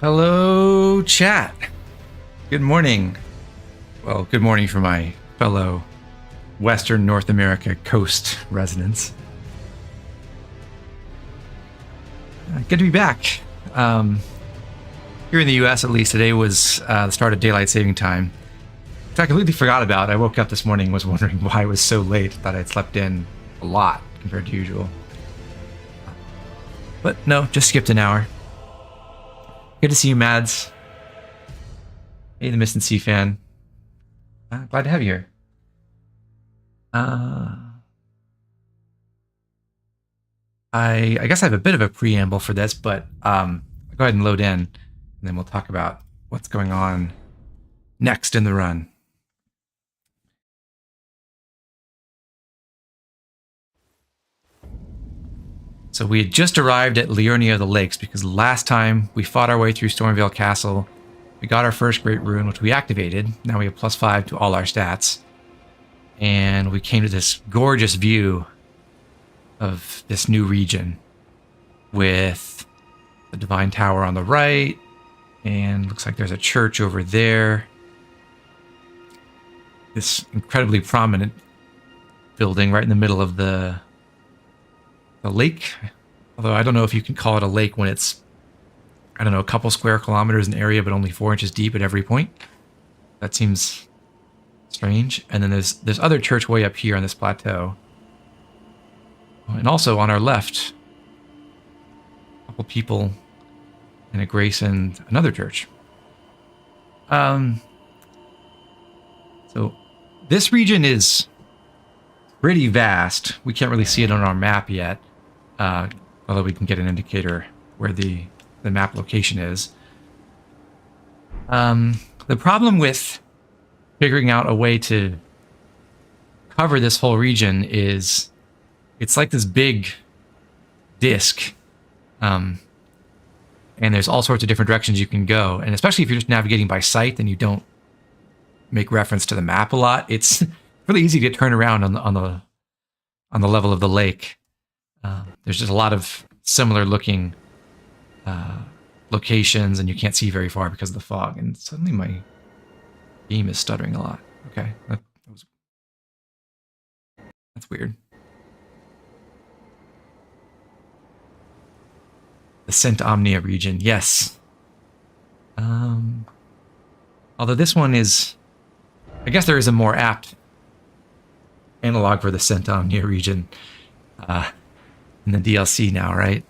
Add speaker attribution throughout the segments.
Speaker 1: Hello, chat. Good morning. Well, good morning for my fellow Western North America coast residents. Good to be back. Here in the US, at least, today was the start of daylight saving time, which I completely forgot about. I woke up this morning and was wondering why it was so late. Thought I'd slept in a lot compared to usual. But no, just skipped an hour. Good to see you, Mads. Hey, the Mist and Sea fan. Glad to have you here. I guess I have a bit of a preamble for this, but I'll go ahead and load in, and then we'll talk about what's going on next in the run. So we had just arrived at Liurnia of the Lakes because last time we fought our way through Stormveil Castle. We got our first Great Rune, which we activated. Now we have +5 to all our stats. And we came to this gorgeous view of this new region with the Divine Tower on the right. And looks like there's a church over there. This incredibly prominent building right in the middle of the lake, although I don't know if you can call it a lake when it's, I don't know, a couple square kilometers in area, but only 4 inches deep at every point. That seems strange. And then there's other church way up here on this plateau. And also on our left, a couple people and a grace and another church. So this region is pretty vast. We can't really see it on our map yet. Although we can get an indicator where the map location is. The problem with figuring out a way to cover this whole region is it's like this big disc. And there's all sorts of different directions you can go. And especially if you're just navigating by sight and you don't make reference to the map a lot, it's really easy to turn around on the level of the lake. There's just a lot of similar looking locations, and you can't see very far because of the fog. And suddenly my game is stuttering a lot. Okay, that's weird. The Cent Omnia region, yes. Although this one is, I guess there is a more apt analog for the Cent Omnia region in the DLC now, right?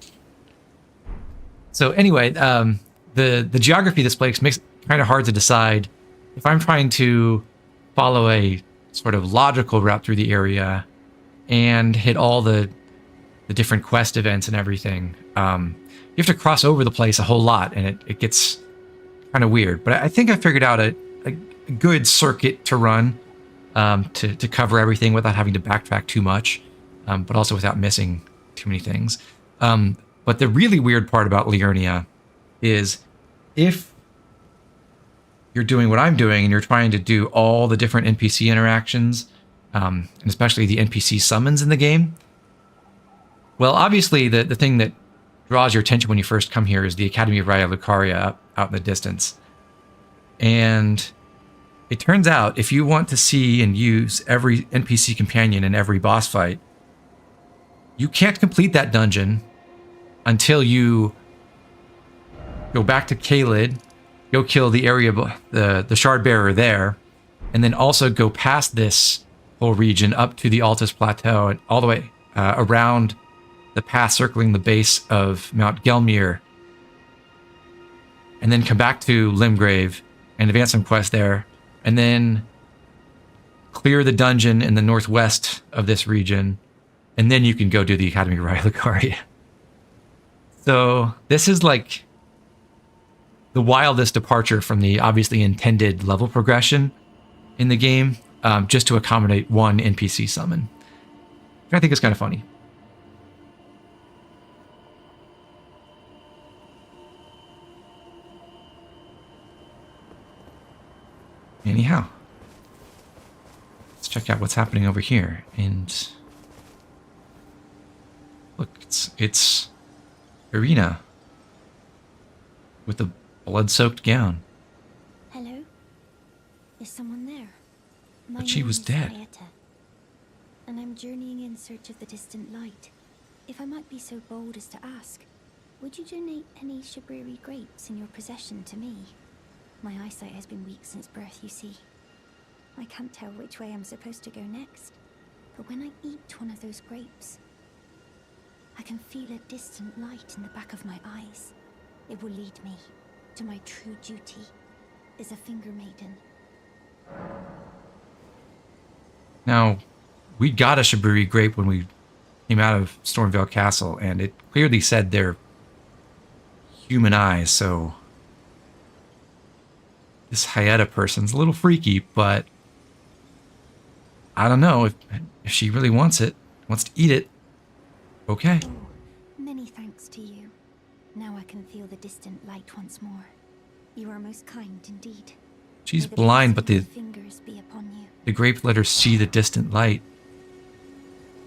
Speaker 1: So anyway, the geography of this place makes it kind of hard to decide if I'm trying to follow a sort of logical route through the area and hit all the different quest events and everything. You have to cross over the place a whole lot, and it gets kind of weird. But I think I figured out a good circuit to run to cover everything without having to backtrack too much, but also without missing too many things. But the really weird part about Liurnia is if you're doing what I'm doing and you're trying to do all the different NPC interactions, and especially the NPC summons in the game, well, obviously the thing that draws your attention when you first come here is the Academy of Raya Lucaria out in the distance. And it turns out if you want to see and use every NPC companion in every boss fight, you can't complete that dungeon until you go back to Caelid, go kill the area, the shard bearer there, and then also go past this whole region up to the Altus Plateau and all the way around the path circling the base of Mount Gelmir, and then come back to Limgrave and advance some quests there, and then clear the dungeon in the northwest of this region, and then you can go do the Academy of Raya Lucaria. So this is like the wildest departure from the obviously intended level progression in the game, just to accommodate one NPC summon. I think it's kind of funny. Anyhow, let's check out what's happening over here. And look, it's arena with a blood-soaked gown.
Speaker 2: Hello? Is someone there? My
Speaker 1: But she was
Speaker 2: name is
Speaker 1: dead.
Speaker 2: Hyetta, and I'm journeying in search of the distant light. If I might be so bold as to ask, would you donate any Shabriri grapes in your possession to me? My eyesight has been weak since birth, you see. I can't tell which way I'm supposed to go next, but when I eat one of those grapes, I can feel a distant light in the back of my eyes. It will lead me to my true duty as a finger maiden.
Speaker 1: Now, we got a Shabriri grape when we came out of Stormveil Castle, and it clearly said they're human eyes, so this Hyetta person's a little freaky, but I don't know if she really wants it, wants to eat it. Okay.
Speaker 2: Oh, many thanks to you. Now I can feel the distant light once more. You are most kind indeed.
Speaker 1: She's
Speaker 2: May the
Speaker 1: blind, but
Speaker 2: blessing of fingers be upon you.
Speaker 1: the grape let her see the distant light.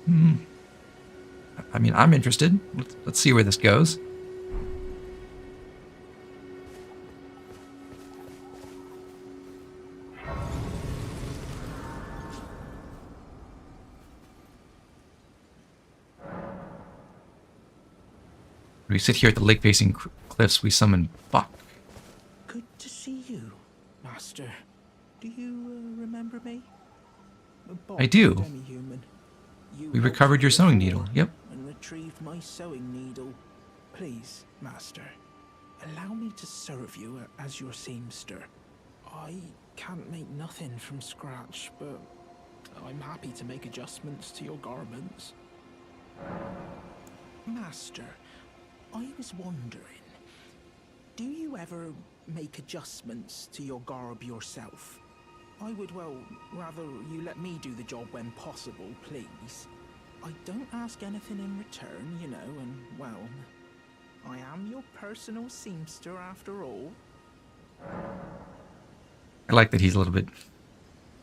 Speaker 1: I mean, I'm interested. Let's see where this goes. We sit here at the lake-facing cliffs. We summon Buck.
Speaker 3: Good to see you, Master. Do you remember me?
Speaker 1: I do.
Speaker 3: Demi-human. You
Speaker 1: We
Speaker 3: helped
Speaker 1: recovered
Speaker 3: me
Speaker 1: your sewing
Speaker 3: before
Speaker 1: needle. Yep.
Speaker 3: And retrieved my sewing needle. Please, Master, allow me to serve you as your seamster. I can't make nothing from scratch, but I'm happy to make adjustments to your garments. Master, I was wondering, do you ever make adjustments to your garb yourself? I would, well, rather you let me do the job when possible, please. I don't ask anything in return, you know, and, well, I am your personal seamster after all.
Speaker 1: I like that he's a little bit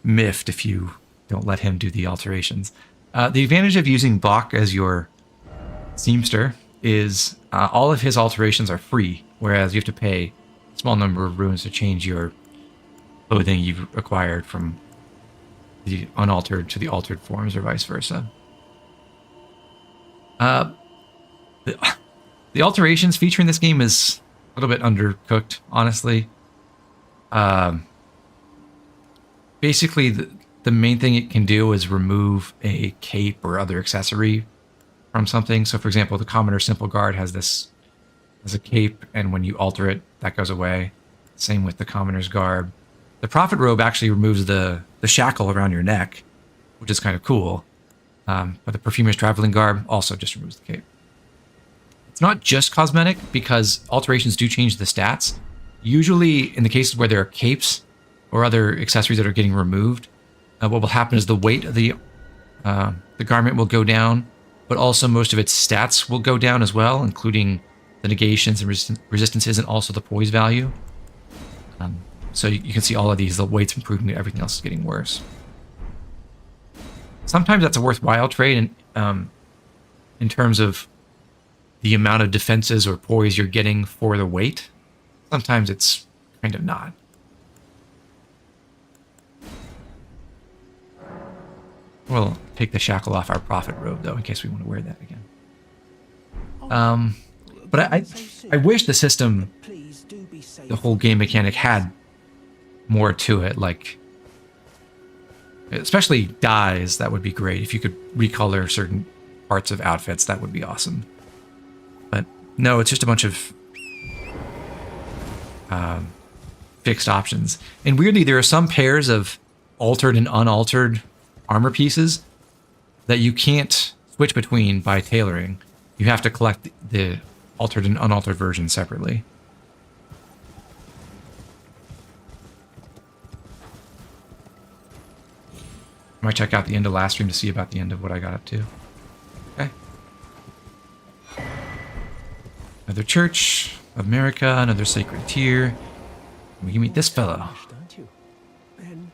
Speaker 1: miffed if you don't let him do the alterations. The advantage of using Bach as your seamster is all of his alterations are free, whereas you have to pay a small number of runes to change your clothing you've acquired from the unaltered to the altered forms or vice versa. The alterations feature in this game is a little bit undercooked, honestly. Basically, the main thing it can do is remove a cape or other accessory from something. So, for example, the Commoner Simple Guard has this as a cape, and when you alter it, that goes away. Same with the Commoner's Garb. The Prophet Robe actually removes the shackle around your neck, which is kind of cool. But the Perfumer's Traveling Garb also just removes the cape. It's not just cosmetic, because alterations do change the stats. Usually, in the cases where there are capes or other accessories that are getting removed, what will happen is the weight of the garment will go down, but also most of its stats will go down as well, including the negations and resistances and also the poise value. So you can see all of these, the weight's improving, everything else is getting worse. Sometimes that's a worthwhile trade in terms of the amount of defenses or poise you're getting for the weight. Sometimes it's kind of not. We'll take the shackle off our Prophet Robe, though, in case we want to wear that again. But I wish the system, the whole game mechanic, had more to it, like, especially dyes. That would be great. If you could recolor certain parts of outfits, that would be awesome. But no, it's just a bunch of fixed options. And weirdly, there are some pairs of altered and unaltered armor pieces that you can't switch between by tailoring. You have to collect the altered and unaltered version separately. I might check out the end of last stream to see about the end of what I got up to. Okay. Another Church of America, another sacred tier. We can meet this fellow.
Speaker 4: Don't you? Then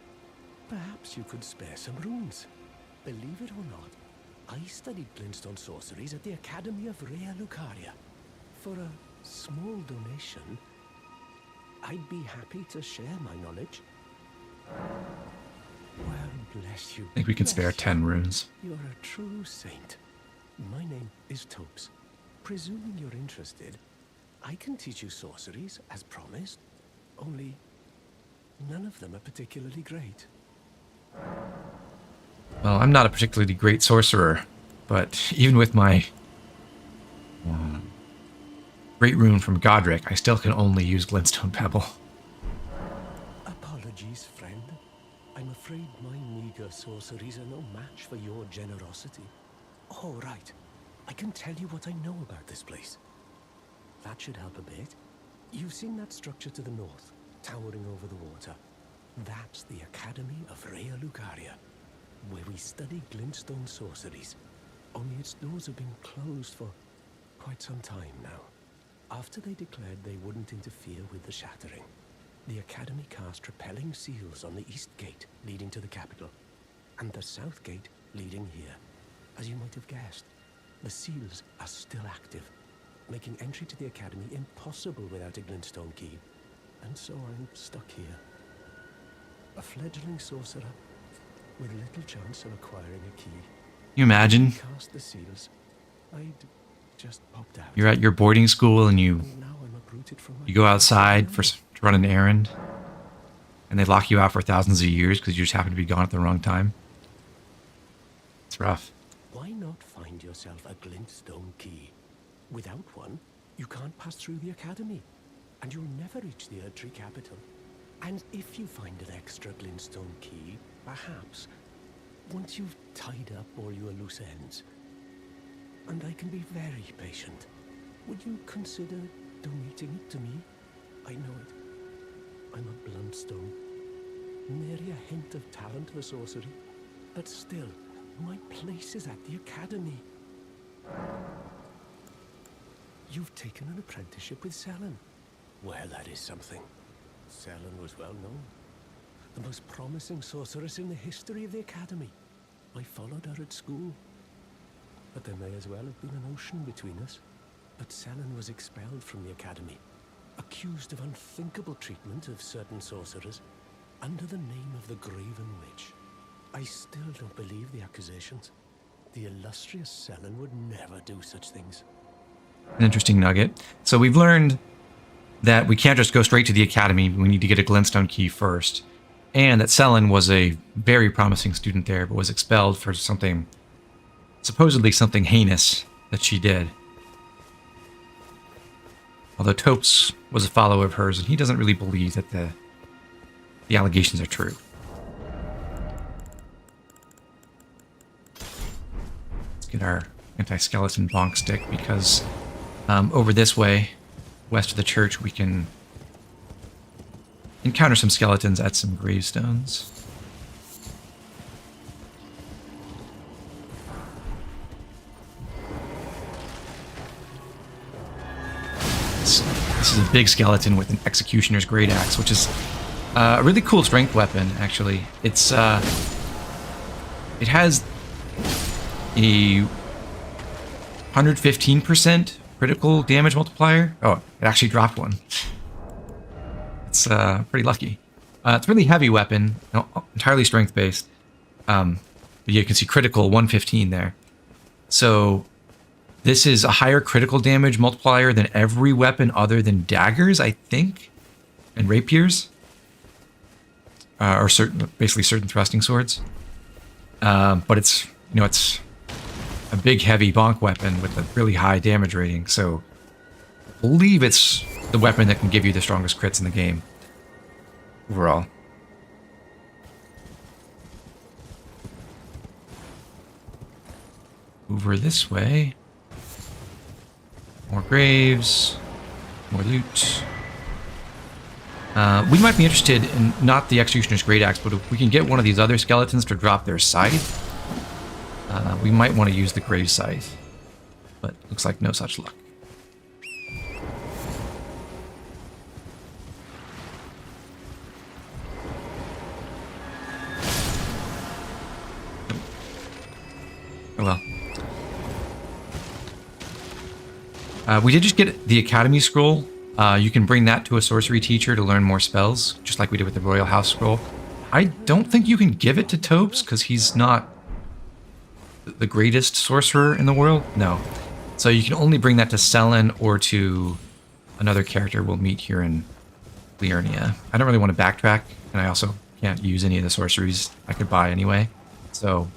Speaker 4: perhaps you could spare some runes. Believe it or not, I studied glintstone sorceries at the Academy of Raya Lucaria. For a small donation, I'd be happy to share my knowledge. Well, bless you.
Speaker 1: I think we can spare
Speaker 4: bless
Speaker 1: 10 runes.
Speaker 4: You're a true saint. My name is Thops. Presuming you're interested, I can teach you sorceries, as promised. Only, none of them are particularly great.
Speaker 1: Well, I'm not a particularly great sorcerer, but even with my Great Rune from Godric, I still can only use Glintstone Pebble.
Speaker 4: Apologies, friend. I'm afraid my meager sorceries are no match for your generosity. Oh, right. I can tell you what I know about this place. That should help a bit. You've seen that structure to the north, towering over the water. That's the Academy of Raya Lucaria, where we study glintstone sorceries. Only its doors have been closed for quite some time now. After they declared they wouldn't interfere with the shattering, the Academy cast repelling seals on the east gate leading to the capital, and the south gate leading here. As you might have guessed, the seals are still active, making entry to the Academy impossible without a glintstone key. And so I'm stuck here. A fledgling sorcerer with little chance of acquiring a key.
Speaker 1: You imagine
Speaker 4: Cast the seals, I'd just popped out.
Speaker 1: you're at your boarding school and you
Speaker 4: And now I'm uprooted from my
Speaker 1: go outside to run an errand, and they lock you out for thousands of years because you just happen to be gone at the wrong time. It's rough.
Speaker 4: Why not find yourself a glintstone key? Without one, you can't pass through the Academy, and you'll never reach the Erdtree capital. And if you find an extra glintstone key, perhaps, once you've tied up all your loose ends, and I can be very patient, would you consider donating it to me? I know it. I'm a bluntstone. Nary a hint of talent for sorcery, but still, my place is at the Academy. You've taken an apprenticeship with Selen. Well, that is something. Selen was well known. The most promising sorceress in the history of the Academy. I followed her at school. But there may as well have been an ocean between us. But Selen was expelled from the Academy, accused of unthinkable treatment of certain sorcerers, under the name of the Graven Witch. I still don't believe the accusations. The illustrious Selen would never do such things.
Speaker 1: An interesting nugget. So we've learned that we can't just go straight to the Academy. We need to get a glintstone key first. And that Selen was a very promising student there, but was expelled for something, supposedly something heinous that she did. Although Thops was a follower of hers, and he doesn't really believe that the allegations are true. Let's get our anti-skeleton bonk stick, because over this way, west of the church, we can encounter some skeletons at some gravestones. This is a big skeleton with an executioner's great axe, which is a really cool strength weapon, actually. It has a 115% critical damage multiplier. Oh, it actually dropped one. It's pretty lucky. It's a really heavy weapon, entirely strength-based. But you can see critical 115 there. So this is a higher critical damage multiplier than every weapon other than daggers, I think, and rapiers, or basically certain thrusting swords. But it's a big, heavy bonk weapon with a really high damage rating. So I believe it's the weapon that can give you the strongest crits in the game overall. Over this way. More graves. More loot. We might be interested in not the Executioner's Great Axe, but if we can get one of these other skeletons to drop their scythe, we might want to use the Grave Scythe. But looks like no such luck. Oh well. We did just get the Academy Scroll You can bring that to a sorcery teacher to learn more spells, just like we did with the Royal House Scroll. I don't think you can give it to Thops because he's not the greatest sorcerer in the world. No. So you can only bring that to Selen or to another character we'll meet here in Liurnia. I don't really want to backtrack, and I also can't use any of the sorceries I could buy anyway. So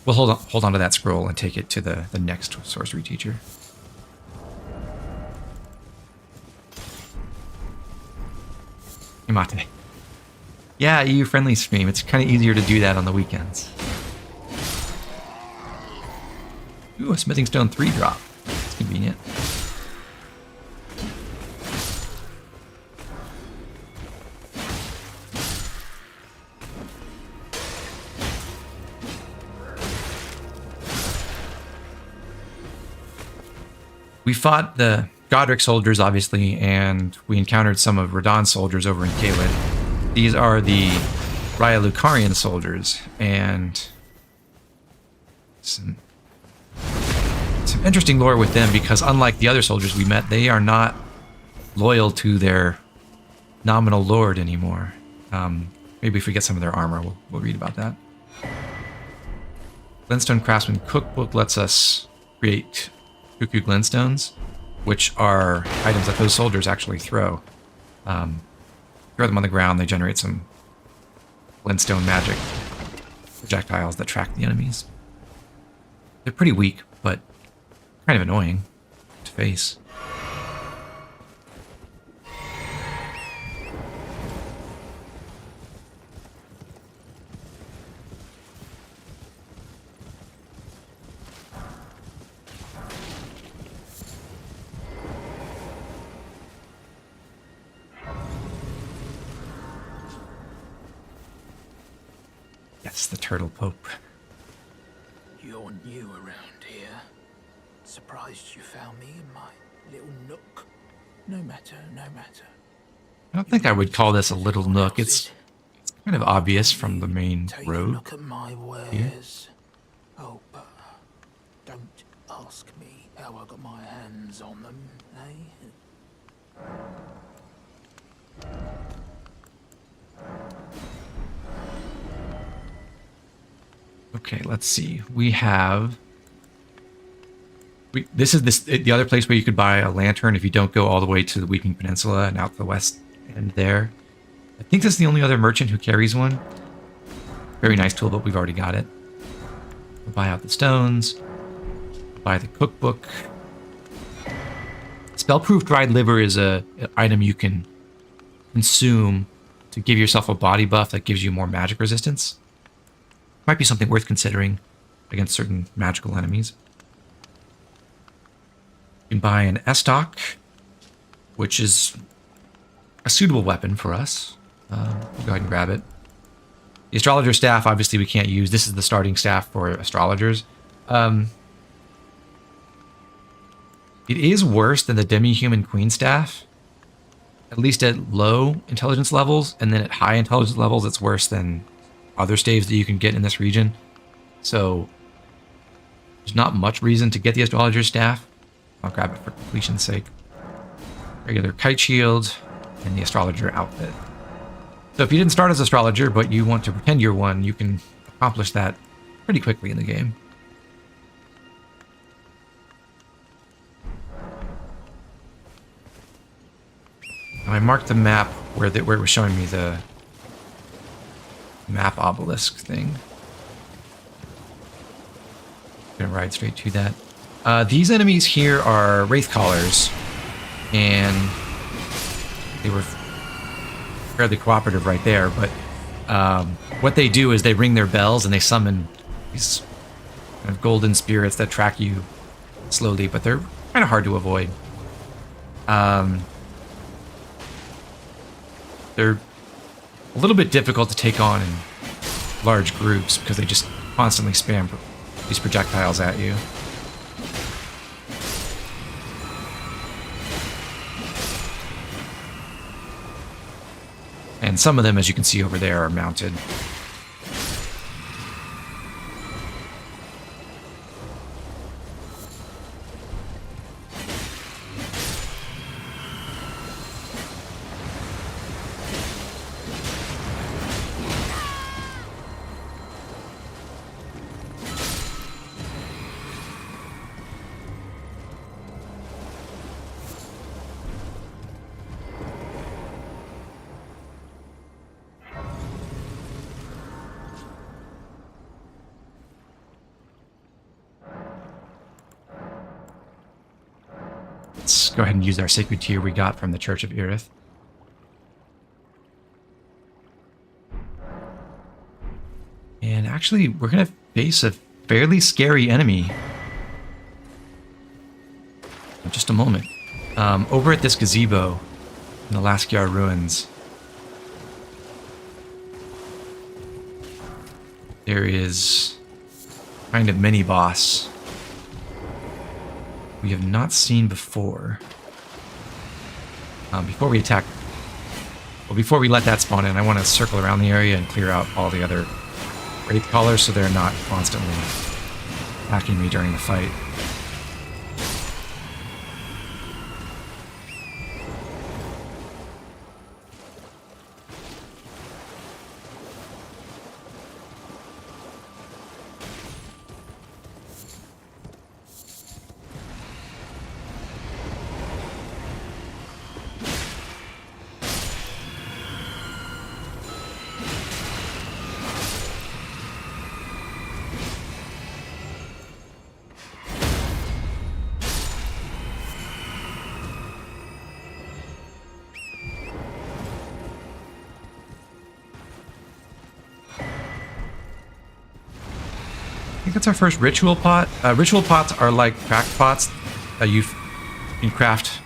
Speaker 1: we'll hold on to that scroll and take it to the next sorcery teacher. Himate. Yeah, EU-friendly stream. It's kind of easier to do that on the weekends. Ooh, a Smithing Stone 3 drop. It's convenient. We fought the Godric soldiers, obviously, and we encountered some of Radan's soldiers over in Caelid. These are the Raya Lucarian soldiers, and some interesting lore with them, because unlike the other soldiers we met, they are not loyal to their nominal lord anymore. Maybe if we get some of their armor, we'll read about that. Glintstone Craftsman Cookbook lets us create Cuckoo Glintstones, which are items that those soldiers actually throw. Throw them on the ground, they generate some glintstone magic projectiles that track the enemies. They're pretty weak, but kind of annoying to face. Yes, the Turtle Pope.
Speaker 3: You're new around here. Surprised you found me in my little nook. No matter, no matter.
Speaker 1: I don't think I would call this a little nook. It's kind of obvious from the main
Speaker 3: Take
Speaker 1: road.
Speaker 3: a look at my wares. Oh, but don't ask me how I got my hands on them, eh?
Speaker 1: Okay, let's see. We have... This is the other place where you could buy a lantern if you don't go all the way to the Weeping Peninsula and out the west end there. I think this is the only other merchant who carries one. Very nice tool, but we've already got it. We'll buy out the stones. Buy the cookbook. Spellproof dried liver is an item you can consume to give yourself a body buff that gives you more magic resistance. Might be something worth considering against certain magical enemies. You can buy an Estoc, which is a suitable weapon for us. We'll go ahead and grab it. The Astrologer Staff, obviously, we can't use. This is the starting staff for astrologers. It is worse than the Demi-Human Queen Staff, at least at low intelligence levels, and then at high intelligence levels, it's worse than other staves that you can get in this region. So there's not much reason to get the Astrologer's Staff. I'll grab it for completion's sake. Regular Kite Shield and the Astrologer outfit. So if you didn't start as Astrologer, but you want to pretend you're one, you can accomplish that pretty quickly in the game. I marked the map where it was showing me the map obelisk thing. Gonna ride straight to that. These enemies here are Wraithcallers, and they were fairly cooperative right there, but what they do is they ring their bells and they summon these kind of golden spirits that track you slowly, but they're kind of hard to avoid. They're a little bit difficult to take on in large groups because they just constantly spam these projectiles at you. And some of them, as you can see over there, are mounted. go ahead and use our sacred tier we got from the Church of Irith. And actually, we're going to face a fairly scary enemy in just a moment. Over at this gazebo in the Laskyar Ruins, there is kind of mini boss we have not seen before. Before we attack, well, before we let that spawn in, I want to circle around the area and clear out all the other Wraith Callers so they're not constantly attacking me during the fight. I think that's our first ritual pot. Ritual pots are like cracked pots. You can craft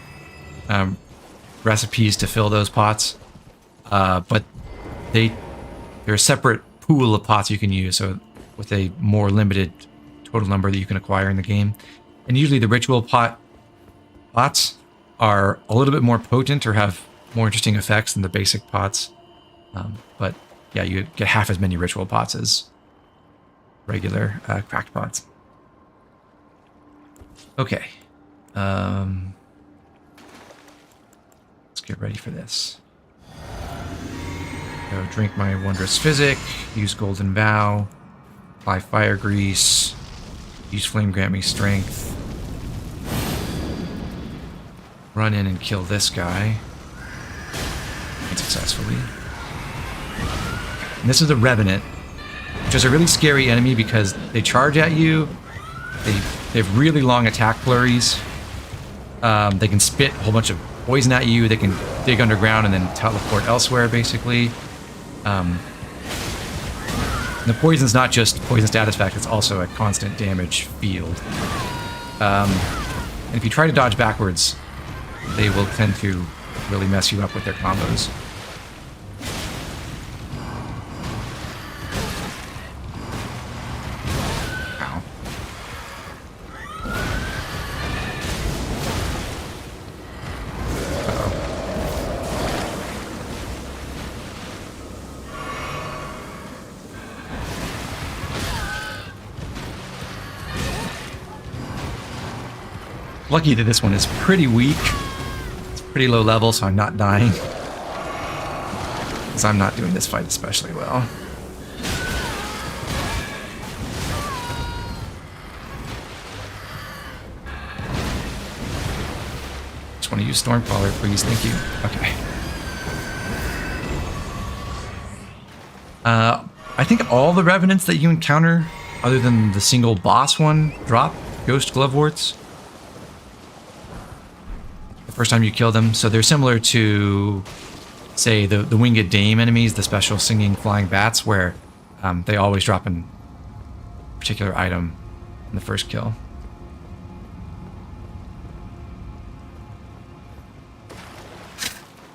Speaker 1: recipes to fill those pots, but they're a separate pool of pots you can use, so with a more limited total number that you can acquire in the game. And usually the ritual pots are a little bit more potent or have more interesting effects than the basic pots. But yeah, you get half as many ritual pots as regular cracked pots. Okay. Let's get ready for this. Go drink my wondrous physic, use golden vow, apply fire grease, use flame grant me strength, run in and kill this guy unsuccessfully. And this is a Revenant, which is a really scary enemy because they charge at you. They have really long attack flurries. They can spit a whole bunch of poison at you. They can dig underground and then teleport elsewhere, basically. The poison's not just poison status effect, it's also a constant damage field. And if you try to dodge backwards, they will tend to really mess you up with their combos. Lucky that this one is pretty weak. It's pretty low level, so I'm not dying. Because I'm not doing this fight especially well. Just want to use Stormcaller, please. Thank you. Okay. I think all the Revenants that you encounter, other than the single boss one, drop Ghost Gloveworts first time you kill them, so they're similar to, say, the Winged Dame enemies, the special singing flying bats, where they always drop a particular item in the first kill.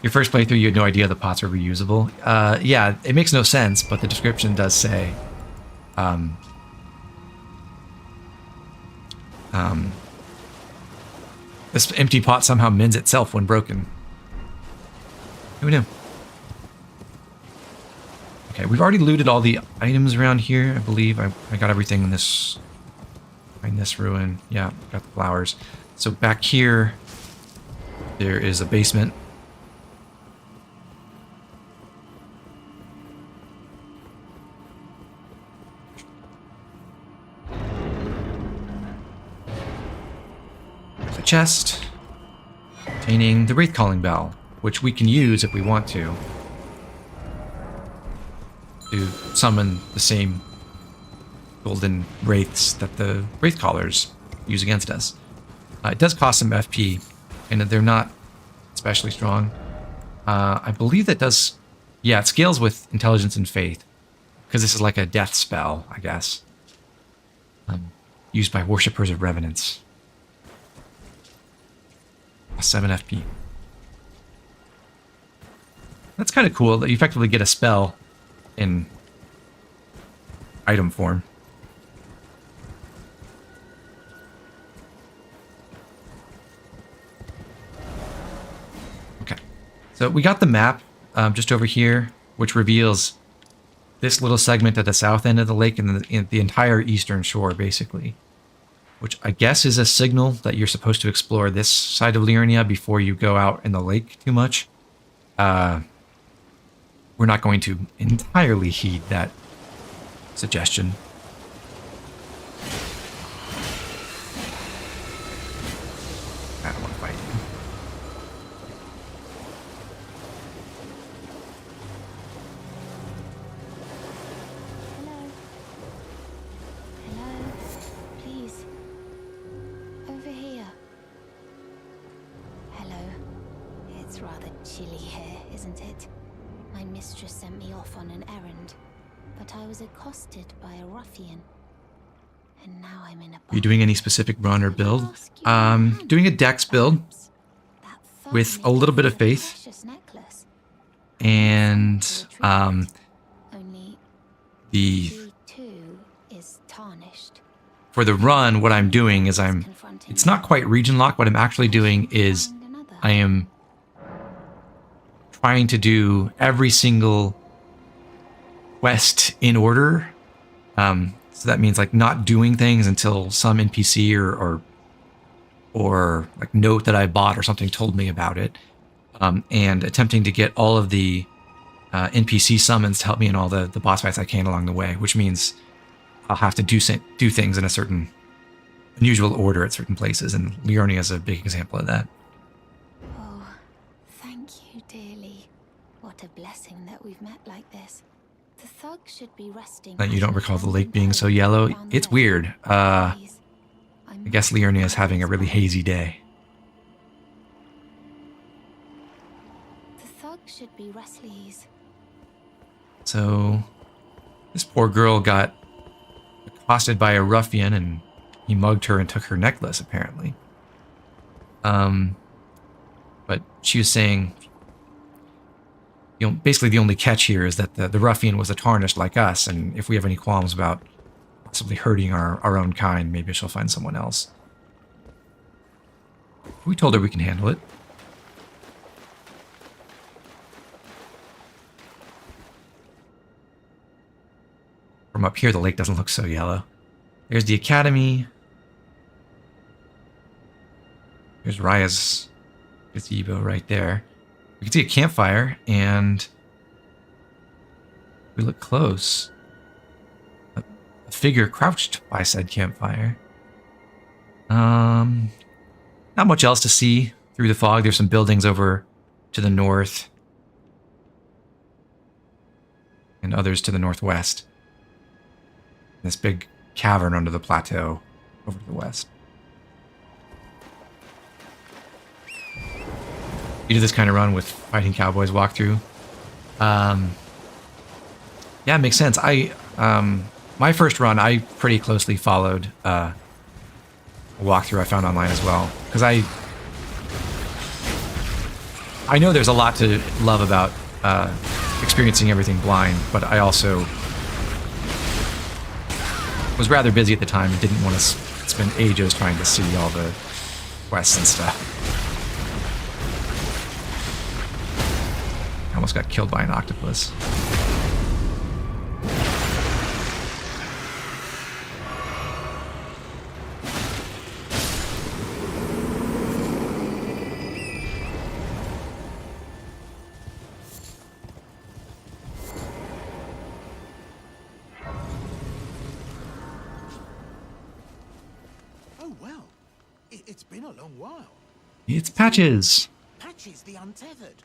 Speaker 1: Your first playthrough, you had no idea the pots were reusable. Yeah, it makes no sense, but the description does say this empty pot somehow mends itself when broken. Who knew? Okay, we've already looted all the items around here, I believe. I got everything in this ruin. Yeah, got the flowers. So back here, there is a basement. Chest containing the Wraith Calling Bell, which we can use if we want to summon the same golden wraiths that the Wraith Callers use against us. It does cost some FP, and they're not especially strong. I believe that does... Yeah, it scales with intelligence and faith. Because this is like a death spell, I guess. Used by worshippers of revenants. 7 FP. That's kind of cool that you effectively get a spell in item form. Okay. So we got the map just over here, which reveals this little segment at the south end of the lake and the entire eastern shore, basically. Which I guess is a signal that you're supposed to explore this side of Liurnia before you go out in the lake too much. We're not going to entirely heed that suggestion. I don't want to fight you.
Speaker 2: Accosted by a ruffian, and now I'm in a...
Speaker 1: Are you doing any specific run or build? Doing a dex build with a little bit of faith, and for the run, what I'm doing is it's not quite region lock. What I'm actually doing is I am trying to do every single quest in order. So that means like not doing things until some NPC or like note that I bought or something told me about it, and attempting to get all of the NPC summons to help me in all the boss fights I can along the way, which means I'll have to do things in a certain unusual order at certain places, and Liurnia is a big example of that.
Speaker 2: Oh, thank you dearly. What a blessing that we've met like this. The thug should be resting.
Speaker 1: You don't recall the lake being so yellow? It's weird. I guess Liurnia is having a really hazy day.
Speaker 2: The thug should be restless.
Speaker 1: So, this poor girl got accosted by a ruffian, and he mugged her and took her necklace, apparently. But she was saying, you know, basically the only catch here is that the ruffian was a tarnished like us, and if we have any qualms about possibly hurting our own kind, maybe she'll find someone else. We told her we can handle it. From up here, the lake doesn't look so yellow. There's the academy. There's Raya's gazebo right there. We can see a campfire, and if we look close, a figure crouched by said campfire. Not much else to see through the fog. There's some buildings over to the north, and others to the northwest. This big cavern under the plateau over to the west. You do this kind of run with Fighting Cowboys walkthrough. Yeah, it makes sense. My first run, I pretty closely followed a walkthrough I found online as well, because I know there's a lot to love about experiencing everything blind, but I also was rather busy at the time and didn't want to spend ages trying to see all the quests and stuff. I almost got killed by an octopus.
Speaker 3: It's been a long while.
Speaker 1: It's Patches.
Speaker 3: Patches the Untethered.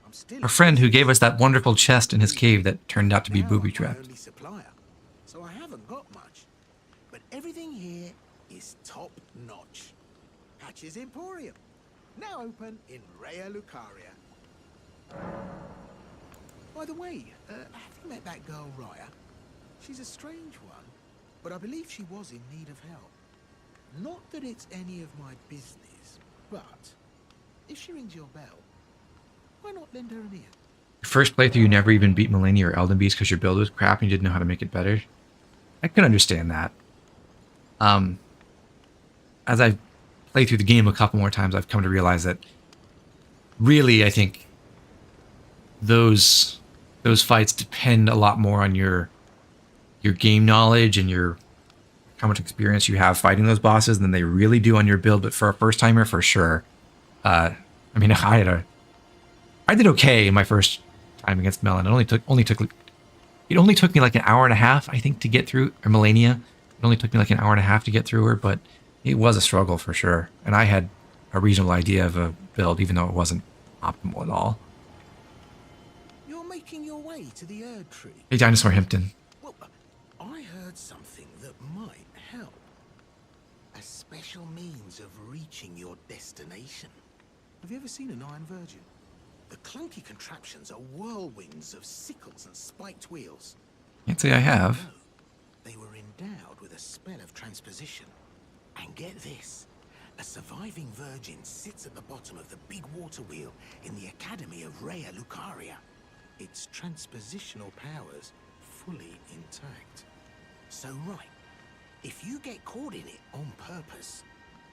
Speaker 3: I'm still
Speaker 1: Our friend who gave us that wonderful chest in his cave that turned out to be booby-trapped.
Speaker 3: Only supplier, so I haven't got much. But everything here is top-notch. Patches Emporium. Now open in Raya Lucaria. By the way, have you met that girl Raya? She's a strange one, but I believe she was in need of help. Not that it's any of my business, but if she rings your bell, why not lend her an ear?
Speaker 1: First playthrough, you never even beat Malenia or Elden Beast because your build was crap and you didn't know how to make it better. I can understand that. As I've played through the game a couple more times, I've come to realize that really, I think those fights depend a lot more on your game knowledge and how much experience you have fighting those bosses than they really do on your build. But for a first timer, for sure. I mean, I did okay in my first time against Melon. It only took me like an hour and a half, I think, to get through, or Malenia. It only took me like an hour and a half to get through her, but it was a struggle for sure. And I had a reasonable idea of a build, even though it wasn't optimal at all.
Speaker 3: You're making your way to the Erd Tree.
Speaker 1: Hey, Dinosaur Himpton.
Speaker 3: Well, I heard something that might help. A special means of reaching your destination. Have you ever seen an Iron Virgin? The clunky contraptions are whirlwinds of sickles and spiked wheels.
Speaker 1: Can't say I have.
Speaker 3: No, they were endowed with a spell of transposition. And get this, a surviving virgin sits at the bottom of the big water wheel in the Academy of Raya Lucaria. Its transpositional powers fully intact. So right, if you get caught in it on purpose,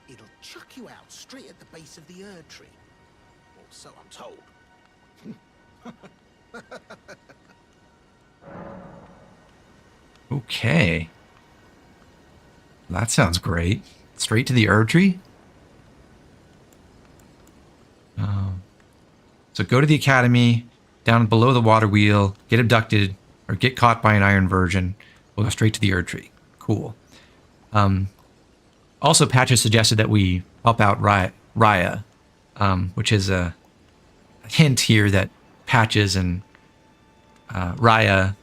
Speaker 3: it'll chuck you out straight at the base of the Erd Tree. Or so I'm told.
Speaker 1: Okay. That sounds great. Straight to the Erd Tree? So go to the Academy, down below the water wheel, get abducted, or get caught by an Iron Virgin. We'll go straight to the Erd Tree. Cool. Also, Patches suggested that we help out Raya, which is a hint here that Patches and Raya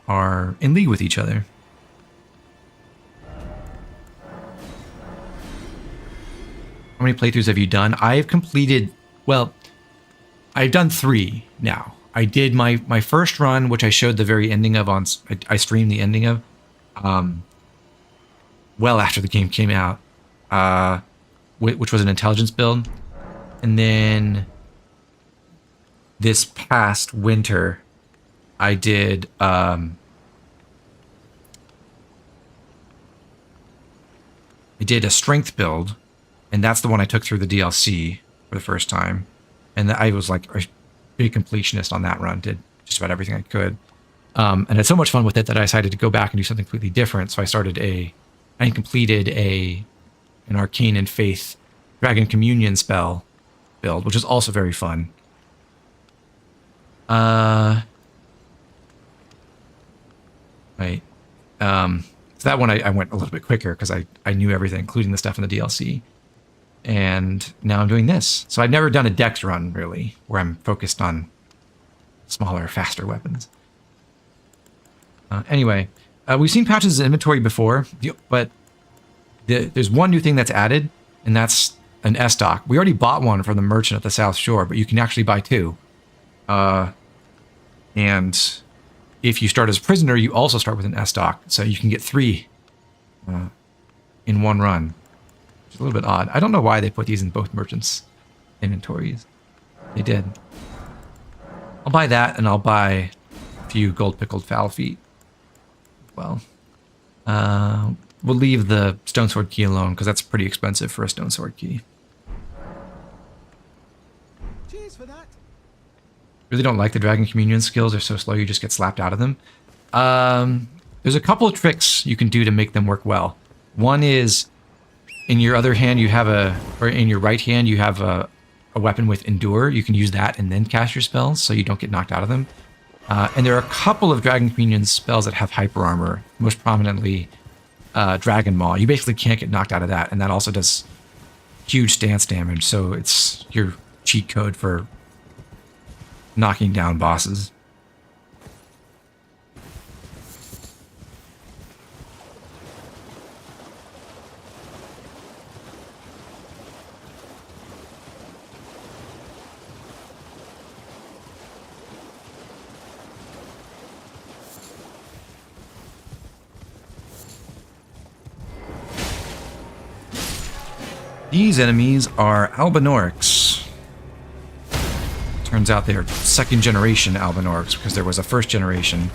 Speaker 1: are in league with each other. How many playthroughs have you done? I've completed, well, I've done 3 now. I did my first run, which I showed the very ending of I streamed the ending of, well after the game came out, which was an intelligence build. And then this past winter, I did a strength build, and that's the one I took through the DLC for the first time. And I was like a big completionist on that run, did just about everything I could. And had so much fun with it that I decided to go back and do something completely different. So I completed an Arcane and Faith Dragon Communion spell build, which is also very fun. Right. So that one I went a little bit quicker because I knew everything, including the stuff in the DLC. And now I'm doing this. So I've never done a Dex run, really, where I'm focused on smaller, faster weapons. Anyway, we've seen Patches' inventory before, but there's one new thing that's added, and that's an S-Dock. We already bought one from the merchant at the South Shore, but you can actually buy 2. And if you start as a prisoner, you also start with an S-Dock, so you can get 3 in one run. It's a little bit odd. I don't know why they put these in both merchants' inventories. They did. I'll buy that, and I'll buy a few gold pickled foul feet. Well, we'll leave the stone sword key alone because that's pretty expensive for a stone sword key.
Speaker 3: Cheers for that.
Speaker 1: Really don't like the Dragon Communion skills. They're so slow you just get slapped out of them. There's a couple of tricks you can do to make them work well. One is in your other hand in your right hand you have a weapon with Endure. You can use that and then cast your spells so you don't get knocked out of them. And there are a couple of Dragon Communion spells that have hyper armor, most prominently Dragon Maw. You basically can't get knocked out of that, and that also does huge stance damage, so it's your cheat code for knocking down bosses. These enemies are Albinaurics. Turns out they're second generation Albinaurics because there was a first generation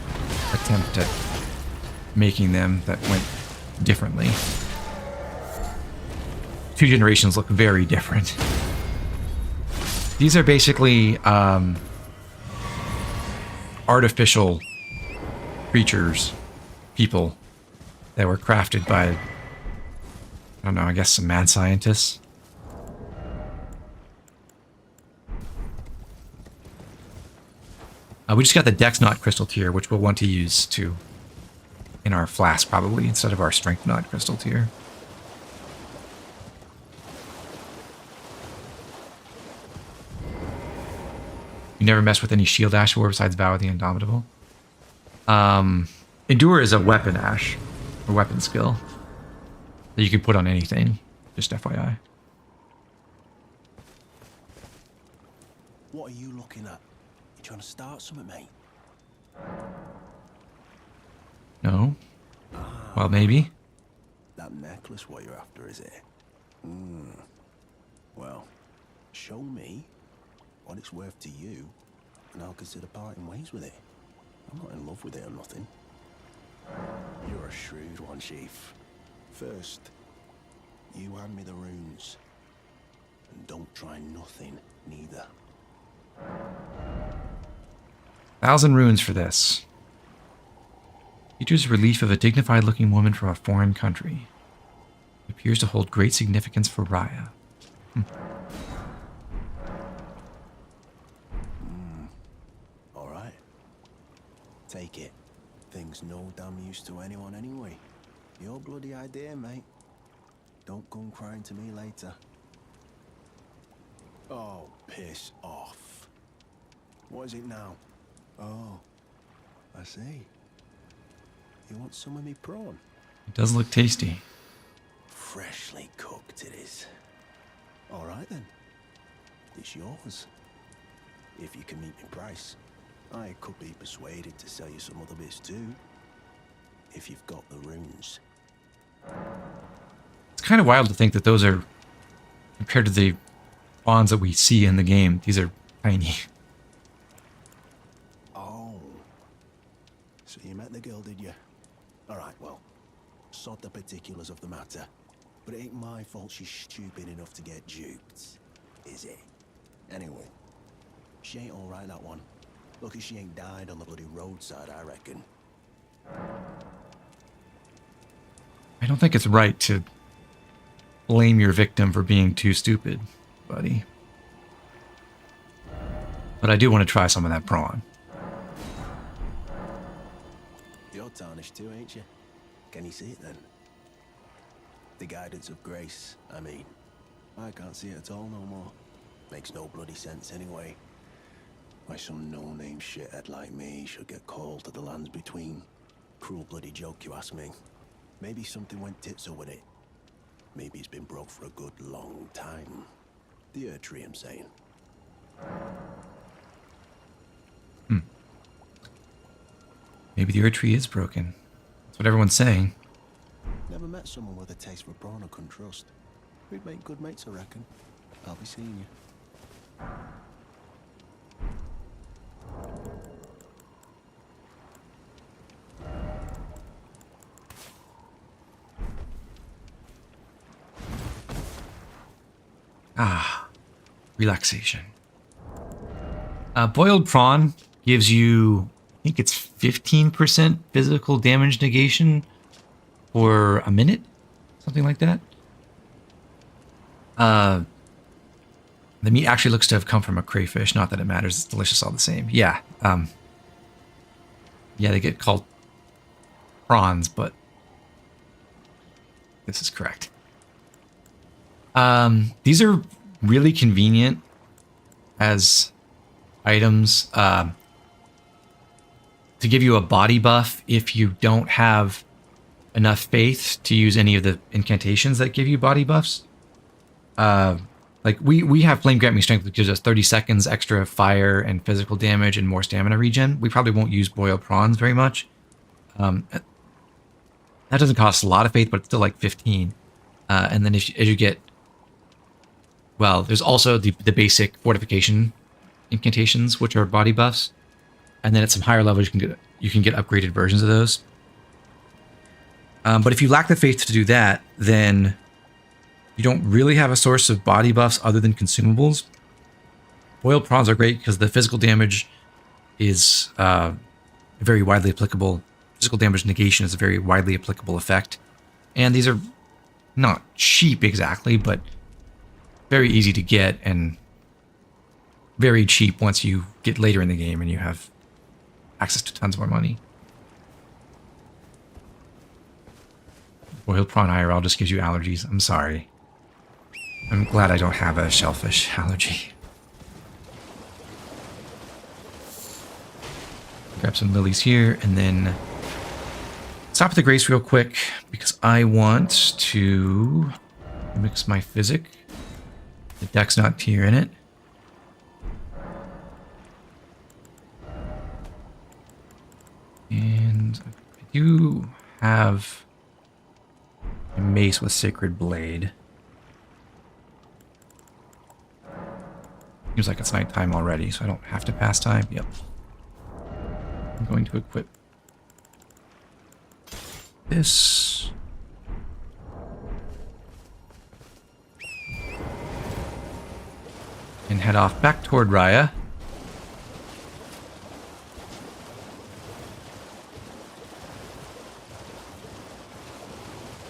Speaker 1: attempt at making them that went differently. 2 generations look very different. These are basically artificial creatures, people that were crafted by, I don't know, I guess some mad scientists. We just got the Dex Knot Crystal tier, which we'll want to use to in our flask probably instead of our Strength Knot Crystal tier. You never mess with any shield ash or besides Vow of the Indomitable. Endure is a weapon ash, or weapon skill that you can put on anything. Just FYI.
Speaker 5: What are you looking at? You trying to start something, mate?
Speaker 1: No. Well, maybe.
Speaker 5: That necklace what you're after, is it? Well, show me what it's worth to you, and I'll consider parting ways with it. I'm not in love with it or nothing. You're a shrewd one, Chief. First, you hand me the runes. And don't try nothing, neither.
Speaker 1: 1,000 runes for this. Features relief of a dignified-looking woman from a foreign country. It appears to hold great significance for Raya.
Speaker 5: All right. Take it. Thing's no damn use to anyone anyway. Your bloody idea, mate. Don't come crying to me later. Oh, piss off. What is it now? Oh, I see. You want some of me prawn?
Speaker 1: It does look tasty.
Speaker 5: Freshly cooked it is. All right then. It's yours. If you can meet me price. I could be persuaded to sell you some other bits too. If you've got the runes.
Speaker 1: It's kind of wild to think that those are, compared to the prawns that we see in the game, these are tiny.
Speaker 5: Oh. So you met the girl, did you? Alright, well. Sod the particulars of the matter. But it ain't my fault she's stupid enough to get duped. Is it? Anyway. She ain't alright, that one. Lucky she ain't died on the bloody roadside, I reckon.
Speaker 1: I don't think it's right to blame your victim for being too stupid, buddy. But I do want to try some of that prawn.
Speaker 5: You're tarnished too, ain't you? Can you see it then? The guidance of grace, I mean. I can't see it at all no more. Makes no bloody sense anyway. Why some no-name shithead like me should get called to the lands between. Cruel bloody joke, you ask me. Maybe something went tits-up with it. Maybe it's been broke for a good long time. The Earth Tree, I'm saying.
Speaker 1: Maybe the Earth Tree is broken. That's what everyone's saying.
Speaker 5: Never met someone with a taste for brawn I couldn't trust. We'd make good mates, I reckon. I'll be seeing you.
Speaker 1: Ah, relaxation. Boiled prawn gives you, I think it's 15% physical damage negation for a minute, something like that. The meat actually looks to have come from a crayfish. Not that it matters; it's delicious all the same. Yeah, yeah, they get called prawns, but this is correct. These are really convenient as items to give you a body buff if you don't have enough faith to use any of the incantations that give you body buffs. Like we have Flame Grant Me Strength, which gives us 30 seconds extra fire and physical damage and more stamina regen. We probably won't use boiled prawns very much. That doesn't cost a lot of faith, but it's still like 15. And then as you get well, there's also the basic fortification incantations, which are body buffs, and then at some higher levels you can get upgraded versions of those. But if you lack the faith to do that, then you don't really have a source of body buffs other than consumables. Boiled prawns are great because the physical damage is very widely applicable. Physical damage negation is a very widely applicable effect. And these are not cheap exactly, but very easy to get and very cheap once you get later in the game and you have access to tons more money. Boiled prawn IRL just gives you allergies. I'm sorry. I'm glad I don't have a shellfish allergy. Grab some lilies here and then stop at the Grace real quick because I want to mix my physic. The deck's not tier in it. And I do have a mace with Sacred Blade. Seems like it's nighttime already, so I don't have to pass time. Yep. I'm going to equip this. And head off back toward Raya.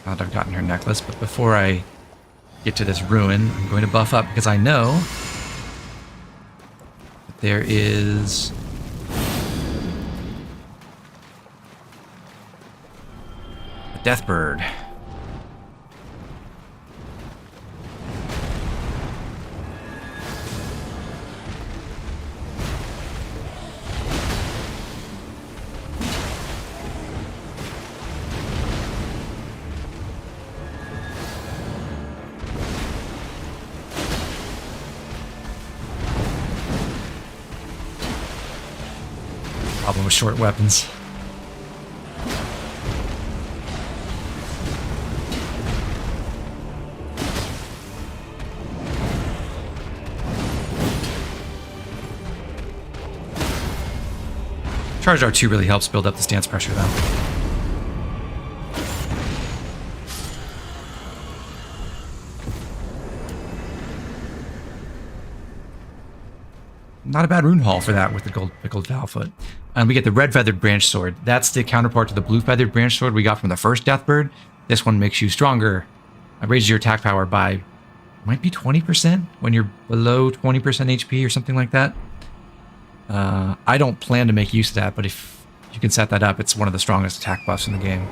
Speaker 1: Now that I've gotten her necklace, but before I get to this ruin, I'm going to buff up because I know that there is a Deathbird. Problem with short weapons. Charged R2 really helps build up the stance pressure though. Not a bad rune haul for that with the gold pickled Valfoot. And we get the red feathered branch sword. That's the counterpart to the blue feathered branch sword we got from the first Deathbird. This one makes you stronger. It raises your attack power by, might be 20% when you're below 20% HP or something like that. I don't plan to make use of that, but if you can set that up, it's one of the strongest attack buffs in the game.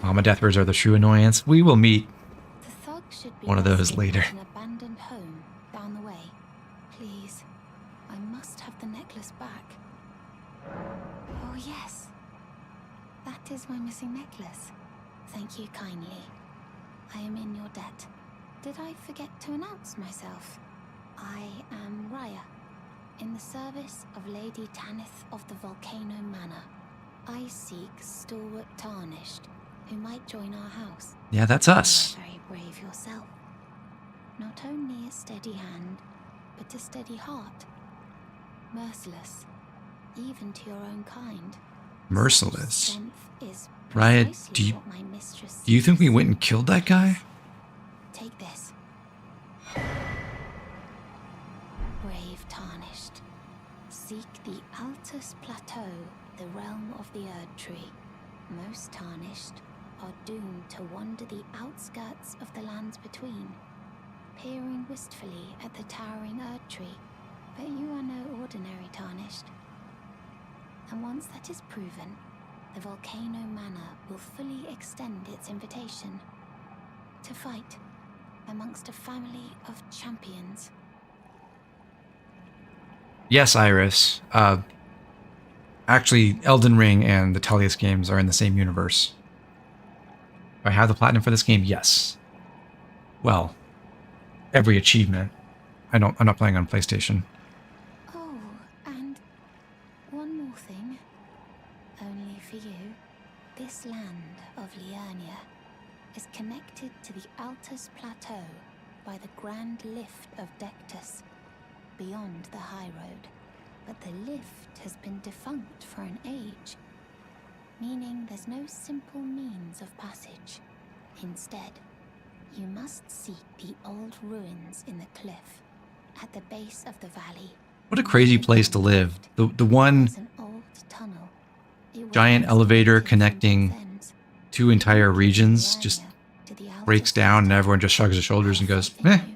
Speaker 1: Mama Deathbirds are the true annoyance. We will meet one of those later.
Speaker 2: An abandoned home down the way. Please, I must have the necklace back. Oh yes, that is my missing necklace. Thank you kindly. I am in your debt. Did I forget to announce myself? I am Raya, in the service of Lady Tanith of the Volcano Manor. I seek stalwart tarnished, who might join our house.
Speaker 1: Yeah, that's us.
Speaker 2: You are very brave yourself. Not only a steady hand, but a steady heart. Merciless, even to your own kind.
Speaker 1: Merciless.
Speaker 2: Strength is
Speaker 1: Raya,
Speaker 2: precisely what my mistress
Speaker 1: do you think we
Speaker 2: seeks.
Speaker 1: went and killed that guy?
Speaker 2: Take this. Brave tarnished. Seek the Altus Plateau, the realm of the Erd Tree. Most tarnished are doomed to wander the outskirts of the lands between, peering wistfully at the towering Erd Tree. But you are no ordinary tarnished. And once that is proven, the Volcano Manor will fully extend its invitation to fight amongst a family of champions.
Speaker 1: Yes, Iris. Actually, Elden Ring and the Tellius games are in the same universe. Do I have the platinum for this game? Yes. Well, every achievement. I'm not playing on PlayStation.
Speaker 2: Oh, and one more thing. Only for you. This land of Liurnia is connected to the Altus Plateau by the Grand Lift of Dectus, beyond the high road. But the lift has been defunct for an age, meaning there's no simple means of passage. Instead, you must seek the old ruins in the cliff at the base of the valley.
Speaker 1: What a crazy place to live. The one
Speaker 2: There's an old tunnel. It
Speaker 1: giant
Speaker 2: was
Speaker 1: elevator
Speaker 2: connected from
Speaker 1: connecting
Speaker 2: both ends,
Speaker 1: 2 entire
Speaker 2: from
Speaker 1: regions
Speaker 2: Liurnia
Speaker 1: just
Speaker 2: to the
Speaker 1: breaks
Speaker 2: Altus
Speaker 1: down and
Speaker 2: Plateau.
Speaker 1: everyone just shrugs their shoulders and goes,
Speaker 2: Faith in
Speaker 1: eh,
Speaker 2: you.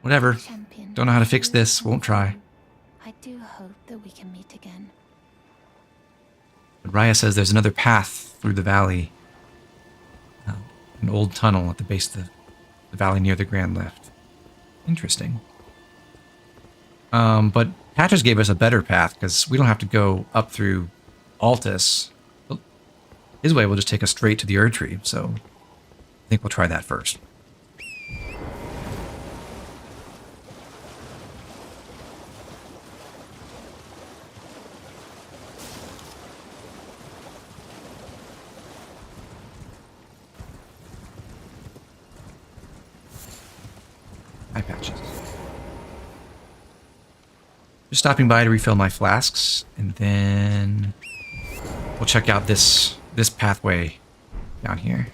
Speaker 1: whatever.
Speaker 2: Champion,
Speaker 1: Don't know how to fix
Speaker 2: you
Speaker 1: this,
Speaker 2: and
Speaker 1: won't try.
Speaker 2: you. I do hope that we can meet again.
Speaker 1: But Raya says there's another path through the valley. An old tunnel at the base of the valley near the Grand Lift. Interesting. But Patches gave us a better path because we don't have to go up through Altus. His way will just take us straight to the Erd Tree, so I think we'll try that first. Hi, Patches. Just stopping by to refill my flasks, and then we'll check out this pathway down here.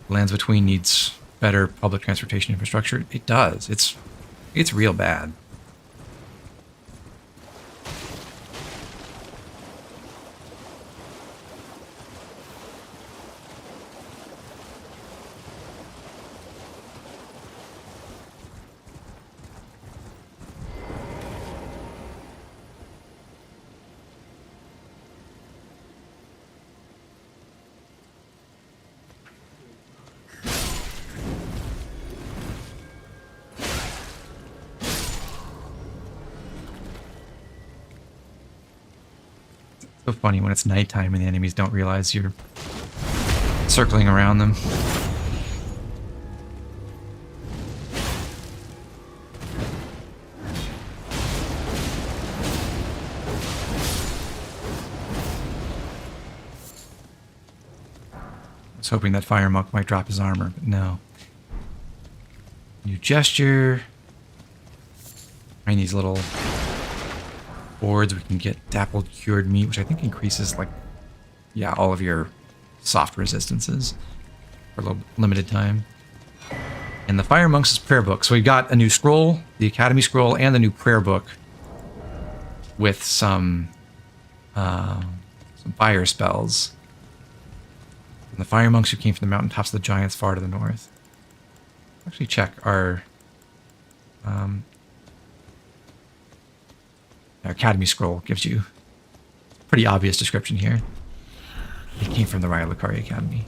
Speaker 1: Lands Between needs better public transportation infrastructure. It does. It's real bad. So funny when it's nighttime and the enemies don't realize you're circling around them. I was hoping that Fire Monk might drop his armor, but no. New gesture. Find these little boards. We can get dappled cured meat, which I think increases, like, yeah, all of your soft resistances for a little limited time. And the Fire Monk's prayer book. So we got a new scroll, the Academy scroll, and the new prayer book with some fire spells. And the Fire Monks who came from the mountaintops of the giants far to the north. Actually check our Academy scroll gives you a pretty obvious description here. It came from the Raya Lucaria Academy.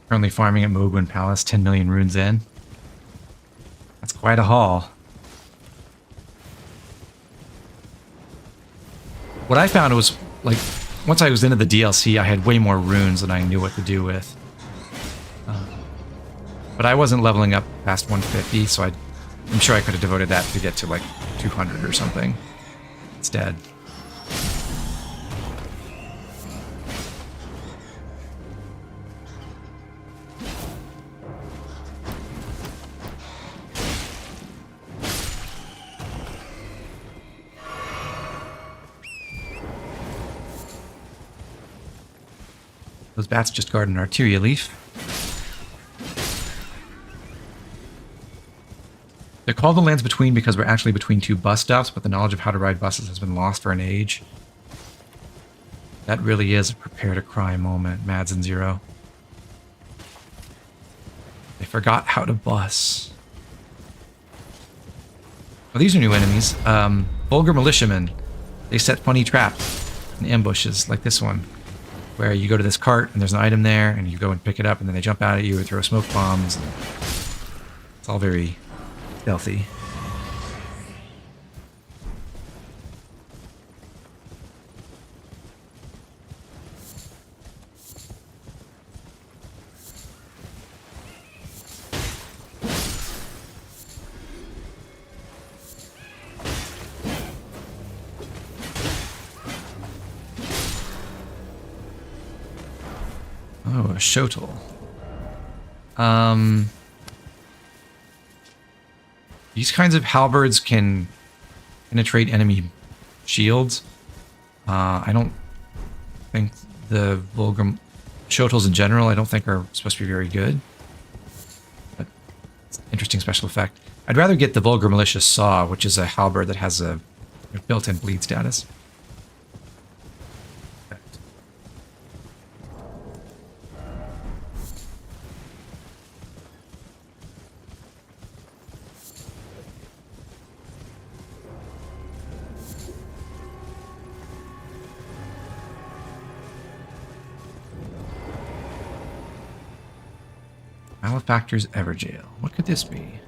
Speaker 1: Currently farming at Mogwin Palace, 10 million runes in. That's quite a haul. What I found was, like, once I was into the DLC, I had way more runes than I knew what to do with. But I wasn't leveling up past 150, so I'm sure I could have devoted that to get to, like, 200 or something instead. Those bats just guard an Arteria leaf. They're called the lands between because we're actually between two bus stops, but the knowledge of how to ride buses has been lost for an age. That really is a prepare to cry moment, Mads and Zero. They forgot how to bus. Well, these are new enemies. Vulgar militiamen. They set funny traps and ambushes, like this one, where you go to this cart and there's an item there, and you go and pick it up, and then they jump out at you and throw smoke bombs. It's all very stealthy. Oh, a Shotel. These kinds of halberds can penetrate enemy shields. I don't think the vulgar Shotels in general, I don't think are supposed to be very good. But it's an interesting special effect. I'd rather get the Vulgar Malicious Saw, which is a halberd that has a built-in bleed status. Malefactor's Everjail. What could this be?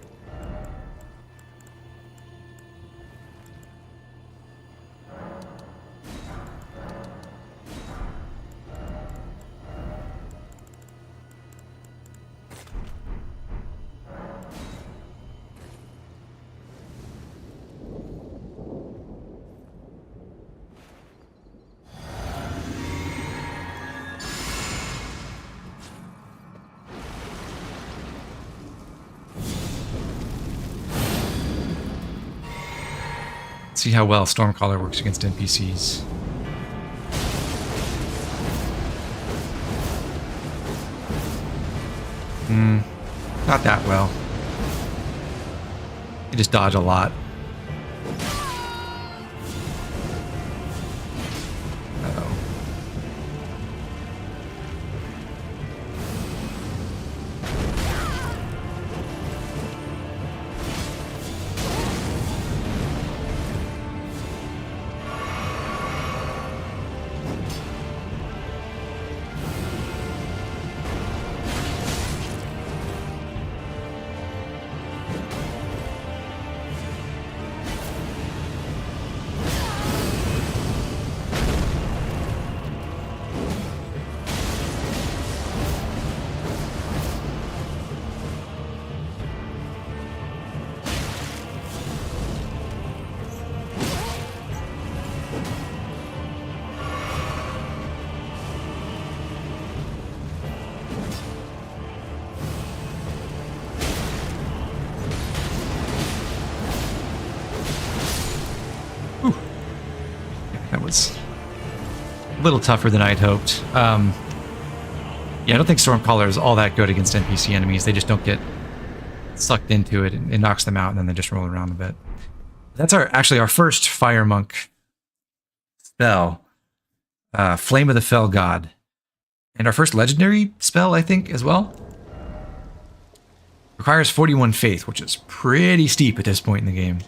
Speaker 1: See how well Stormcaller works against NPCs. Not that well. You just dodge a lot. Uh-oh. A little tougher than I'd hoped. Yeah, I don't think Stormcaller is all that good against NPC enemies. They just don't get sucked into it, and it knocks them out, and then they just roll around a bit. That's actually our first Fire Monk spell, Flame of the Fell God, and our first legendary spell, I think, as well. Requires 41 faith, which is pretty steep at this point in the game.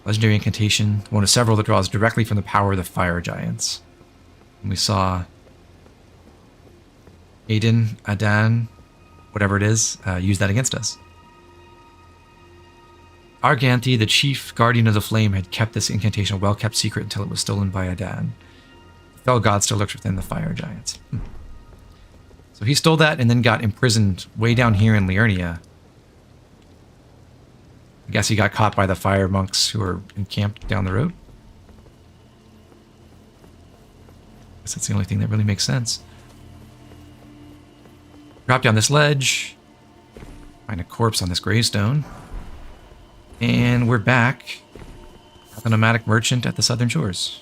Speaker 1: Legendary incantation, one of several that draws directly from the power of the fire giants. And we saw Adan, Adan, whatever it is, use that against us. Arganti, the chief guardian of the flame, had kept this incantation a well-kept secret until it was stolen by Adan. The fell god still lurks within the fire giants. So he stole that and then got imprisoned way down here in Liurnia. I guess he got caught by the fire monks who were encamped down the road. I guess that's the only thing that really makes sense. Drop down this ledge. Find a corpse on this gravestone. And we're back at the nomadic merchant at the southern shores.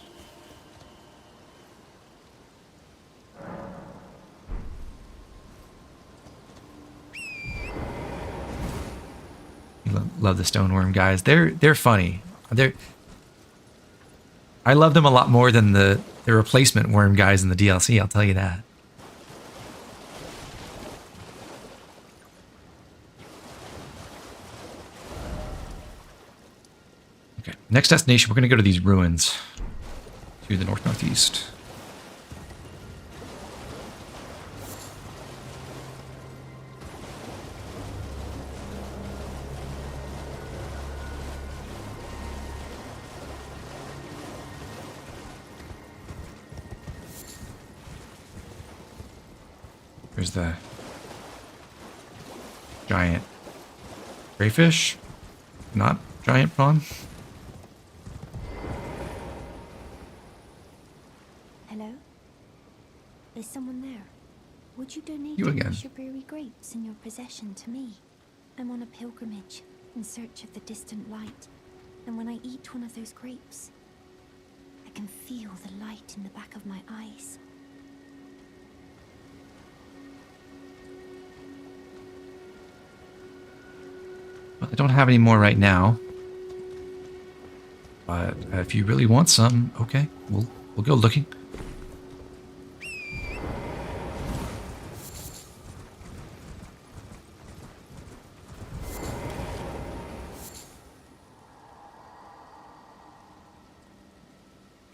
Speaker 1: love the stoneworm guys. They're funny. I love them a lot more than the replacement worm guys in the DLC, I'll tell you that. Okay, next destination, we're going to go to these ruins to the northeast. There's the giant crayfish, not giant prawn.
Speaker 2: Hello? Is someone there? Would you donate
Speaker 1: You
Speaker 2: any
Speaker 1: again.
Speaker 2: shrubbery grapes in your possession to me? I'm on a pilgrimage in search of the distant light, and when I eat one of those grapes, I can feel the light in the back of my eyes.
Speaker 1: I don't have any more right now, but if you really want some, okay, we'll go looking.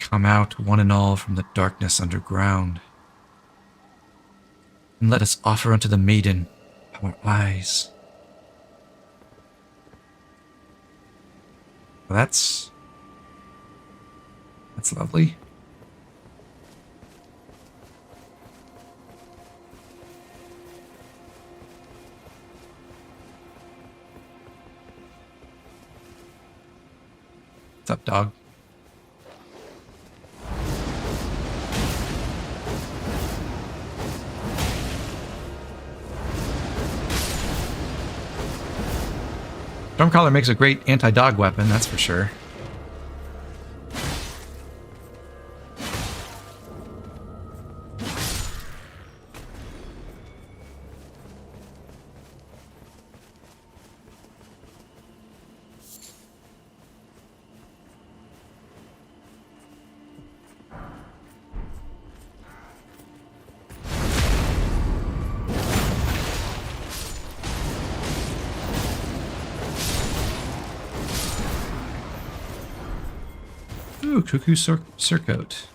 Speaker 1: Come out, one and all, from the darkness underground, and let us offer unto the Maiden our eyes. Well, that's lovely. What's up, dog? Stormcaller makes a great anti-dog weapon, that's for sure. Ooh, Cuckoo Surcoat.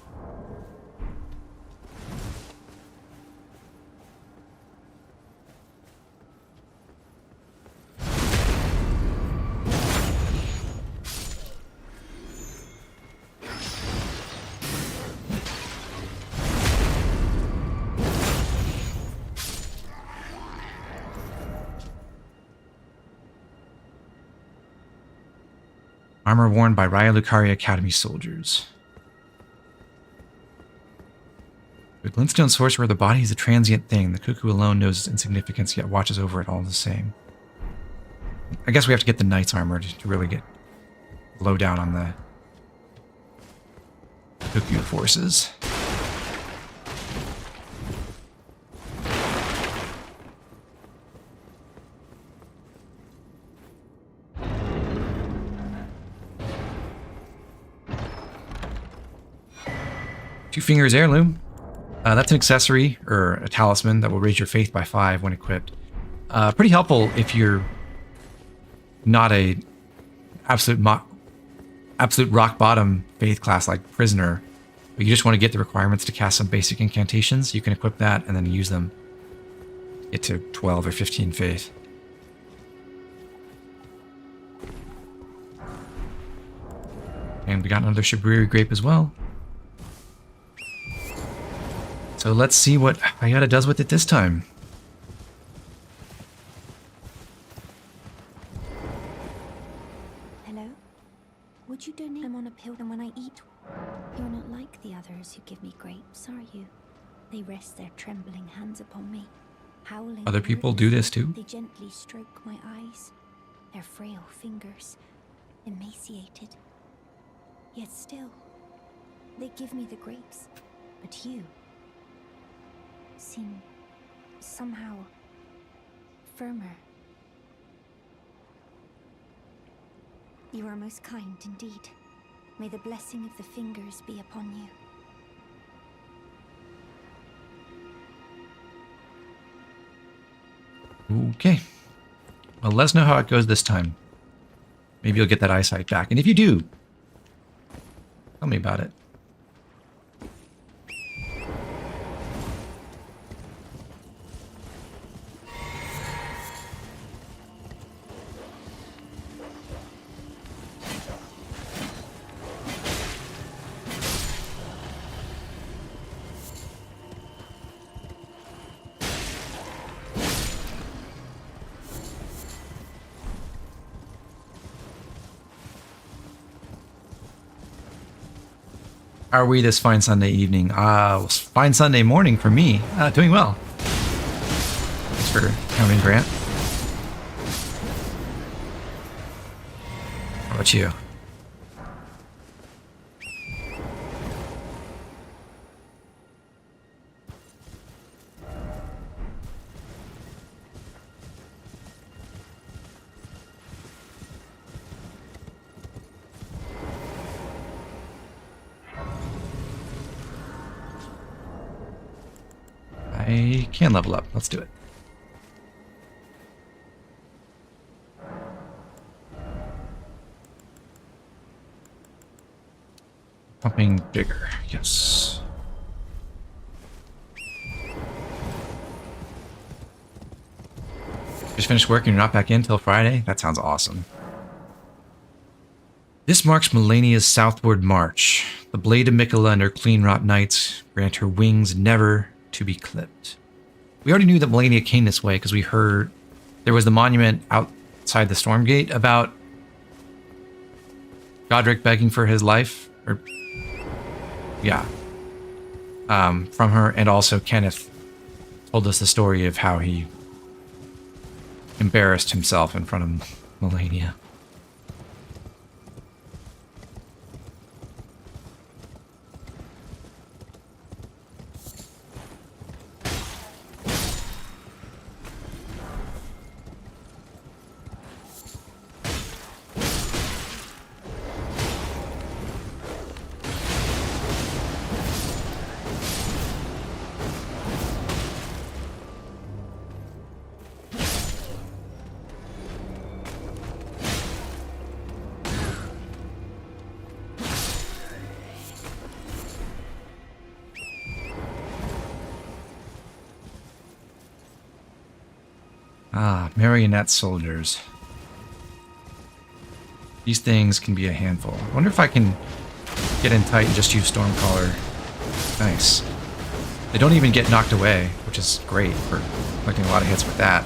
Speaker 1: Armor worn by Raya Lucaria Academy soldiers. The glintstone sorcerer, the body is a transient thing. The cuckoo alone knows its insignificance, yet watches over it all the same. I guess we have to get the knight's armor to really get low down on the cuckoo forces. Two Fingers Heirloom. That's an accessory or a talisman that will raise your faith by 5 when equipped. Pretty helpful if you're not a absolute rock bottom faith class like Prisoner, but you just want to get the requirements to cast some basic incantations. You can equip that and then use them to get to 12 or 15 faith. And we got another Shabriri Grape as well. So let's see what Hyetta does with it this time.
Speaker 2: Hello? Would you donate? I'm on a pill, and when I eat, you're not like the others who give me grapes, are you? They rest their trembling hands upon me, howling.
Speaker 1: Other people do this too?
Speaker 2: They gently stroke my eyes, their frail fingers, emaciated. Yet still, they give me the grapes. But you seem somehow firmer. You are most kind indeed. May the blessing of the fingers be upon you.
Speaker 1: Okay. Well, let us know how it goes this time. Maybe you'll get that eyesight back. And if you do, tell me about it. How are we this fine Sunday evening? Fine Sunday morning for me. Doing well. Thanks for coming, Grant. How about you? I can level up. Let's do it. Pumping bigger. Yes. Just finished work and you're not back in till Friday? That sounds awesome. This marks Melania's southward march. The blade of Mikola and her clean-wrought knights grant her wings never to be clipped. We already knew that Melania came this way because we heard there was the monument outside the Stormgate about Godric begging for his life. From her, and also Kenneth told us the story of how he embarrassed himself in front of Melania. Marionette soldiers. These things can be a handful. I wonder if I can get in tight and just use Stormcaller. Nice. They don't even get knocked away, which is great for collecting a lot of hits with that.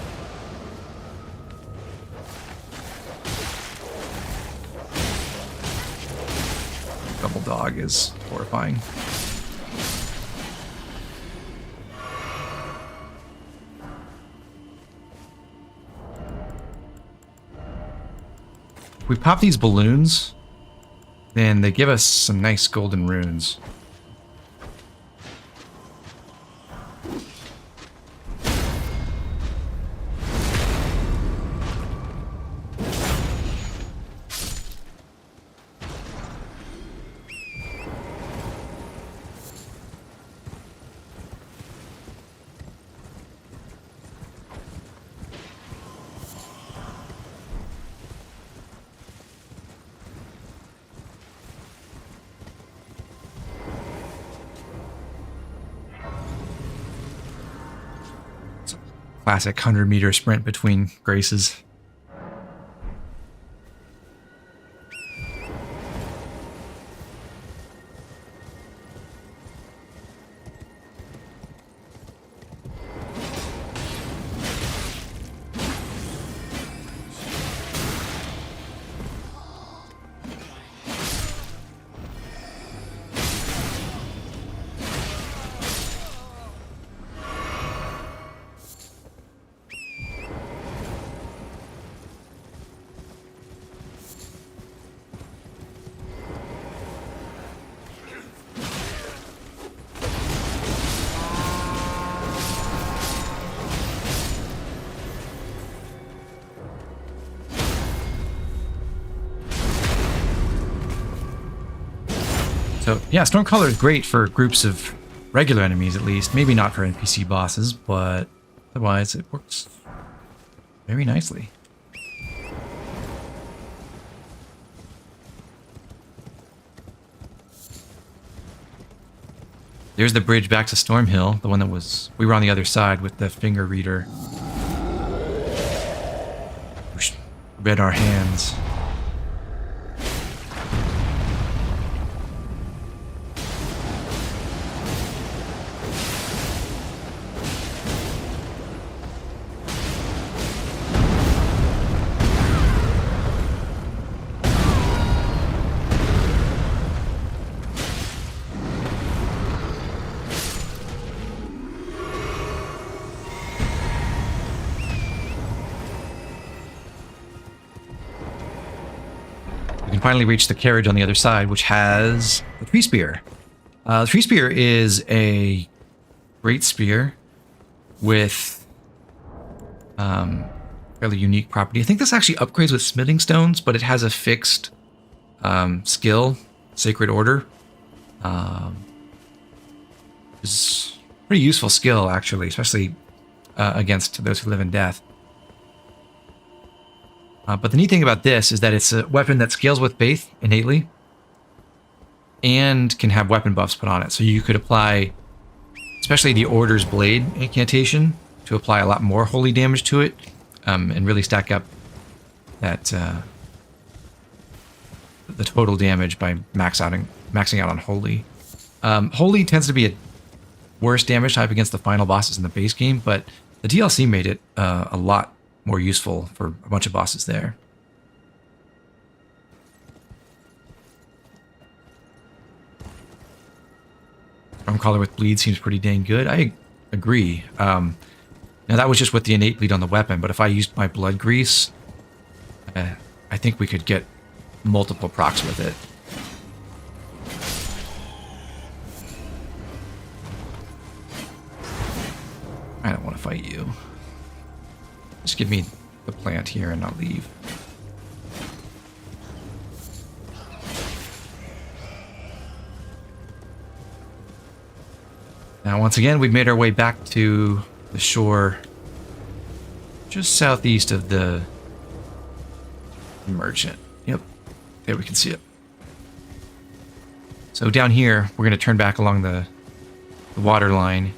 Speaker 1: Double dog is horrifying. If we pop these balloons, then they give us some nice golden runes. Classic 100-meter sprint between graces. So yeah, Stormcaller is great for groups of regular enemies at least. Maybe not for NPC bosses, but otherwise it works very nicely. There's the bridge back to Stormhill, the one that we were on the other side with the finger reader. We read our hands. Finally reached the carriage on the other side, which has the tree spear. The tree spear is a great spear with fairly unique property. I think this actually upgrades with smithing stones, but it has a fixed skill, Sacred Order. It's a pretty useful skill, actually, especially against those who live in death. But the neat thing about this is that it's a weapon that scales with faith innately and can have weapon buffs put on it. So you could apply, especially the Order's Blade incantation, to apply a lot more holy damage to it and really stack up that the total damage by maxing out on holy. Holy tends to be a worse damage type against the final bosses in the base game, but the DLC made it a lot more useful for a bunch of bosses there. Stormcaller with bleed seems pretty dang good. I agree. Now that was just with the innate bleed on the weapon, but if I used my blood grease, I think we could get multiple procs with it. I don't want to fight you. Just give me the plant here and I'll leave. Now, once again, we've made our way back to the shore just southeast of the merchant. Yep, there we can see it. So down here, we're going to turn back along the water line.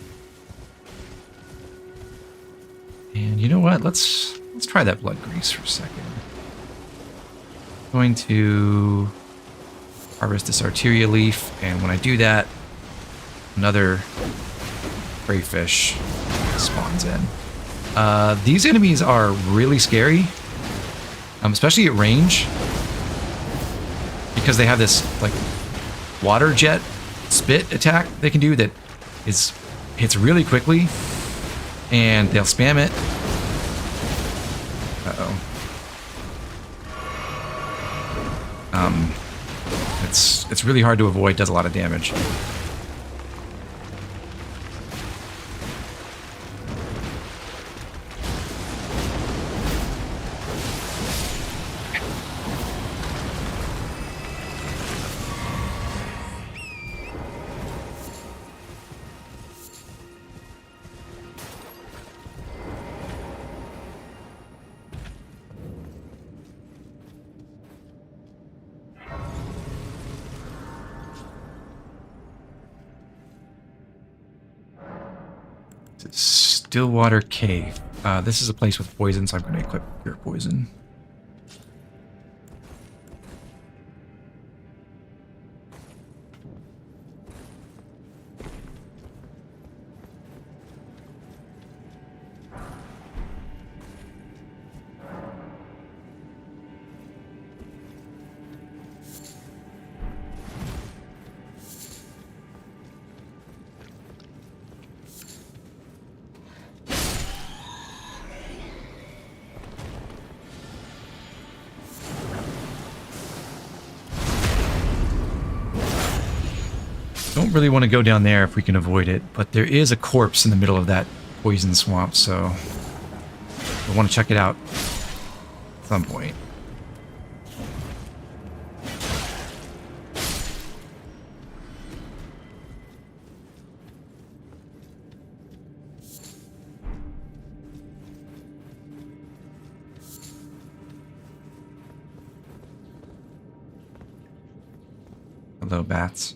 Speaker 1: And you know what? Let's try that blood grease for a second. I'm going to harvest this Arteria leaf, and when I do that, another crayfish spawns in. These enemies are really scary, especially at range, because they have this like water jet spit attack they can do that hits really quickly. And they'll spam it. Uh-oh. It's really hard to avoid, does a lot of damage. Stillwater Cave. This is a place with poison, so I'm going to equip Pure Poison. Don't really want to go down there if we can avoid it, but there is a corpse in the middle of that poison swamp, so I want to check it out at some point. Hello, bats.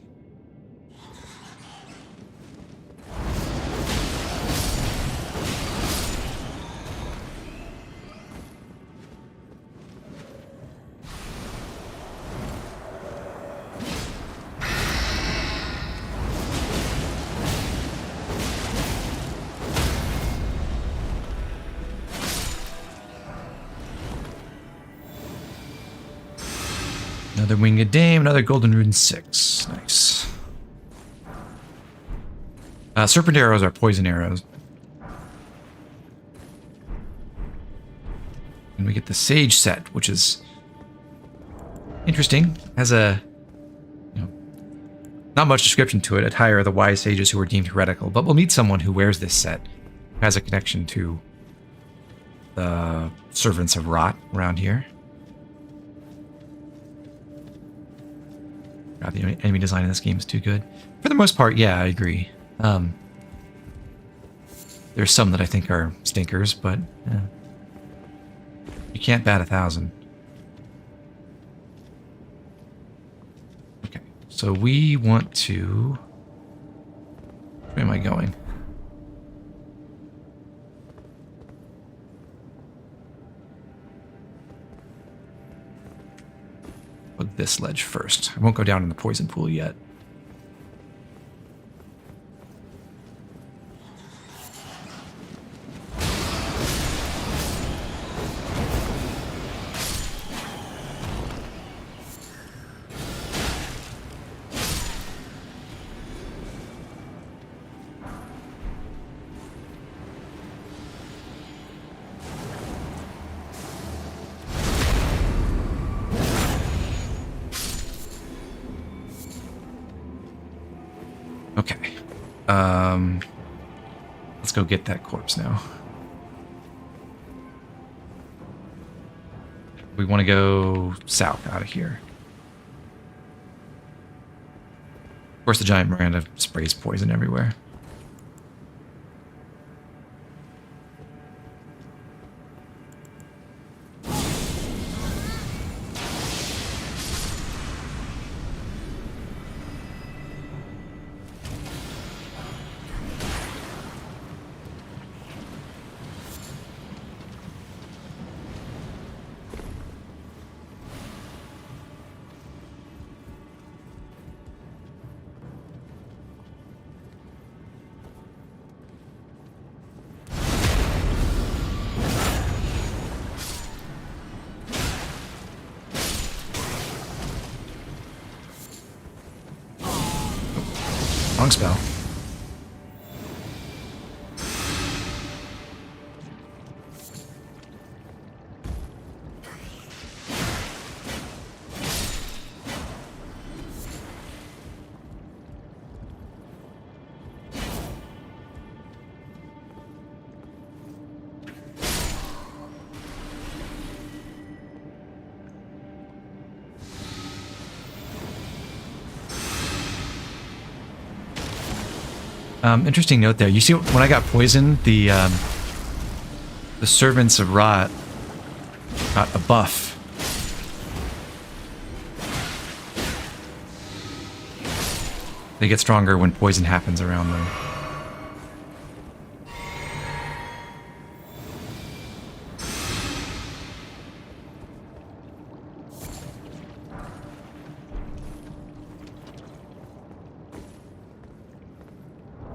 Speaker 1: Another Winged Dame, another Golden Rune 6. Nice. Serpent arrows are poison arrows. And we get the Sage set, which is interesting. Has a, not much description to it. Attire of the wise sages who are deemed heretical, but we'll meet someone who wears this set, who has a connection to the servants of Rot around here. God, the enemy design in this game is too good. For the most part, yeah, I agree. There's some that I think are stinkers, but you can't bat 1,000. Okay, so we want to... Where am I going? Put this ledge first. I won't go down in the poison pool yet. Okay. Let's go get that corpse now. We want to go south out of here. Of course, the giant Miranda sprays poison everywhere. Wrong spell. Interesting note there. You see, when I got poisoned, the servants of Rot got a buff. They get stronger when poison happens around them.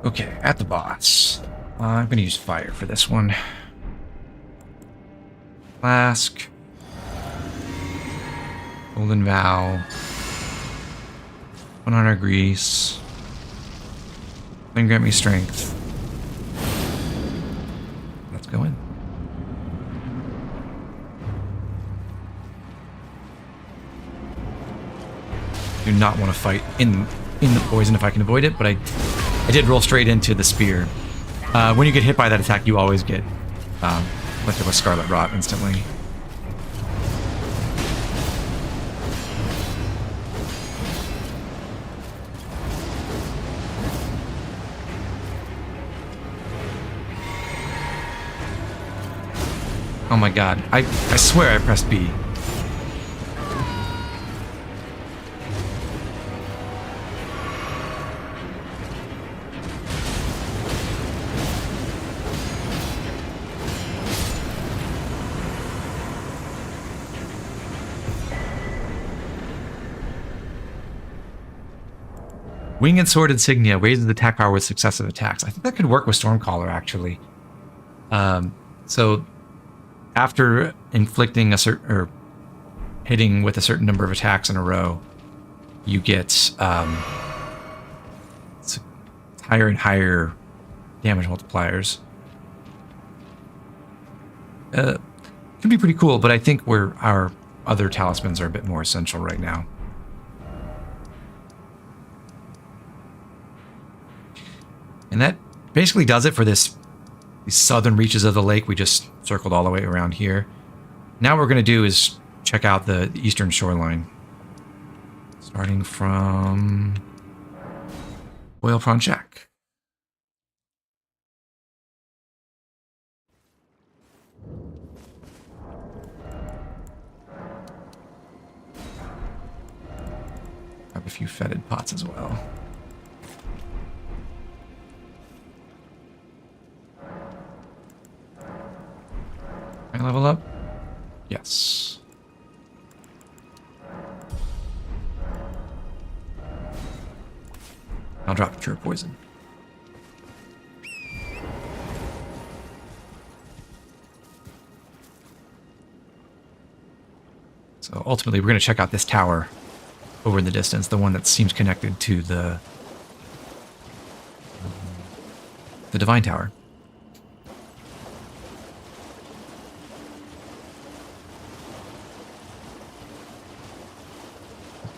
Speaker 1: Okay, at the boss. I'm going to use fire for this one. Flask. Golden Vow. 100 grease. Then grant me strength. Let's go in. Do not want to fight in the poison if I can avoid it, but I did roll straight into the spear. When you get hit by that attack, you always get left with Scarlet Rot instantly. Oh my god, I swear I pressed B. Wing and sword insignia raises attack power with successive attacks. I think that could work with Stormcaller, actually. So after inflicting a certain, or hitting with a certain number of attacks in a row, you get higher and higher damage multipliers. Could be pretty cool, but I think our other talismans are a bit more essential right now. And that basically does it for these southern reaches of the lake. We just circled all the way around here. Now what we're going to do is check out the eastern shoreline. Starting from Oil Prawn Shack. Grab a few fetid pots as well. Can I level up? Yes. I'll drop a cure poison. So ultimately, we're going to check out this tower over in the distance, the one that seems connected to the Divine Tower.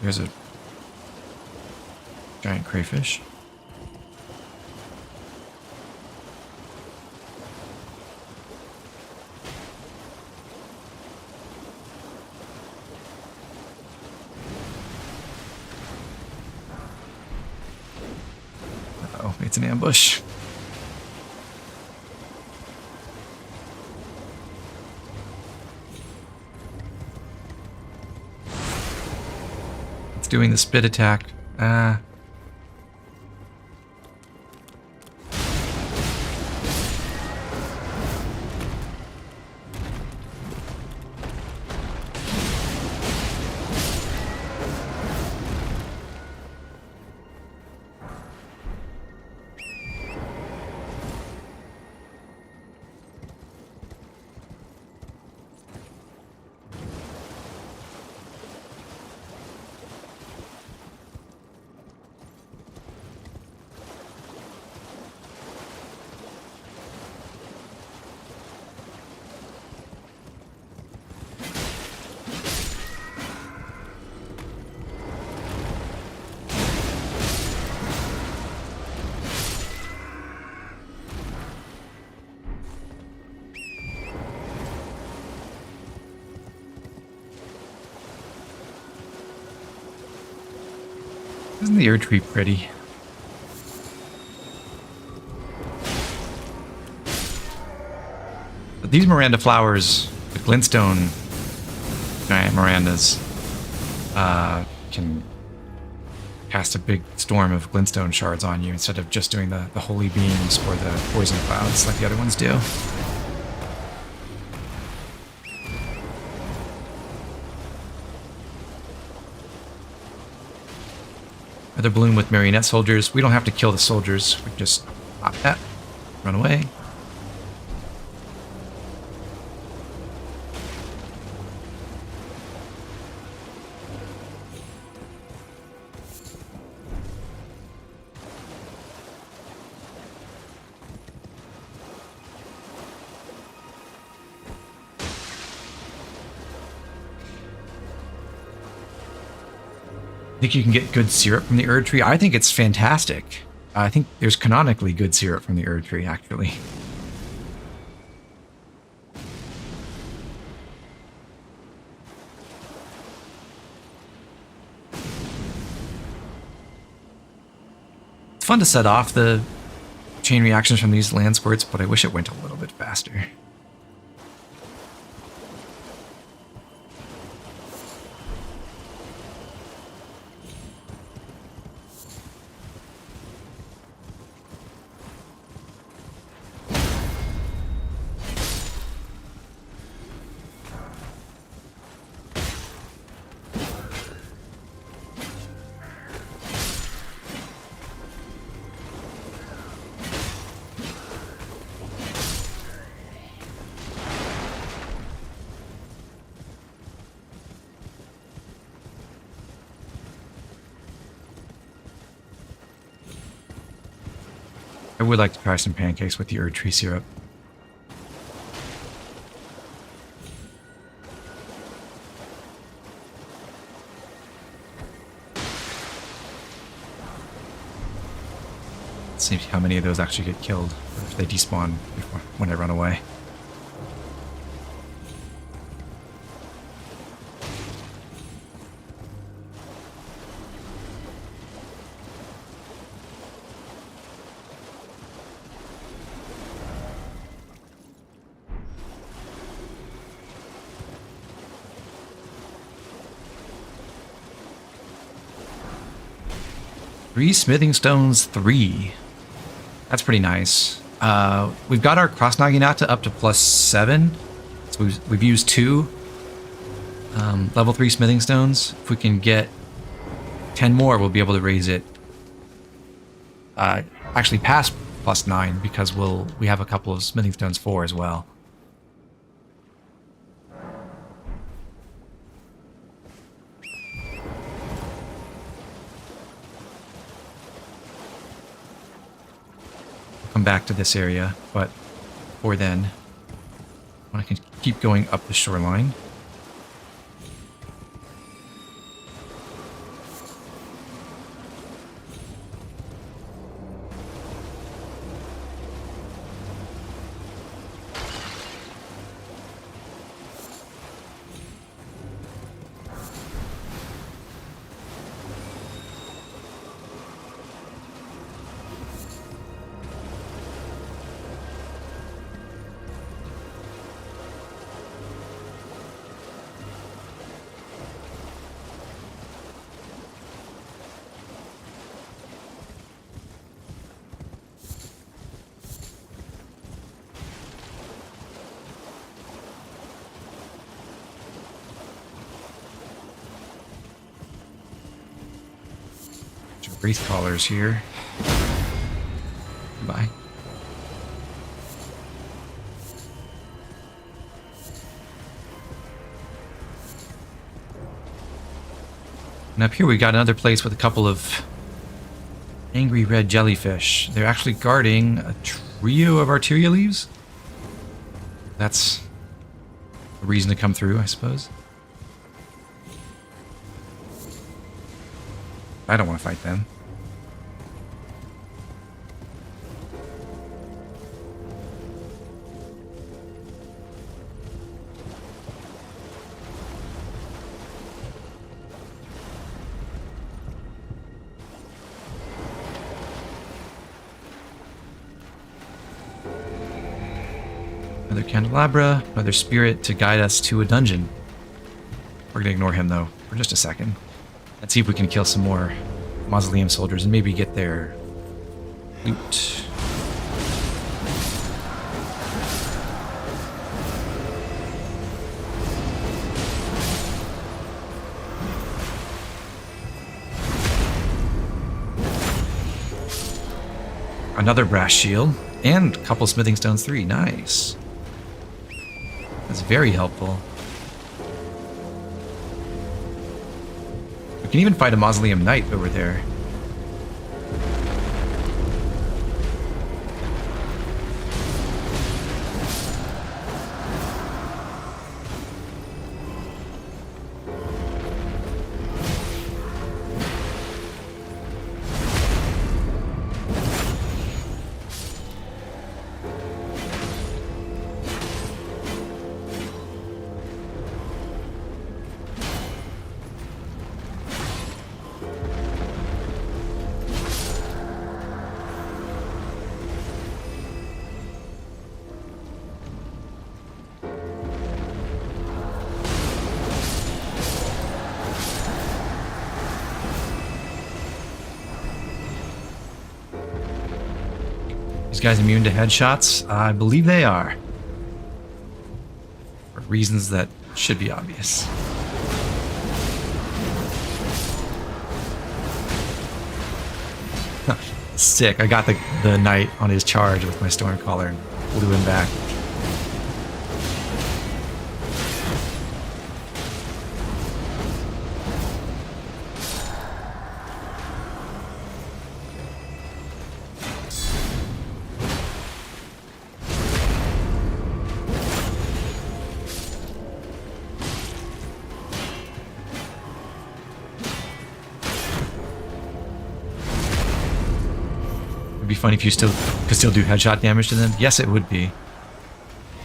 Speaker 1: There's a giant crayfish. Uh-oh, it's an ambush. Doing the spit attack. Isn't the Erd Tree pretty? But these Miranda flowers, the glintstone giant Mirandas, can cast a big storm of glintstone shards on you instead of just doing the holy beams or the poison clouds like the other ones do. Another bloom with marionette soldiers. We don't have to kill the soldiers. We just pop that, run away. Think you can get good syrup from the Erd Tree? I think it's fantastic. I think there's canonically good syrup from the Erd Tree, actually. It's fun to set off the chain reactions from these land squirts, but I wish it went a little bit faster. I would like to try some pancakes with the Erd Tree syrup. Let's see how many of those actually get killed, or if they despawn before, when I run away. Three smithing stones, 3. That's pretty nice. We've got our cross naginata up to +7. So we've used 2 level 3 smithing stones. If we can get 10 more, we'll be able to raise it actually past +9, because we have a couple of smithing stones 4 as well. Come back to this area, but before then, I can keep going up the shoreline. Wraith callers here. Goodbye. And up here we got another place with a couple of angry red jellyfish. They're actually guarding a trio of arteria leaves. That's a reason to come through, I suppose. I don't want to fight them. Another candelabra, another spirit to guide us to a dungeon. We're gonna ignore him though for just a second. Let's see if we can kill some more mausoleum soldiers and maybe get their loot. Another brass shield and a couple smithing stones 3. Nice. That's very helpful. We can even fight a mausoleum knight over there. These guys immune to headshots? I believe they are. For reasons that should be obvious. Sick. I got the knight on his charge with my Stormcaller and blew him back. be funny if you could still do headshot damage to them. Yes, it would be.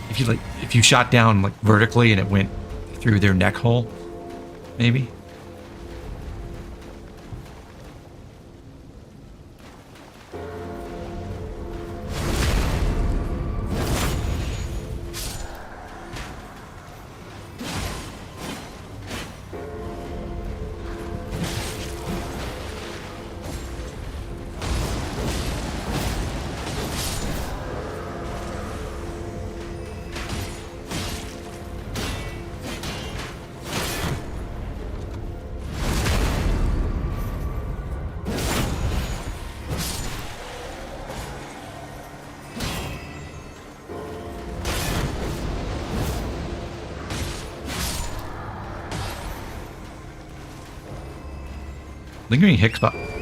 Speaker 1: If you shot down like vertically and it went through their neck hole, maybe.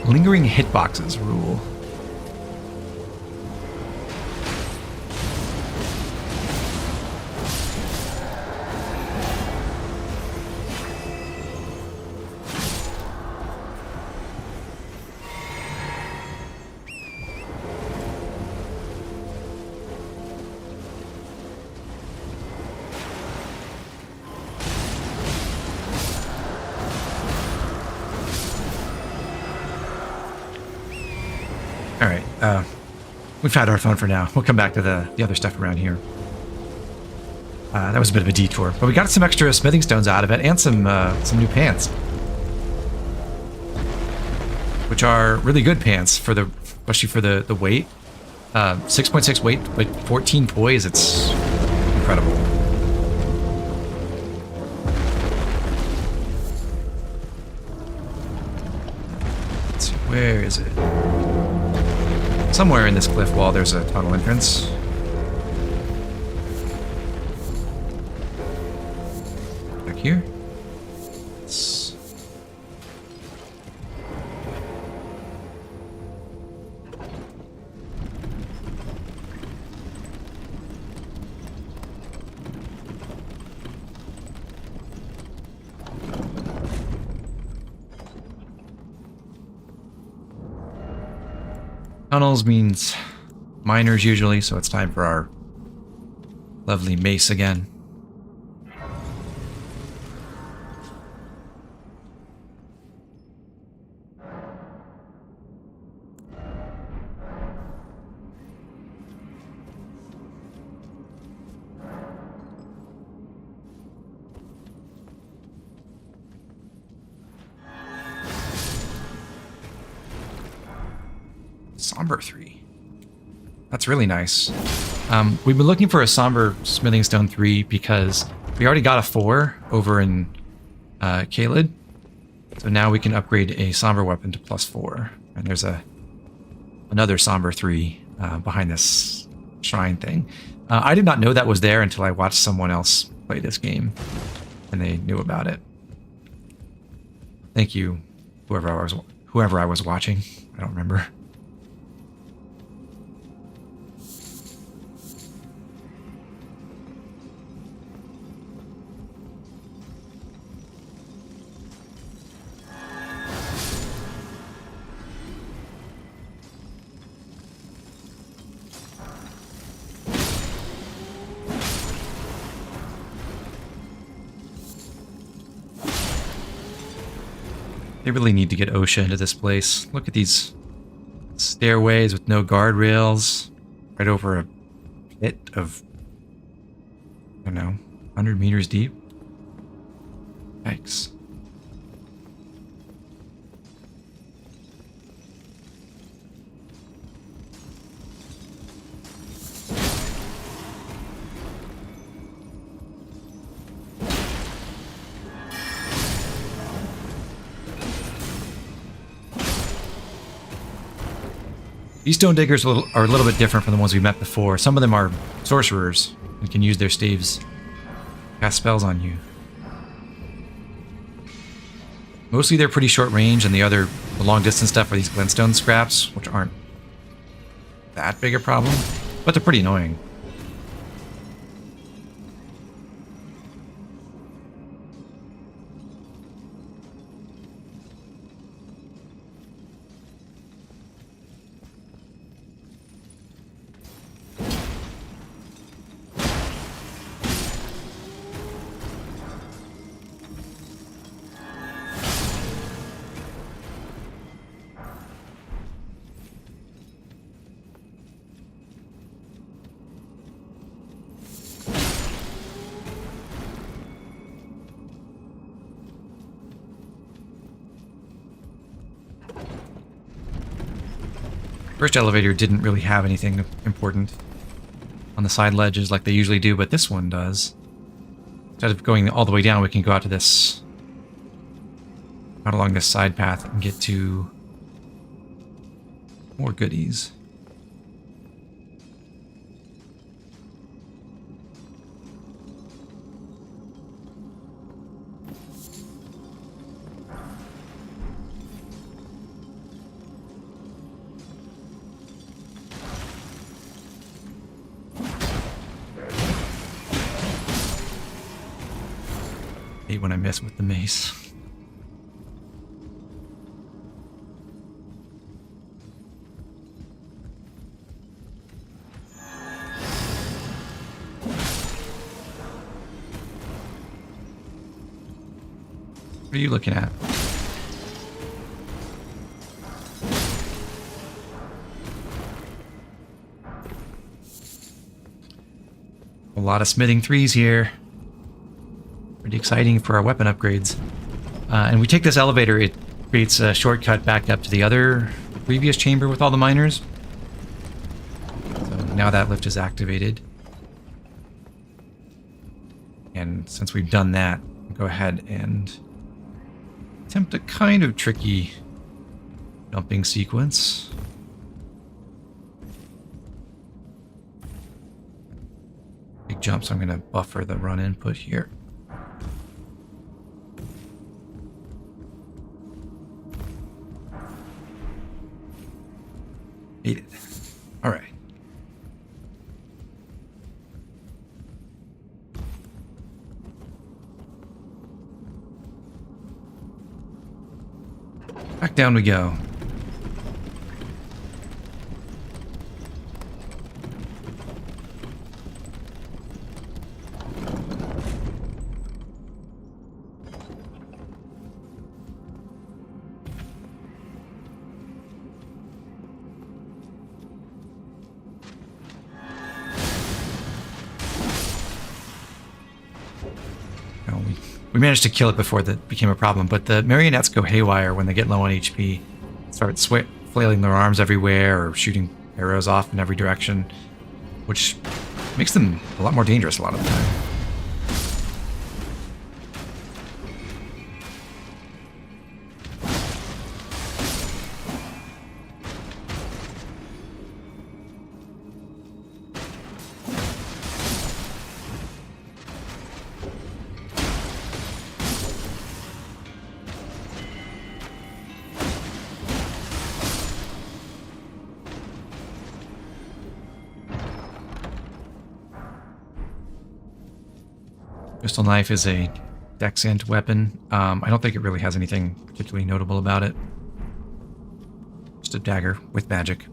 Speaker 1: Lingering hitboxes rule. We've had our fun for now. We'll come back to the other stuff around here. That was a bit of a detour, but we got some extra smithing stones out of it and some new pants, which are really good pants for especially for the weight. 6.6 weight, but 14 poise. It's incredible. Let's see, where is it? Somewhere in this cliff wall, there's a tunnel entrance. Back here. Tunnels means miners usually, so it's time for our lovely mace again. Somber 3. That's really nice. We've been looking for a Somber Smithing Stone 3 because we already got a 4 over in Caelid. So now we can upgrade a Somber weapon to +4. And there's another Somber 3 behind this shrine thing. I did not know that was there until I watched someone else play this game. And they knew about it. Thank you, whoever I was watching. I don't remember. They really need to get OSHA into this place. Look at these stairways with no guardrails. Right over a pit of, I don't know, 100 meters deep. Yikes. These stone diggers are a little bit different from the ones we met before. Some of them are sorcerers and can use their staves to cast spells on you. Mostly they're pretty short range, and the long distance stuff are these glintstone scraps, which aren't that big a problem, but they're pretty annoying. First elevator didn't really have anything important on the side ledges like they usually do, but this one does. Instead of going all the way down, we can go out to this, out along this side path and get to more goodies. Hate when I mess with the mace. What are you looking at? A lot of smithing threes here. Pretty exciting for our weapon upgrades. And we take this elevator, it creates a shortcut back up to the other previous chamber with all the miners. So now that lift is activated. And since we've done that, go ahead and attempt a kind of tricky jumping sequence. Big jump, so I'm going to buffer the run input here. Made it. All right. Back down we go. We managed to kill it before that became a problem, but the marionettes go haywire when they get low on HP. Start flailing their arms everywhere or shooting arrows off in every direction, which makes them a lot more dangerous a lot of the time. Crystal Knife is a Dexant weapon. I don't think it really has anything particularly notable about it. Just a dagger with magic.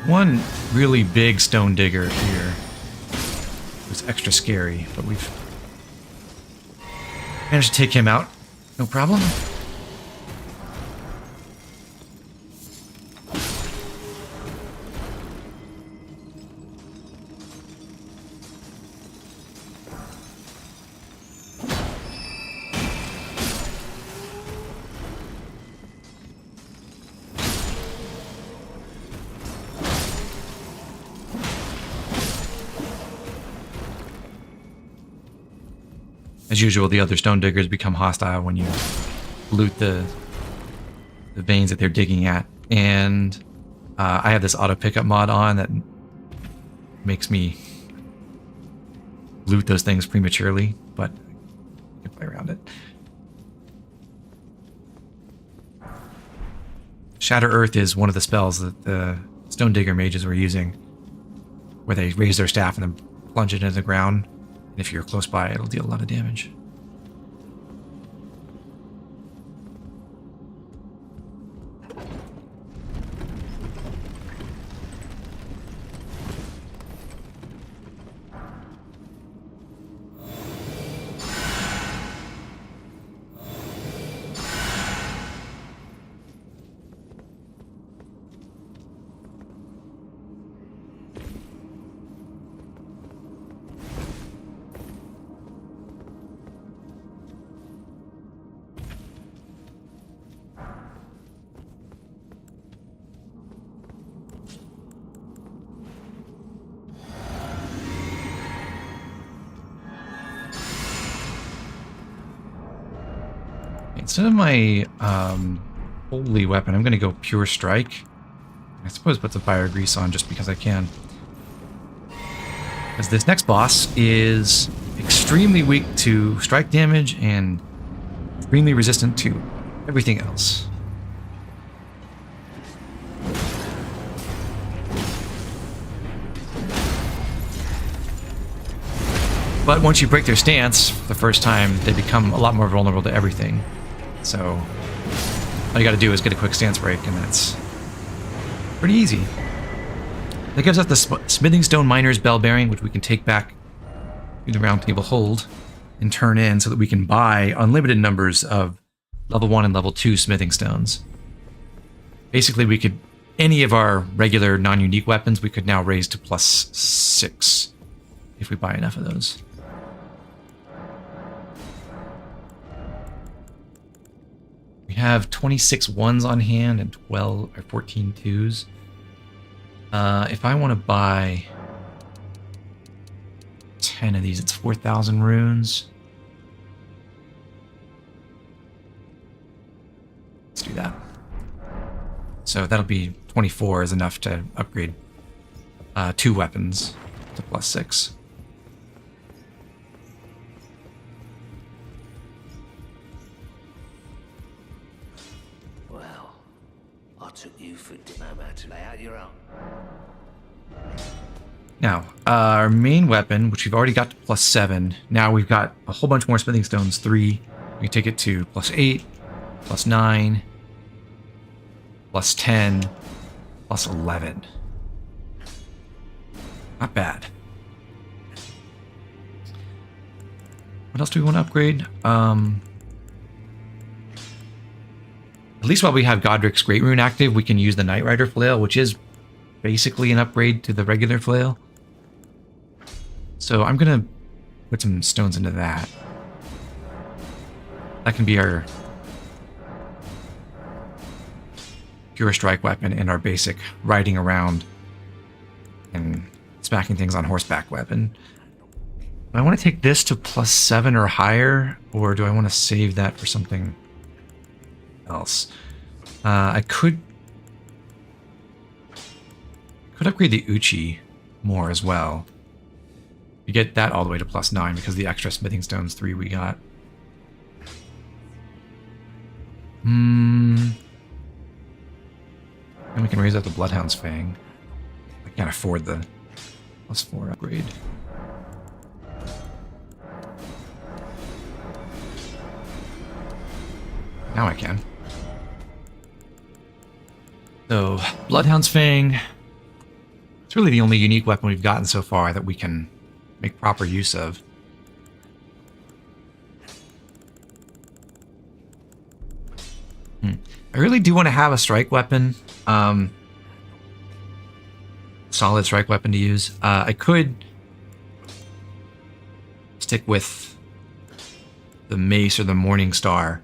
Speaker 1: One really big stone digger here was extra scary, but we've managed to take him out, no problem. As usual, the other stone diggers become hostile when you loot the veins that they're digging at. And I have this auto pickup mod on that makes me loot those things prematurely, but I can play around it. Shatter Earth is one of the spells that the stone digger mages were using, where they raise their staff and then plunge it into the ground. And if you're close by, it'll deal a lot of damage. Instead of my holy weapon, I'm going to go pure strike. I suppose put the fire grease on just because I can. Because this next boss is extremely weak to strike damage and extremely resistant to everything else. But once you break their stance the first time, they become a lot more vulnerable to everything. So all you gotta do is get a quick stance break, and that's pretty easy. That gives us the Smithing Stone Miner's Bell Bearing, which we can take back to the Round Table Hold and turn in so that we can buy unlimited numbers of level 1 and level 2 smithing stones. Basically, we could, any of our regular non-unique weapons, we could now raise to +6 if we buy enough of those. We have 26 ones on hand and 12 or 14 twos. If I want to buy 10 of these, it's 4,000 runes. Let's do that. So that'll be 24 is enough to upgrade 2 weapons to +6.
Speaker 6: Well, I took you for no matter. Lay out your own.
Speaker 1: Now, our main weapon, which we've already got to +7, now we've got a whole bunch more smithing stones, 3. We can take it to +8, +9, +10, +11. Not bad. What else do we want to upgrade? At least while we have Godric's Great Rune active, we can use the Knight Rider Flail, which is basically an upgrade to the regular flail. So I'm gonna put some stones into that. That can be our pure strike weapon and our basic riding around and smacking things on horseback weapon. Do I want to take this to +7 or higher, or do I want to save that for something else? I could upgrade the Uchi more as well. You get that all the way to +9 because of the extra smithing stones 3 we got. And we can raise up the Bloodhound's Fang. I can't afford the +4 upgrade. Now I can. So, Bloodhound's Fang. It's really the only unique weapon we've gotten so far that we can make proper use of. I really do want to have a strike weapon. Solid strike weapon to use. I could stick with the Mace or the Morning Star,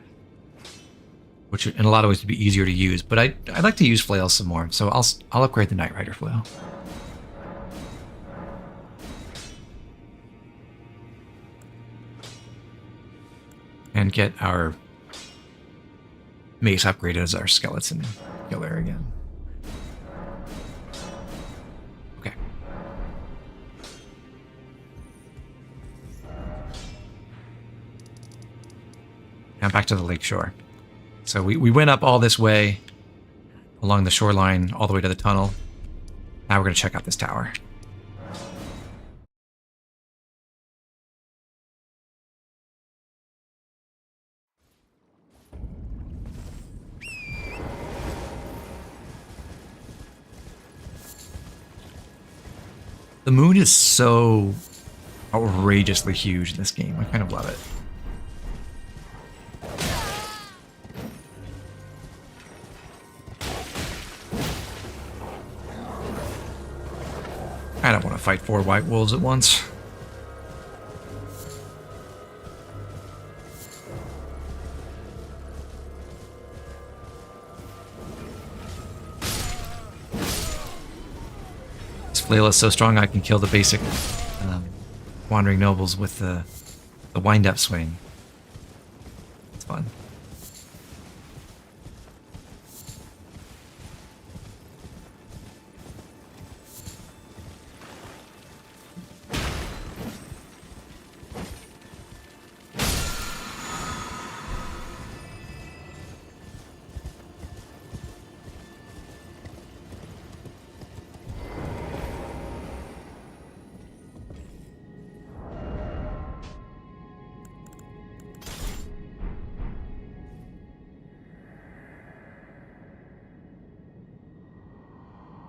Speaker 1: which in a lot of ways would be easier to use, but I'd like to use flails some more, so I'll upgrade the Knight Rider Flail. And get our Mace upgraded as our Skeleton Killer again. Okay. Now back to the lakeshore. So we went up all this way along the shoreline all the way to the tunnel. Now we're going to check out this tower. The moon is so outrageously huge in this game. I kind of love it. I don't want to fight 4 white wolves at once. This flail is so strong I can kill the basic wandering nobles with the wind-up swing. It's fun.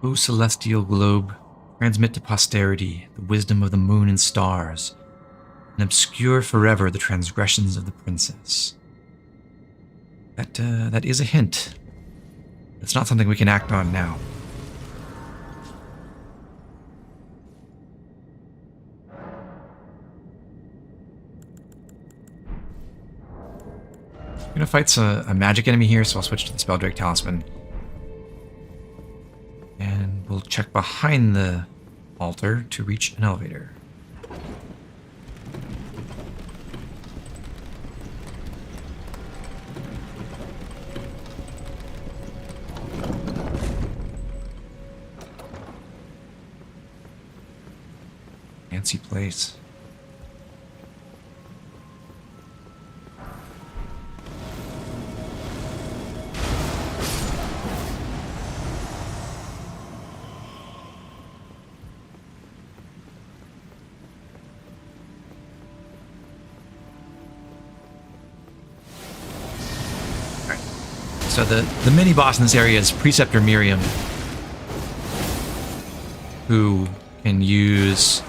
Speaker 1: O celestial globe, transmit to posterity the wisdom of the moon and stars, and obscure forever the transgressions of the princess. That is a hint. It's not something we can act on now. I'm gonna fight a magic enemy here, so I'll switch to the Spelldrake Talisman. And we'll check behind the altar to reach an elevator. Fancy place. So the mini boss in this area is Preceptor Miriam, who can use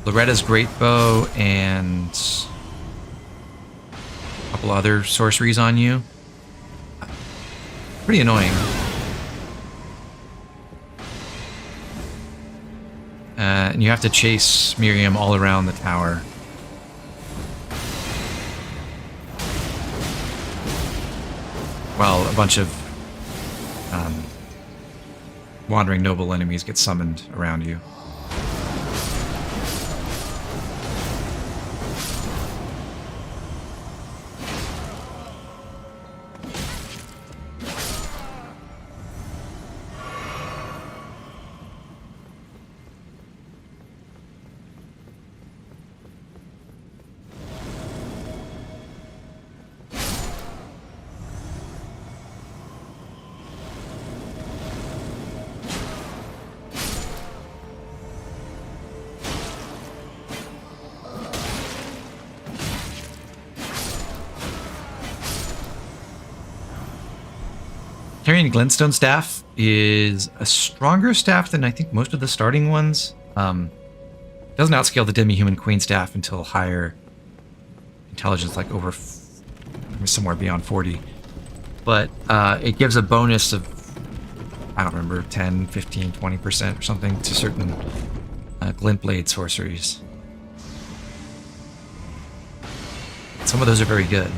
Speaker 1: Loretta's Great Bow and a couple other sorceries on you. Pretty annoying. And you have to chase Miriam all around the tower. While a bunch of wandering noble enemies get summoned around you. Carian Glintstone Staff is a stronger staff than I think most of the starting ones. Doesn't outscale the Demi-Human Queen Staff until higher intelligence, like over somewhere beyond 40. But it gives a bonus of, I don't remember, 10, 15, 20% or something to certain Glint Blade sorceries. Some of those are very good.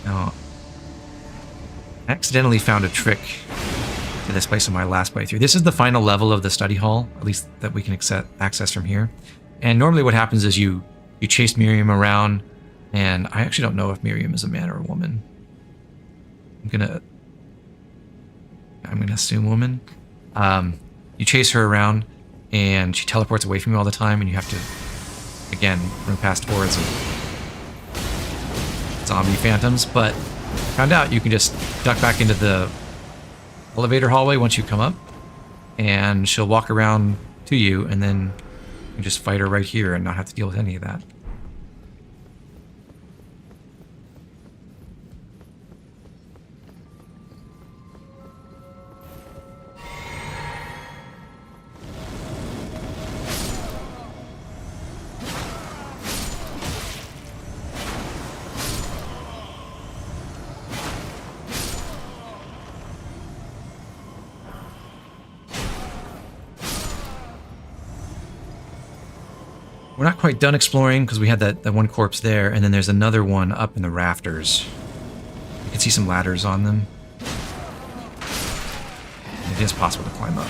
Speaker 1: Now, I accidentally found a trick to this place in my last playthrough. This is the final level of the study hall, at least that we can access from here. And normally what happens is you chase Miriam around, and I actually don't know if Miriam is a man or a woman. I'm gonna assume woman. You chase her around, and she teleports away from you all the time, and you have to, again, run past hordes of zombie phantoms, but found out you can just duck back into the elevator hallway once you come up, and she'll walk around to you, and then you can just fight her right here and not have to deal with any of that. We're not quite done exploring because we had that one corpse there, and then there's another one up in the rafters. You can see some ladders on them. It is possible to climb up.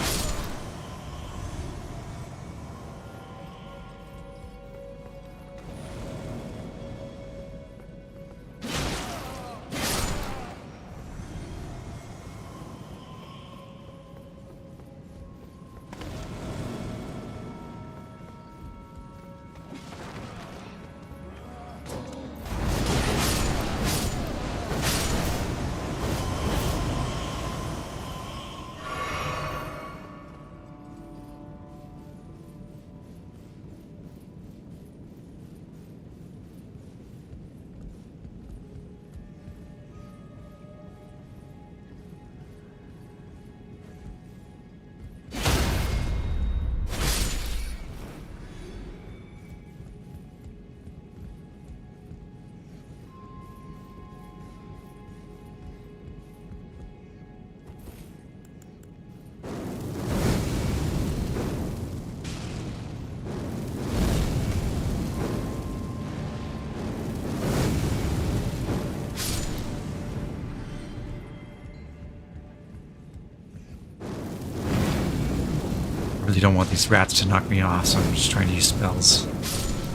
Speaker 1: really don't want these rats to knock me off, so I'm just trying to use spells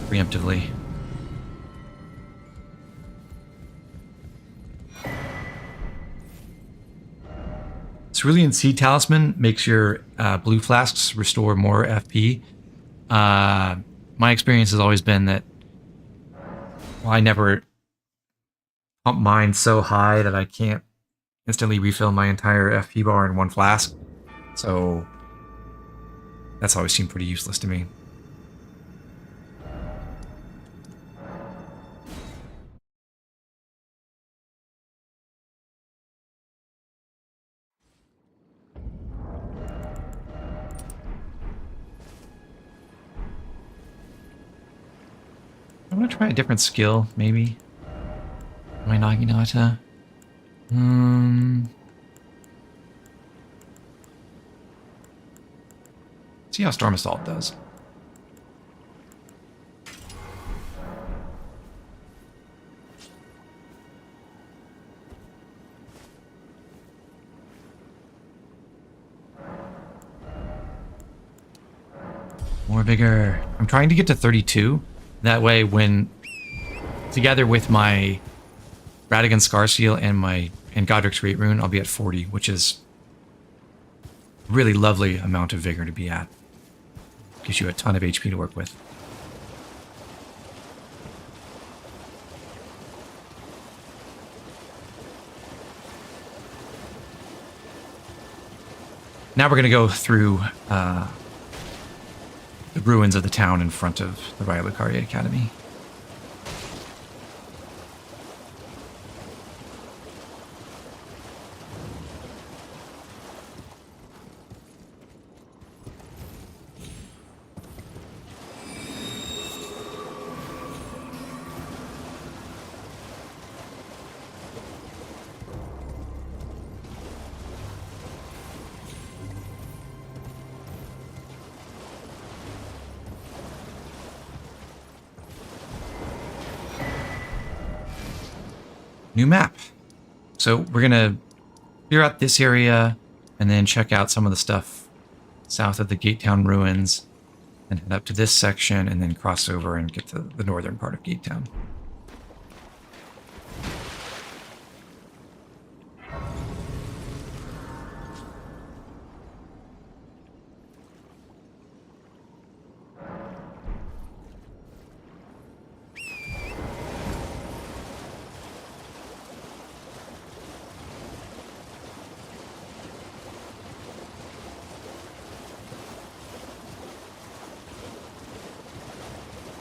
Speaker 1: preemptively. Cerulean Seed Talisman makes your blue flasks restore more FP. My experience has always been that, well, I never pump mine so high that I can't instantly refill my entire FP bar in one flask. So that's always seemed pretty useless to me. I'm gonna try a different skill, maybe. My Naginata. See how Storm Assault does. More vigor. I'm trying to get to 32. That way, when together with my Radagon's Scar Seal and Godric's Great Rune, I'll be at 40, which is a really lovely amount of vigor to be at. Gives you a ton of HP to work with. Now we're going to go through the ruins of the town in front of the Raya Lucaria Academy. New map. So we're gonna clear out this area and then check out some of the stuff south of the Gatetown ruins and head up to this section and then cross over and get to the northern part of Gatetown.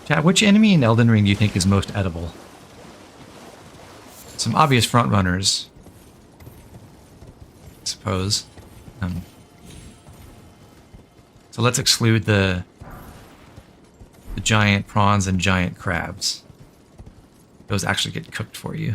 Speaker 1: Chat, which enemy in Elden Ring do you think is most edible? Some obvious front runners, I suppose. So let's exclude the giant prawns and giant crabs. Those actually get cooked for you.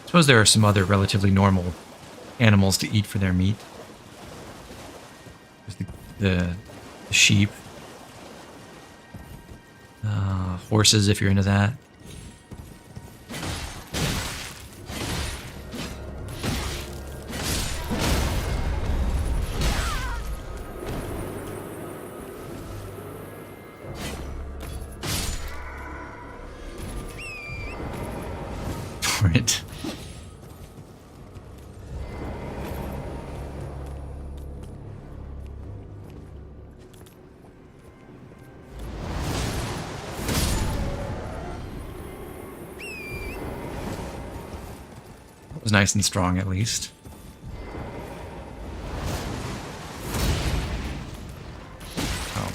Speaker 1: I suppose there are some other relatively normal animals to eat for their meat. There's the sheep. Horses, if you're into that. Torrent. Was nice and strong, at least. Oh,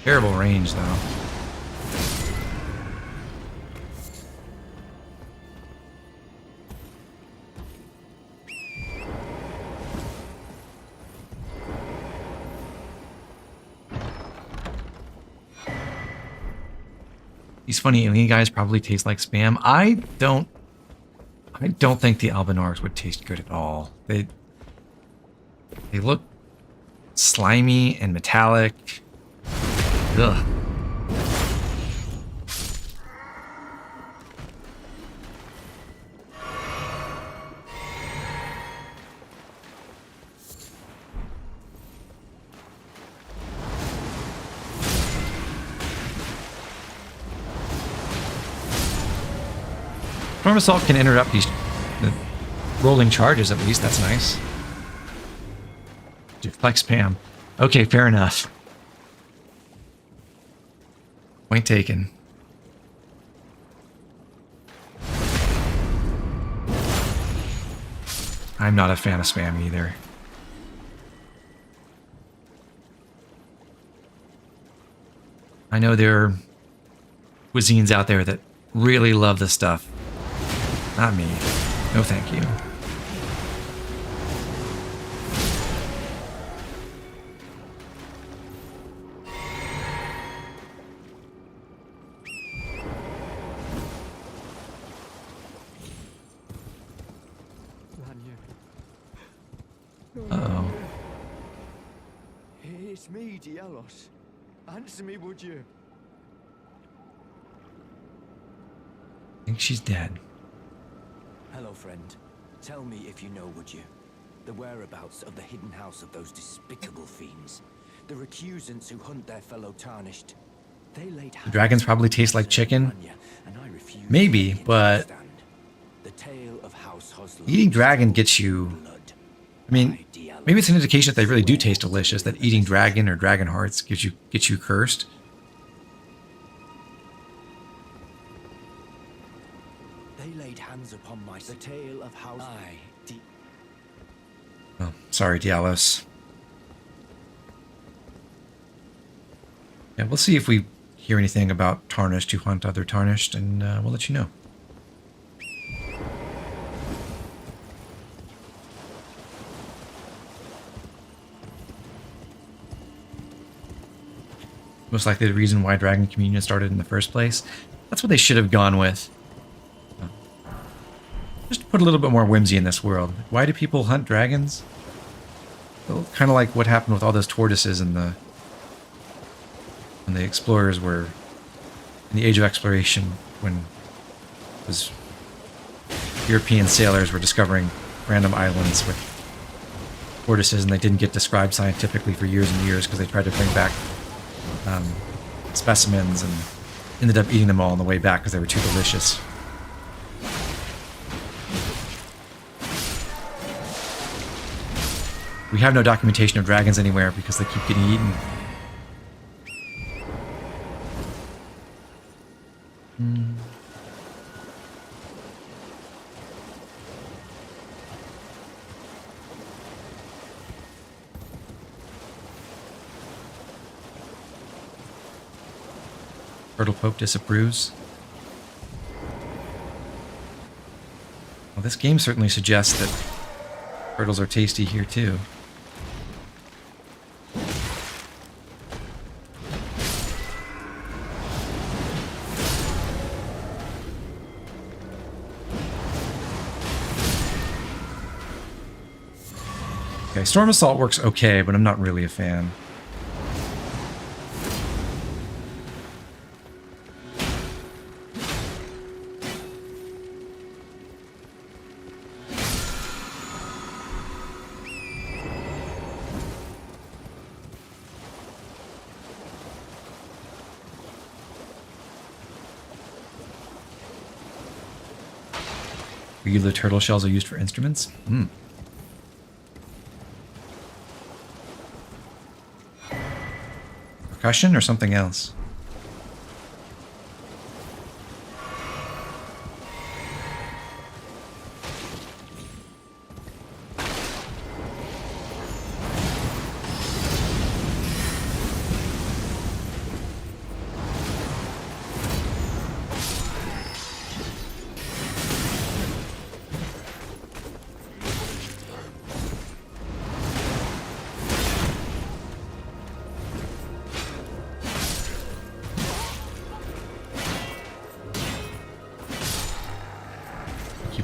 Speaker 1: terrible range, though. These funny alien guys probably taste like spam. I don't think the Albinaurics would taste good at all. They look slimy and metallic. Ugh. Storm Assault can interrupt these rolling charges at least. That's nice. Deflect spam. Okay, fair enough. Point taken. I'm not a fan of spam either. I know there are cuisines out there that really love this stuff. Not me. No thank you. Uh-oh.
Speaker 7: It's me, Dialos. Answer me, would you?
Speaker 1: I think she's dead.
Speaker 8: Hello, friend. Tell me if you know, would you? The whereabouts of the hidden house of those despicable fiends. The recusants who hunt their fellow tarnished. They laid
Speaker 1: The dragons probably taste like chicken. Maybe, but
Speaker 8: the tale of House Hustle.
Speaker 1: Eating dragon gets you... I mean, maybe it's an indication that they really do taste delicious, that eating dragon or dragon hearts gets you cursed.
Speaker 8: They laid hands upon my the tale of House.
Speaker 1: Oh, sorry, Dialos. Yeah, we'll see if we hear anything about Tarnished who hunt other Tarnished, and we'll let you know. Most likely the reason why Dragon Communion started in the first place. That's what they should have gone with. Just to put a little bit more whimsy in this world. Why do people hunt dragons? Well, kind of like what happened with all those tortoises in when the explorers were in the Age of Exploration, when it was European sailors were discovering random islands with tortoises, and they didn't get described scientifically for years and years because they tried to bring back specimens and ended up eating them all on the way back because they were too delicious. We have no documentation of dragons anywhere because they keep getting eaten. Turtle Pope disapproves. Well, this game certainly suggests that turtles are tasty here too. Okay, Storm Assault works okay, but I'm not really a fan. Regular turtle shells are used for instruments? Percussion or something else?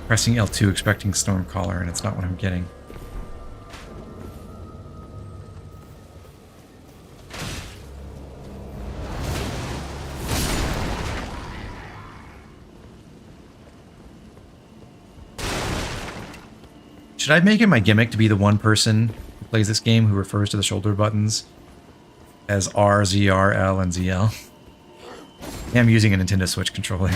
Speaker 1: Pressing L2 expecting Stormcaller, and it's not what I'm getting. Should I make it my gimmick to be the one person who plays this game who refers to the shoulder buttons as R, ZR, L, and ZL? Yeah, I'm using a Nintendo Switch controller.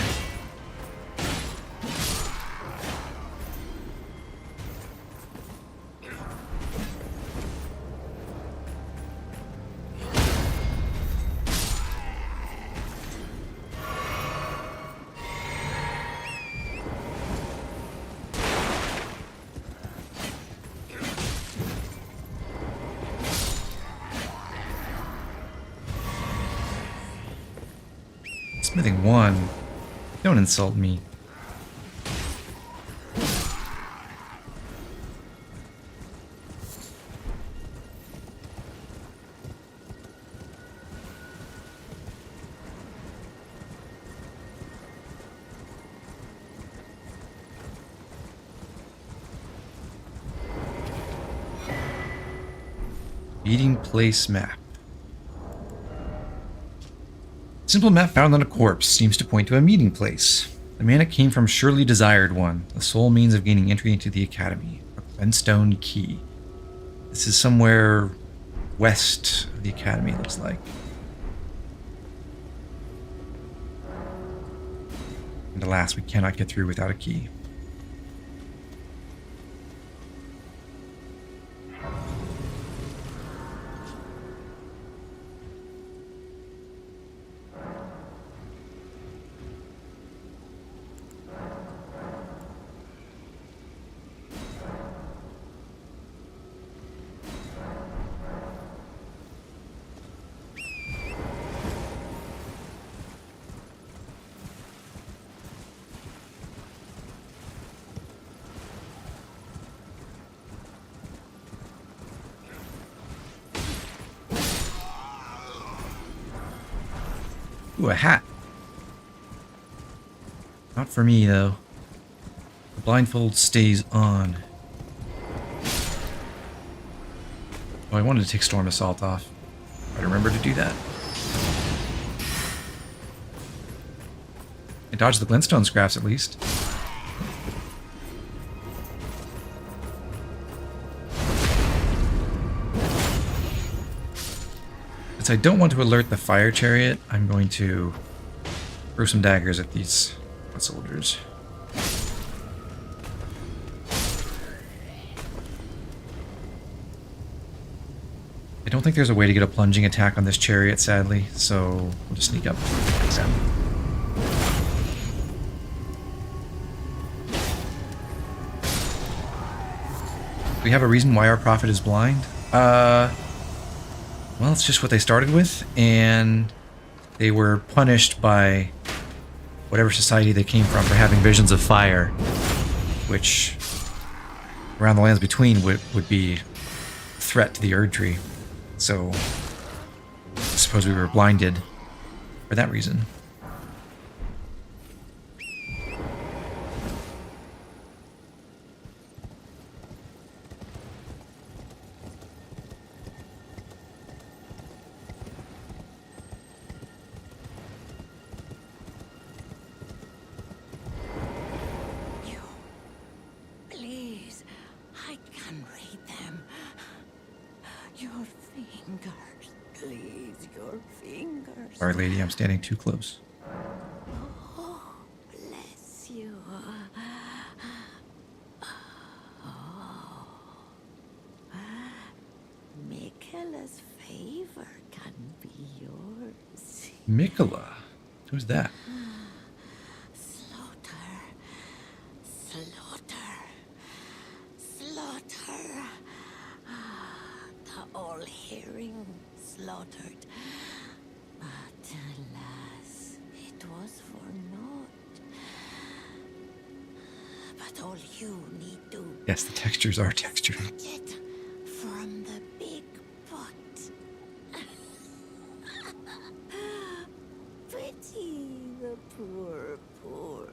Speaker 1: Smithing 1. Don't insult me. Meeting place map. Simple map found on a corpse seems to point to a meeting place. The mana came from Surely Desired One, the sole means of gaining entry into the Academy. A Glenstone Key. This is somewhere west of the Academy, it looks like. And alas, we cannot get through without a key. Ooh, a hat. Not for me, though. The blindfold stays on. Oh, I wanted to take Storm Assault off. I remember to do that. I dodged the glintstone scraps, at least. Since I don't want to alert the fire chariot, I'm going to throw some daggers at these soldiers. I don't think there's a way to get a plunging attack on this chariot, sadly, so we'll just sneak up next time. Do we have a reason why our prophet is blind? Well, it's just what they started with, and they were punished by whatever society they came from for having visions of fire, which around the lands between would be a threat to the Erd Tree. So I suppose we were blinded for that reason. Sorry, lady, I'm standing too close.
Speaker 9: Oh, bless you. Oh. Mikola's favor can be yours.
Speaker 1: Mikola? Who's that?
Speaker 9: Slaughter. The all-hearing slaughtered. But alas, it was for naught. But all you need to...
Speaker 1: Yes, the textures are textured.
Speaker 9: It from the big pot. Pity the poor fool.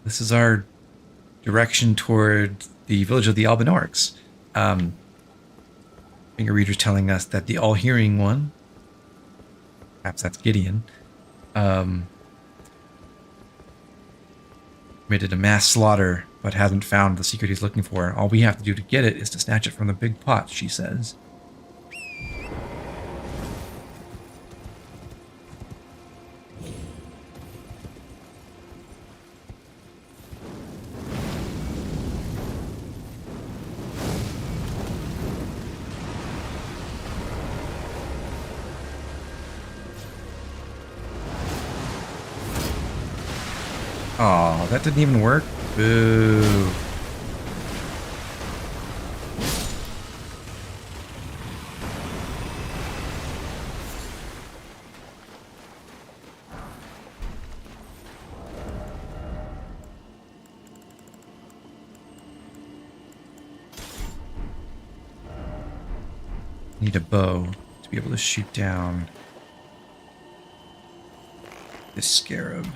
Speaker 1: This is our direction toward the village of the Albinaurics. Finger Reader's telling us that the all-hearing one, perhaps that's Gideon, committed a mass slaughter, but hasn't found the secret he's looking for. All we have to do to get it is to snatch it from the big pot, she says. Oh, that didn't even work? Boo. Need a bow to be able to shoot down this scarab.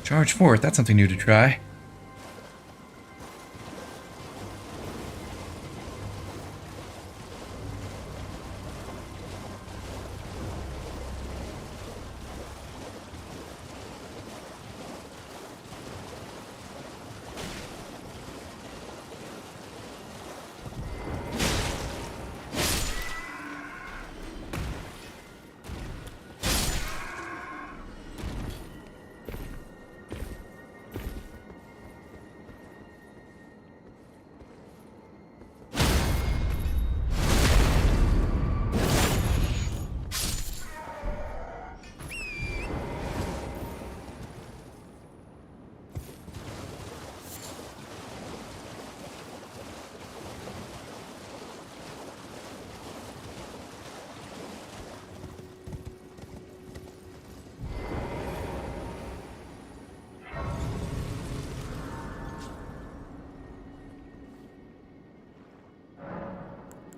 Speaker 1: Charge forth, that's something new to try.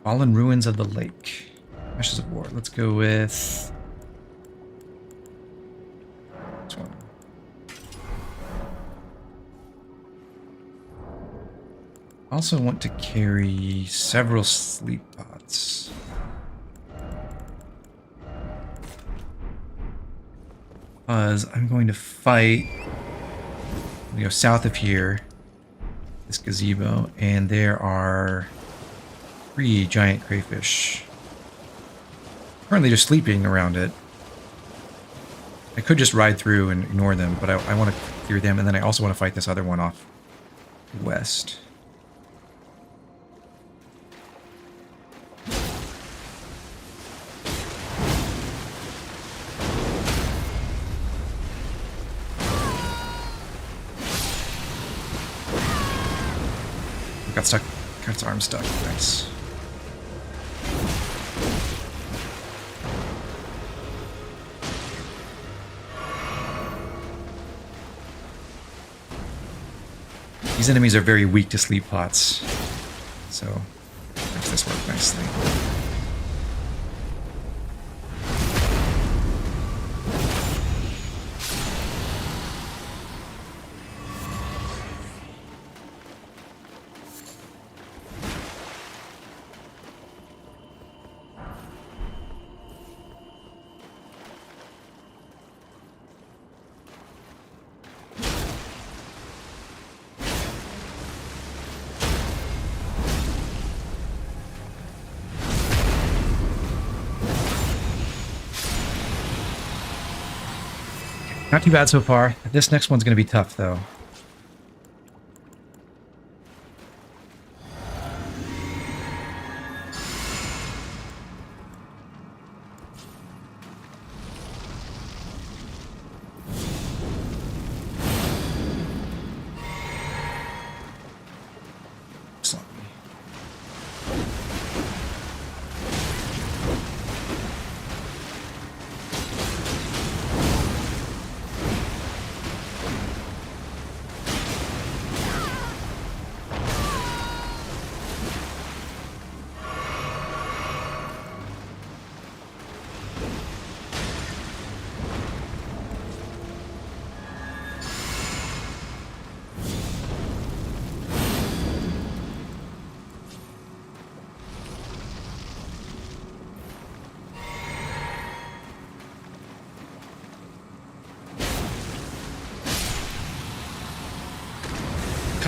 Speaker 1: Fallen Ruins of the Lake. Ashes of War. Let's go with this one. Also want to carry several sleep pots. Because I'm going to fight, south of here, this gazebo, and there are 3 giant crayfish. Currently just sleeping around it. I could just ride through and ignore them, but I want to clear them, and then I also want to fight this other one off west. Got stuck. Got its arm stuck. Nice. These enemies are very weak to sleep pots, so makes this work nicely. Not too bad so far. This next one's going to be tough, though.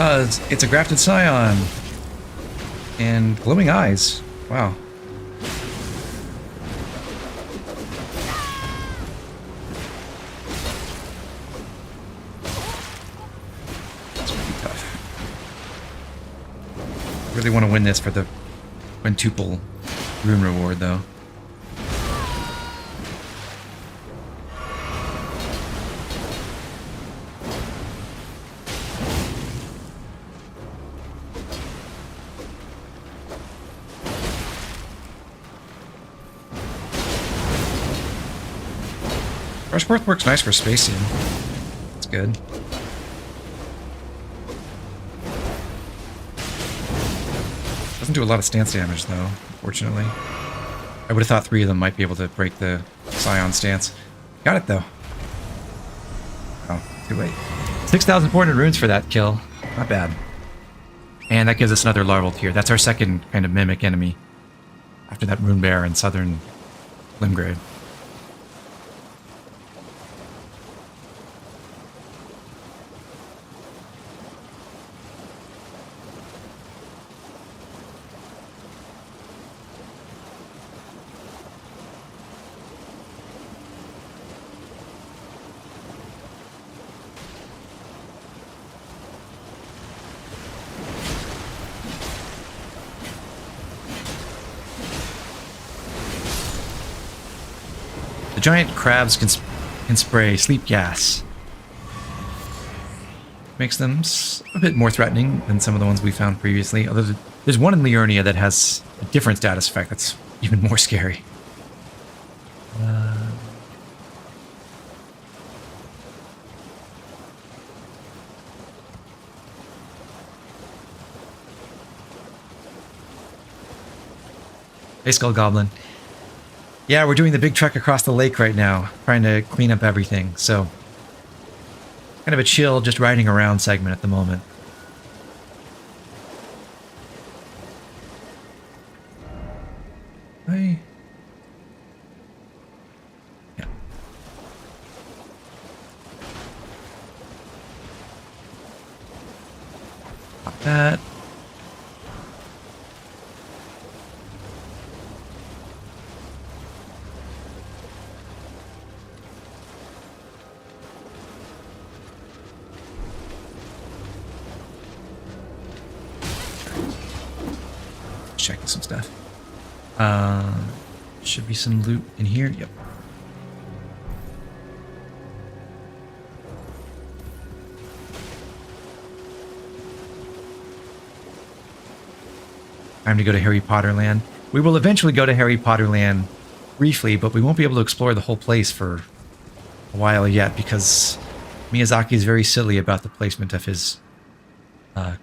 Speaker 1: because it's a grafted scion. And glowing eyes. Wow. That's gonna be tough. Really want to win this for the quintuple rune reward, though. Rushworth works nice for spacing. It's good. Doesn't do a lot of stance damage, though, unfortunately. I would have thought 3 of them might be able to break the Scion stance. Got it, though. Oh, too late. 6,400 runes for that kill. Not bad. And that gives us another larval tier. That's our second kind of mimic enemy. After that Rune Bear and Southern Limgrave. The giant crabs can spray sleep gas. Makes them a bit more threatening than some of the ones we found previously. Although there's one in Liurnia that has a different status effect that's even more scary. Hey, Skull Goblin. Yeah, we're doing the big trek across the lake right now, trying to clean up everything, so kind of a chill, just riding around segment at the moment. Hey. Yeah. Pop that. Checking some stuff. Should be some loot in here. Yep. Time to go to Harry Potter Land. We will eventually go to Harry Potter Land briefly, but we won't be able to explore the whole place for a while yet because Miyazaki is very silly about the placement of his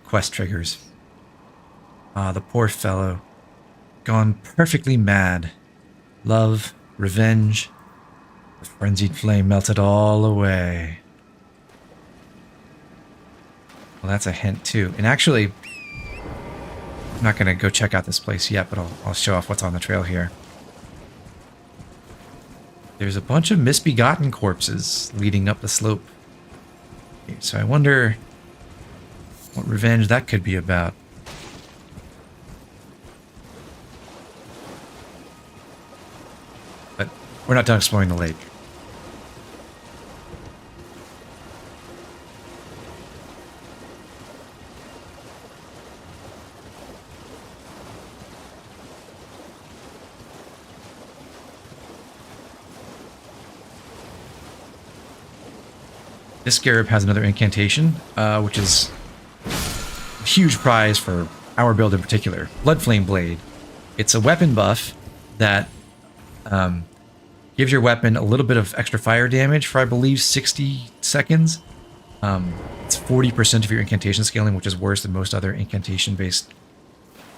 Speaker 1: quest triggers. The poor fellow. Gone perfectly mad. Love, revenge. The frenzied flame melted all away. Well, that's a hint, too. And actually, I'm not going to go check out this place yet, but I'll show off what's on the trail here. There's a bunch of misbegotten corpses leading up the slope. Okay, so I wonder what revenge that could be about. But we're not done exploring the lake. This scarab has another incantation, which is a huge prize for our build in particular. Bloodflame Blade. It's a weapon buff that gives your weapon a little bit of extra fire damage for, I believe, 60 seconds. It's 40% of your incantation scaling, which is worse than most other incantation-based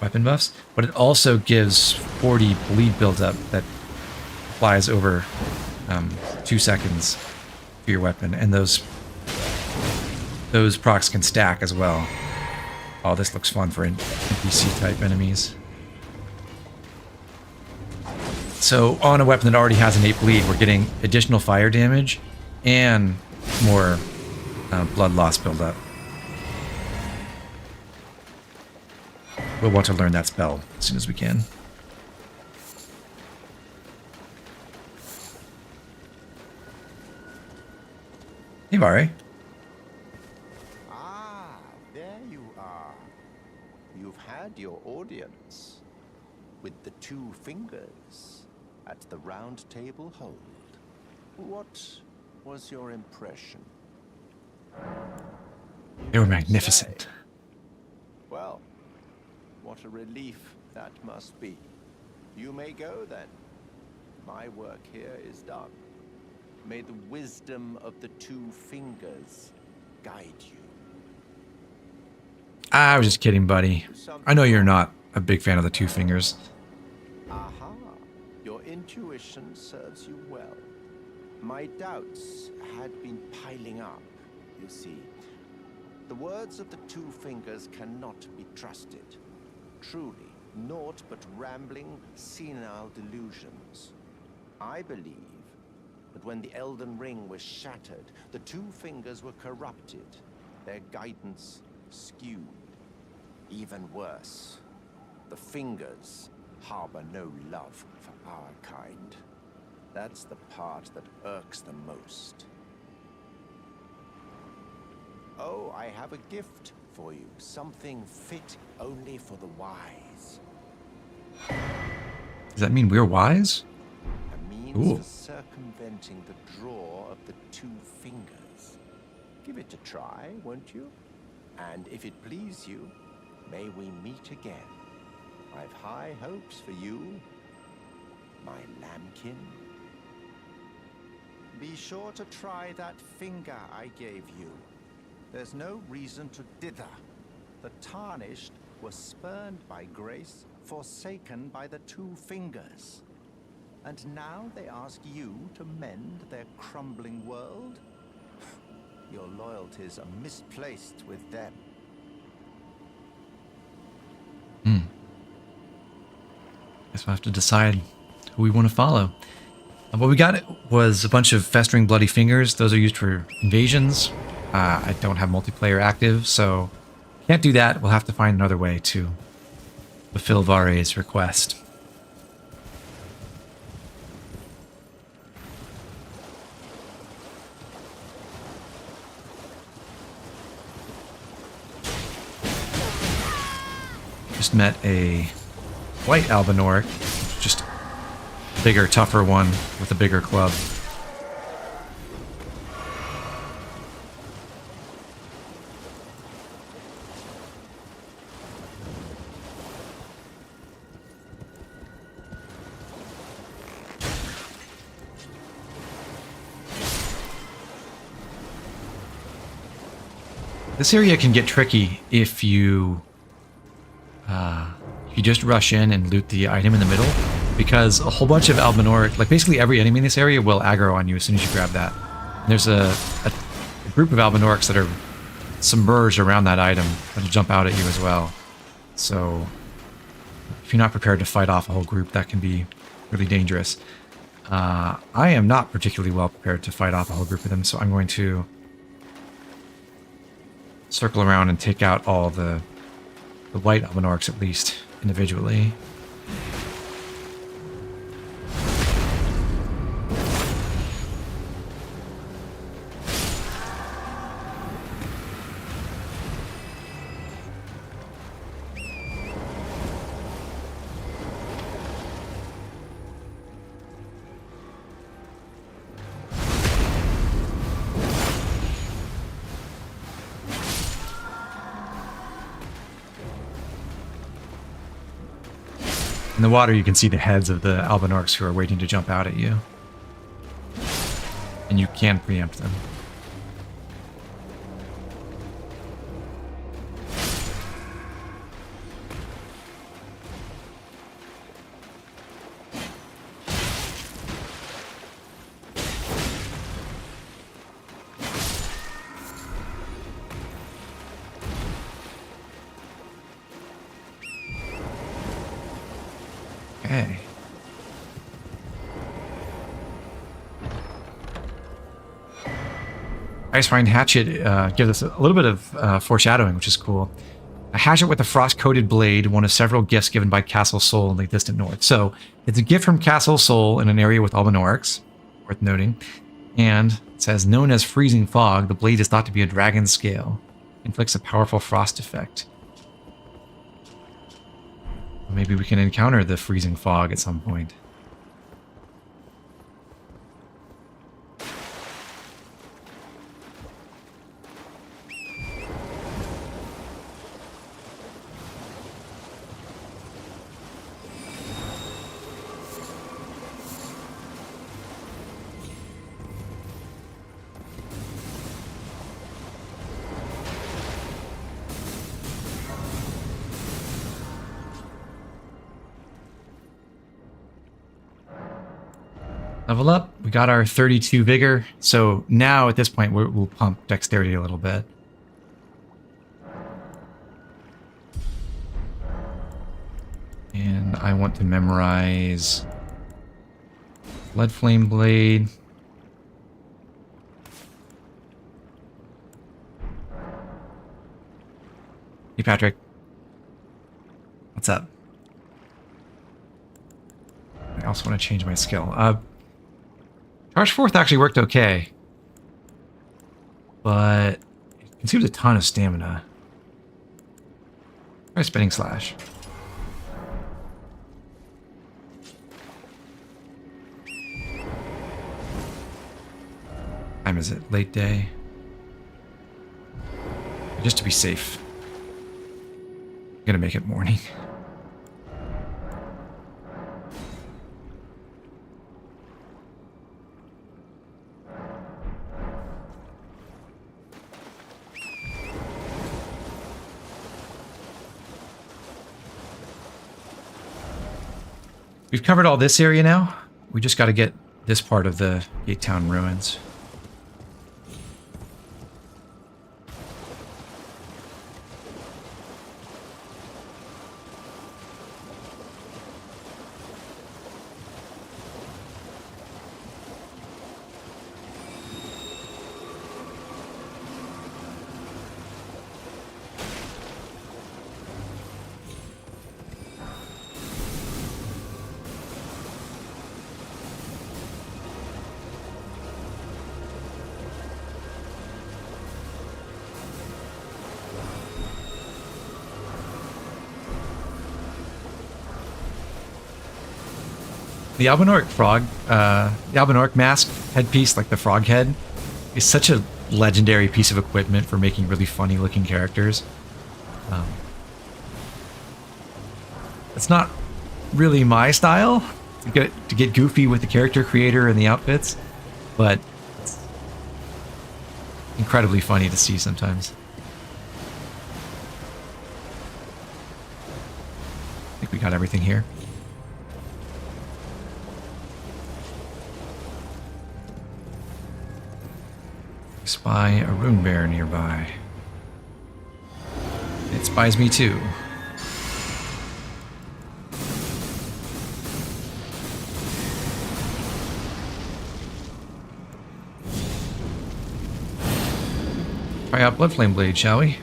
Speaker 1: weapon buffs. But it also gives 40 bleed buildup that applies over 2 seconds to your weapon, and those procs can stack as well. Oh, this looks fun for NPC-type enemies. So on a weapon that already has an 8 bleed, we're getting additional fire damage and more blood loss buildup. We'll want to learn that spell as soon as we can. Hey, Varre.
Speaker 10: Ah, there you are. You've had your audience with the two fingers at the round table hold. What was your impression?
Speaker 1: They were magnificent.
Speaker 10: Well, what a relief that must be. You may go then. My work here is done. May the wisdom of the two fingers guide you.
Speaker 1: I was just kidding, buddy. I know you're not a big fan of the two fingers.
Speaker 10: Aha, your intuition serves you well. My doubts had been piling up, you see. The words of the two fingers cannot be trusted. Truly, naught but rambling, senile delusions. I believe that when the Elden Ring was shattered, the two fingers were corrupted, their guidance skewed. Even worse, the fingers harbor no love for our kind. That's the part that irks them most. Oh, I have a gift for you, something fit only for the wise.
Speaker 1: Does that mean we're wise?
Speaker 10: A means
Speaker 1: Ooh.
Speaker 10: for circumventing the draw of the two fingers. Give it a try, won't you? And if it please you, may we meet again. I've high hopes for you, my lambkin. Be sure to try that finger I gave you. There's no reason to dither. The tarnished were spurned by grace, forsaken by the two fingers. And now they ask you to mend their crumbling world? Your loyalties are misplaced with them.
Speaker 1: Guess we'll have to decide who we want to follow. What we got was a bunch of festering bloody fingers. Those are used for invasions. I don't have multiplayer active, so can't do that. We'll have to find another way to fulfill Varre's request. Just met a white Albinauric, just a bigger, tougher one with a bigger club. This area can get tricky if you just rush in and loot the item in the middle, because a whole bunch of Albinauric, like basically every enemy in this area will aggro on you as soon as you grab that. And there's a group of Albinaurics that are submerged around that item that'll jump out at you as well. So if you're not prepared to fight off a whole group, that can be really dangerous. I am not particularly well prepared to fight off a whole group of them, so I'm going to circle around and take out all the white Albinaurics, at least individually. In the water, you can see the heads of the Albinaurics who are waiting to jump out at you. And you can preempt them. Okay. Icewind Hatchet gives us a little bit of foreshadowing, which is cool. A hatchet with a frost-coated blade, one of several gifts given by Castle Sol in the distant north. So it's a gift from Castle Sol in an area with Albinaurics, worth noting. And it says, known as Freezing Fog, the blade is thought to be a dragon's scale. Inflicts a powerful frost effect. Maybe we can encounter the Freezing Fog at some point. Level up, we got our 32 vigor, so now at this point we'll pump dexterity a little bit. And I want to memorize Blood Flame Blade. Hey Patrick. What's up? I also want to change my skill. Charge Forth actually worked okay, but it consumes a ton of stamina. Try Spinning Slash. Time is it? Late day? Just to be safe. I'm gonna make it morning. We've covered all this area now. We just got to get this part of the Gate Town ruins. The Albinauric frog, the Albinauric mask headpiece, like the frog head, is such a legendary piece of equipment for making really funny looking characters. It's not really my style to get goofy with the character creator and the outfits, but it's incredibly funny to see sometimes. I think we got everything here. Spy a rune bear nearby. It spies me too. Try out Blood Flame Blade, shall we?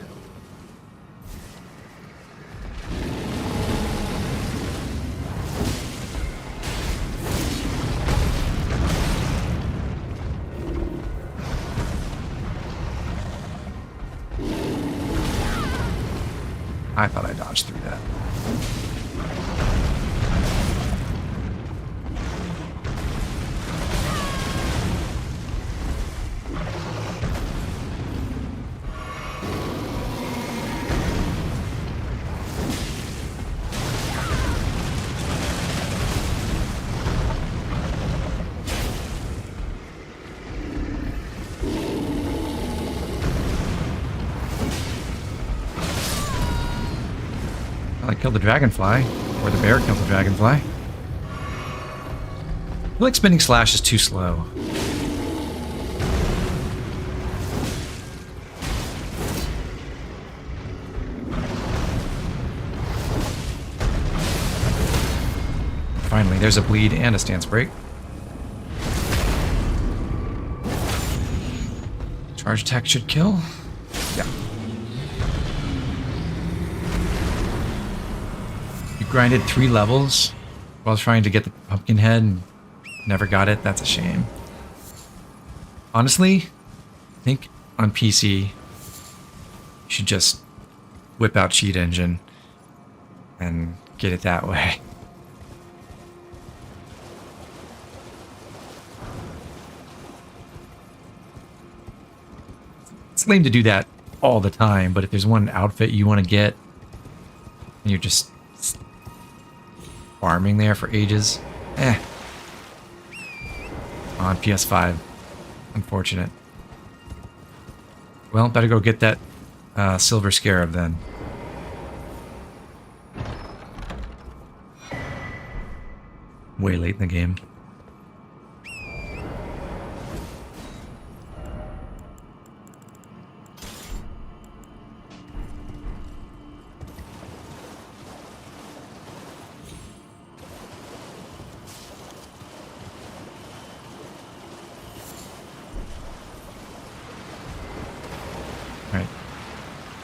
Speaker 1: I thought I dodged through that. I killed the dragonfly, or the bear killed the dragonfly. I feel like Spinning Slash is too slow. Finally, there's a bleed and a stance break. Charge attack should kill. Yeah. grinded 3 levels while trying to get the pumpkin head and never got it. That's a shame. Honestly, I think on PC, you should just whip out Cheat Engine and get it that way. It's lame to do that all the time, but if there's one outfit you want to get and you're just farming there for ages, on PS5. Unfortunate. Well, better go get that silver scarab then. Way late in the game.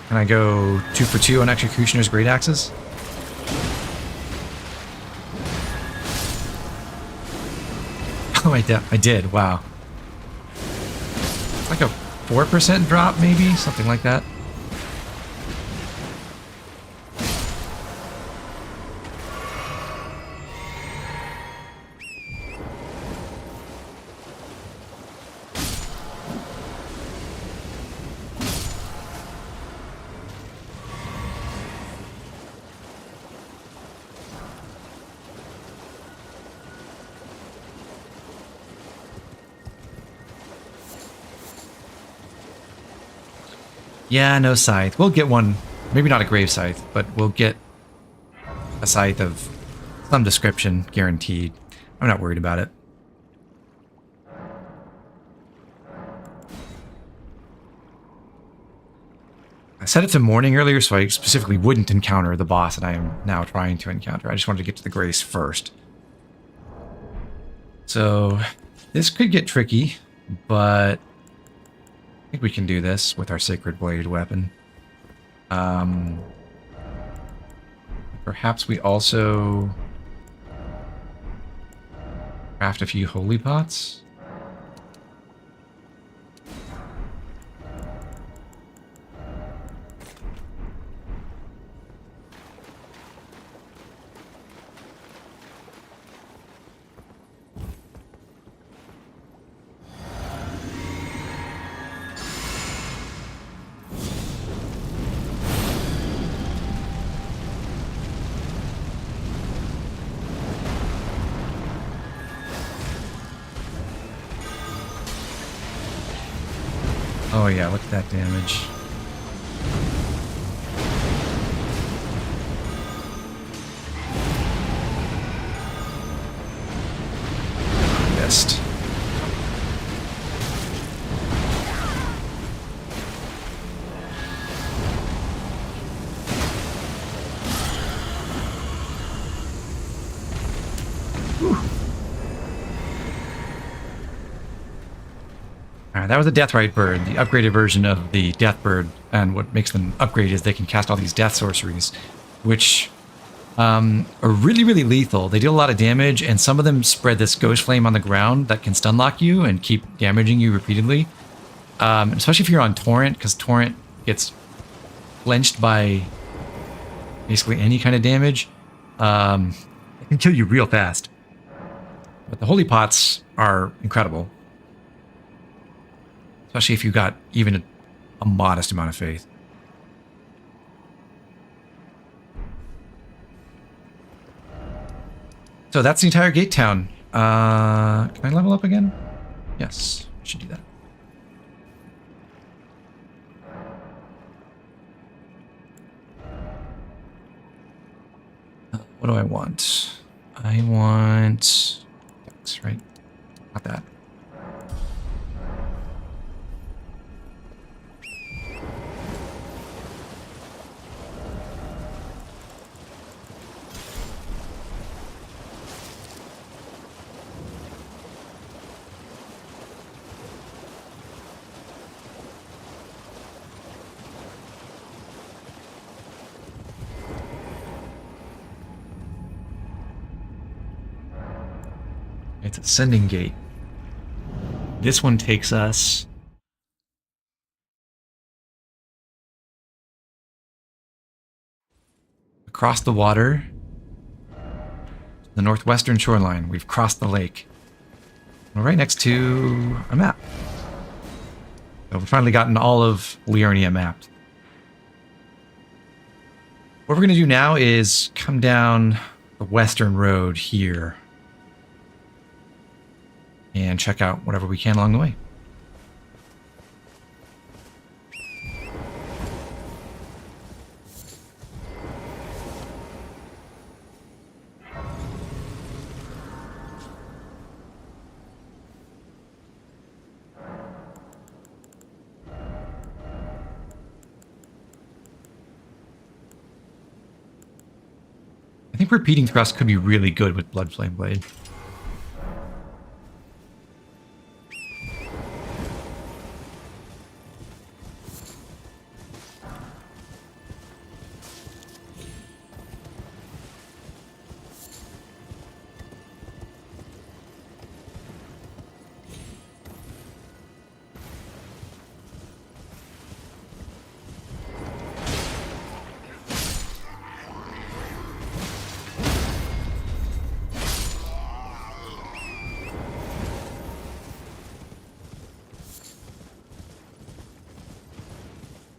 Speaker 1: Can I go 2 for 2 on Executioner's Great Axes? Oh, I did. Wow. It's like a 4% drop, maybe? Something like that. Yeah, no scythe. We'll get one. Maybe not a grave scythe, but we'll get a scythe of some description, guaranteed. I'm not worried about it. I set it to morning earlier, so I specifically wouldn't encounter the boss that I am now trying to encounter. I just wanted to get to the Grace first. So, this could get tricky, but I think we can do this with our Sacred Bladed Weapon. Perhaps we also craft a few holy pots. Oh yeah, look at that damage. Missed. That was a Deathrite bird, the upgraded version of the Deathbird, and what makes them upgraded is they can cast all these death sorceries, which are really, really lethal. They deal a lot of damage, and some of them spread this ghost flame on the ground that can stun lock you and keep damaging you repeatedly, especially if you're on Torrent, because Torrent gets flinched by basically any kind of damage. It can kill you real fast. But the holy pots are incredible. Especially if you got even a modest amount of faith. So that's the entire gate town. Can I level up again? Yes, I should do that. What do I want? I want... That's right. Not that. It's Ascending Gate. This one takes us across the water, the northwestern shoreline. We've crossed the lake. We're right next to a map. So we've finally gotten all of Liurnia mapped. What we're going to do now is come down the western road here and check out whatever we can along the way. I think repeating thrust could be really good with Bloodflame Blade.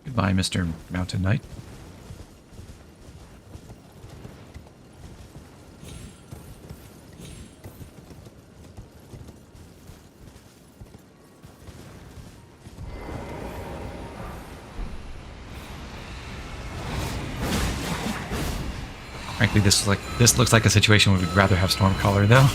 Speaker 1: Goodbye, Mr. Mountain Knight. Frankly, this looks like a situation where we'd rather have Stormcaller, though.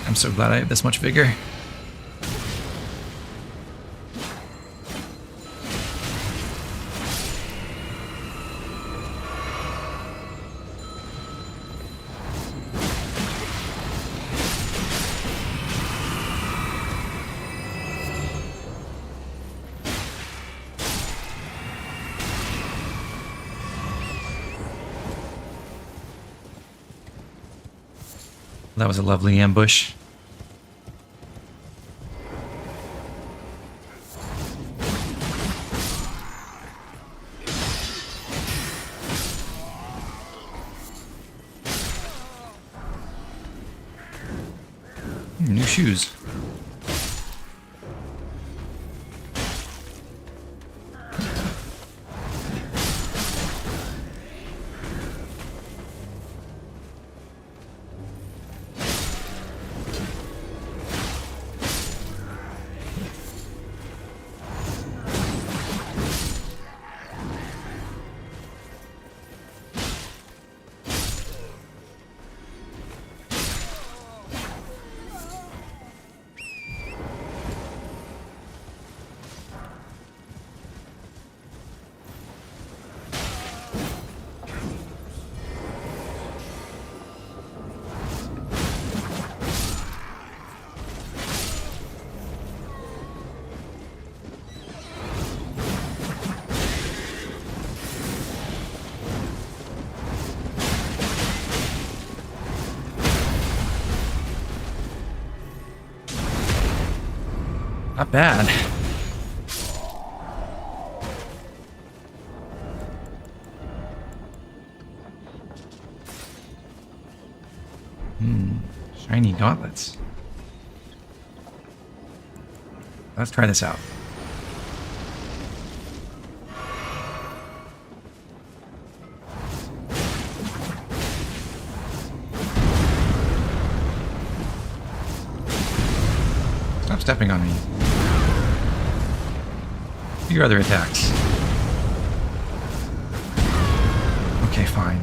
Speaker 1: I'm so glad I have this much vigor. That was a lovely ambush. New shoes. Not bad. Shiny gauntlets. Let's try this out. Stop stepping on me. Your other attacks. Okay, fine.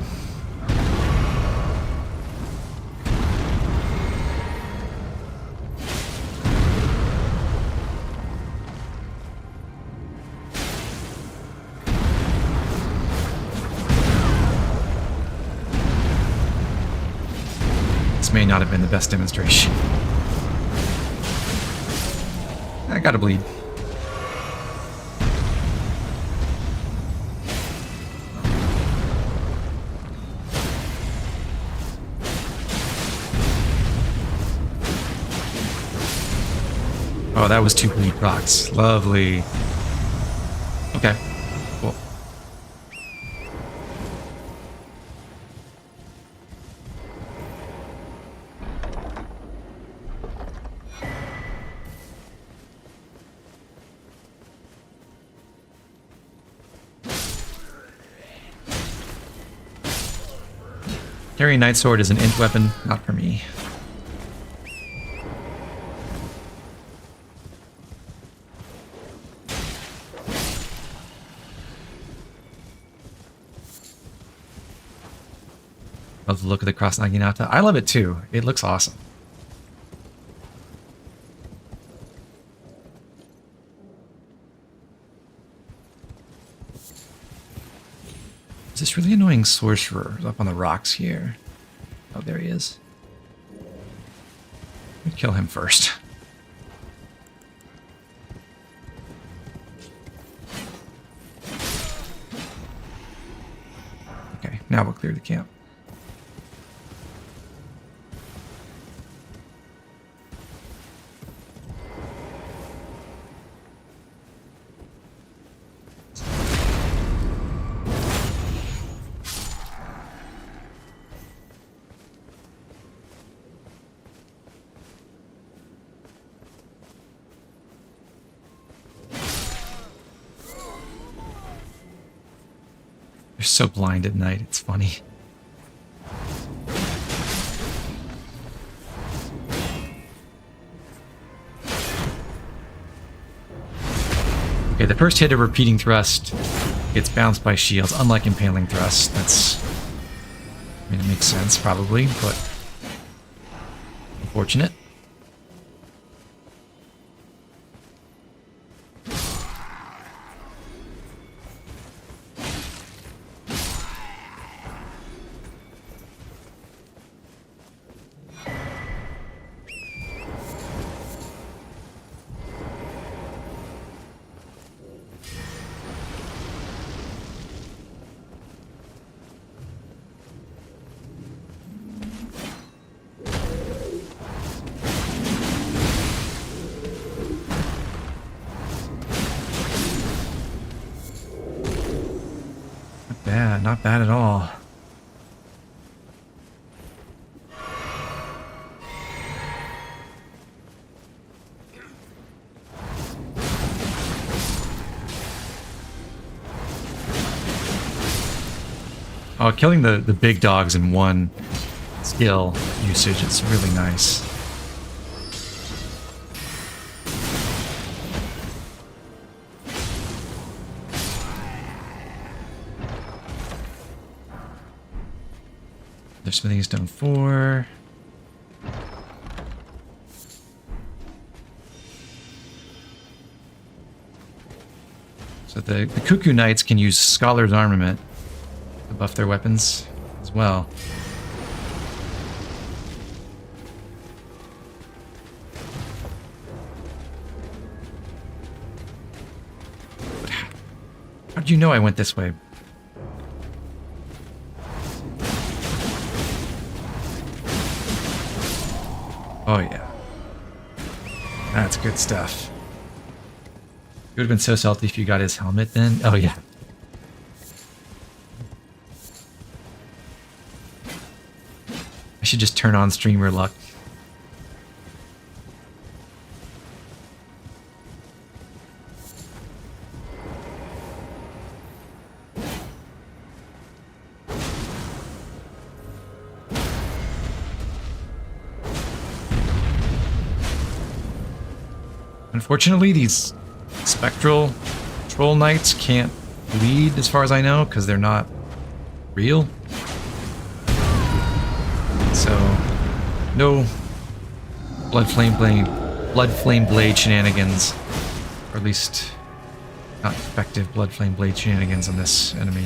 Speaker 1: This may not have been the best demonstration. I gotta bleed. Oh, that was 2 bleed rocks. Lovely. Okay. Cool. Carian Night Sword is an int weapon, not for me. Love the look of the Cross Naginata. I love it too. It looks awesome. Is this really annoying Sorcerer up on the rocks here? Oh, there he is. Let me kill him first. Okay, now we'll clear the camp. They're so blind at night, it's funny. Okay, the first hit of repeating thrust gets bounced by shields, unlike impaling thrust. That's... I mean, it makes sense, probably, but... unfortunate. Not bad at all. Oh, killing the big dogs in one skill usage, it's really nice. Their smithing stone 4. So the Cuckoo Knights can use Scholar's Armament to buff their weapons as well. But how did you know I went this way? Oh yeah. That's good stuff. It would have been so salty if you got his helmet then. Oh yeah. I should just turn on streamer luck. Unfortunately, these spectral troll knights can't bleed as far as I know because they're not real. So, no blood flame blade shenanigans, or at least not effective blood flame blade shenanigans on this enemy.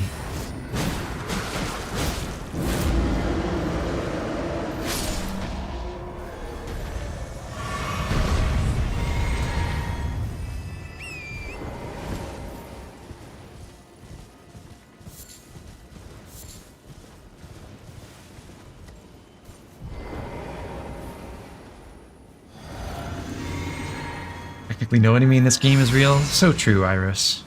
Speaker 1: technically no enemy in this game is real. So true, Iris.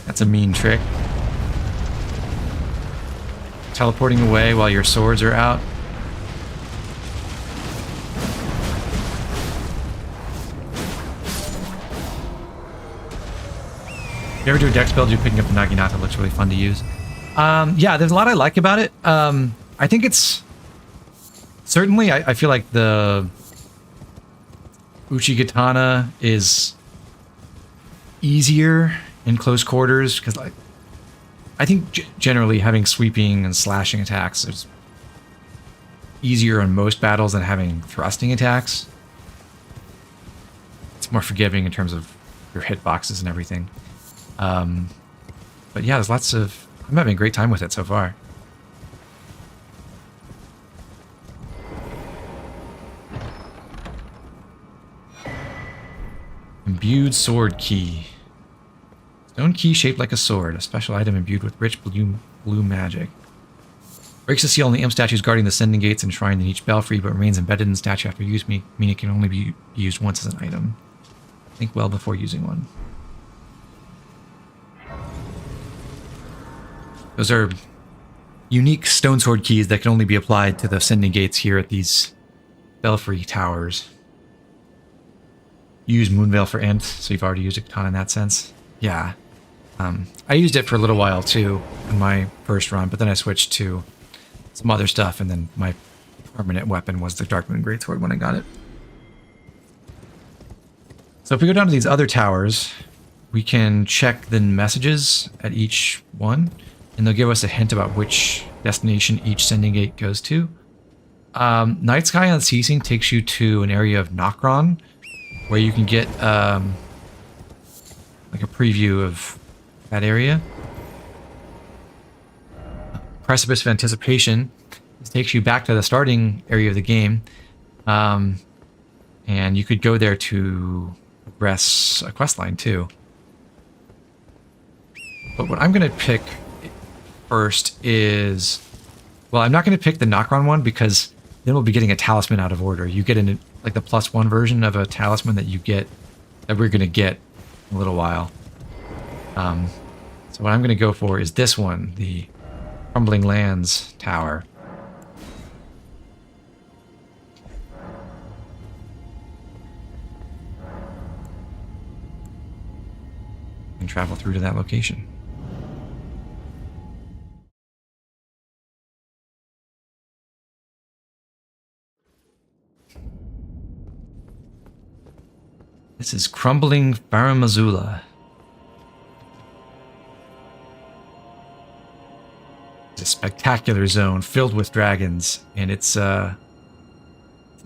Speaker 1: That's a mean trick. Teleporting away while your swords are out. If you ever do a dex build, you're picking up the Naginata. It looks really fun to use. Yeah, there's a lot I like about it. I think it's... Certainly, I feel like the Uchigatana is easier in close quarters, because I think generally having sweeping and slashing attacks is easier in most battles than having thrusting attacks. It's more forgiving in terms of your hitboxes and everything. But yeah, there's lots of... I'm having a great time with it so far. Imbued sword key. Stone key shaped like a sword, a special item imbued with rich blue magic. Breaks the seal on the imp statues guarding the sending gates enshrined in each belfry, but remains embedded in the statue after use, meaning it can only be used once as an item. Think well before using one. Those are unique stone sword keys that can only be applied to the sending gates here at these belfry towers. You use Moonveil for Int, so you've already used a katana in that sense. Yeah. I used it for a little while too in my first run, but then I switched to some other stuff, and then my permanent weapon was the Darkmoon Greatsword when I got it. So if we go down to these other towers, we can check the messages at each one, and they'll give us a hint about which destination each sending gate goes to. Night Sky Unceasing takes you to an area of Nokron, where you can get like a preview of that area. Precipice of Anticipation. This takes you back to the starting area of the game. And you could go there to progress a questline too. But what I'm going to pick first is... Well, I'm not going to pick the Nokron one, because then we'll be getting a talisman out of order. You get like the +1 version of a talisman that we're going to get in a little while. So what I'm going to go for is this one, the Crumbling Lands Tower. And travel through to that location. This is Crumbling Farum Azula. It's a spectacular zone filled with dragons, and it's an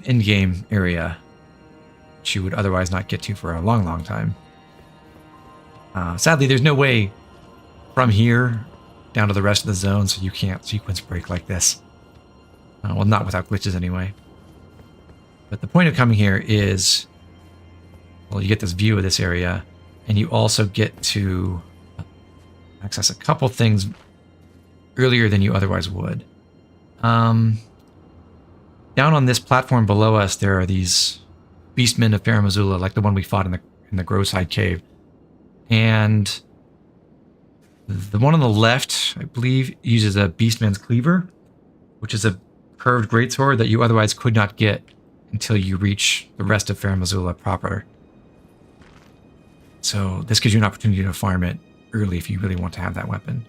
Speaker 1: in-game area which you would otherwise not get to for a long, long time. Sadly, there's no way from here down to the rest of the zone, so you can't sequence break like this. Well, not without glitches anyway. But the point of coming here is... Well, you get this view of this area, and you also get to access a couple things earlier than you otherwise would. Down on this platform below us, there are these beastmen of Farum Azula, like the one we fought in the Growside Cave. And The one on the left, I believe, uses a Beastman's Cleaver, which is a curved greatsword that you otherwise could not get until you reach the rest of Farum Azula proper. So this gives you an opportunity to farm it early if you really want to have that weapon.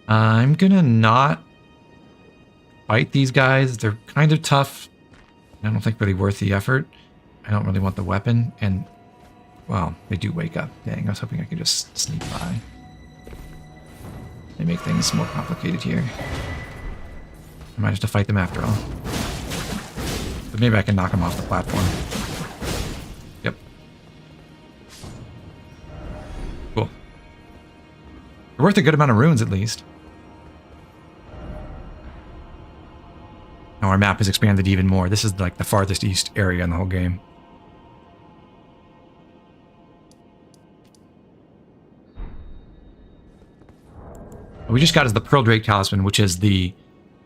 Speaker 1: I'm gonna not fight these guys. They're kind of tough. I don't think really worth the effort. I don't really want the weapon, and well, they do wake up. Dang, I was hoping I could just sneak by. They make things more complicated here. I might have to fight them after all. But maybe I can knock them off the platform. Yep. Cool. They're worth a good amount of runes, at least. Now our map is expanded even more. This is like the farthest east area in the whole game. What we just got is the Pearl Drake Talisman, which is the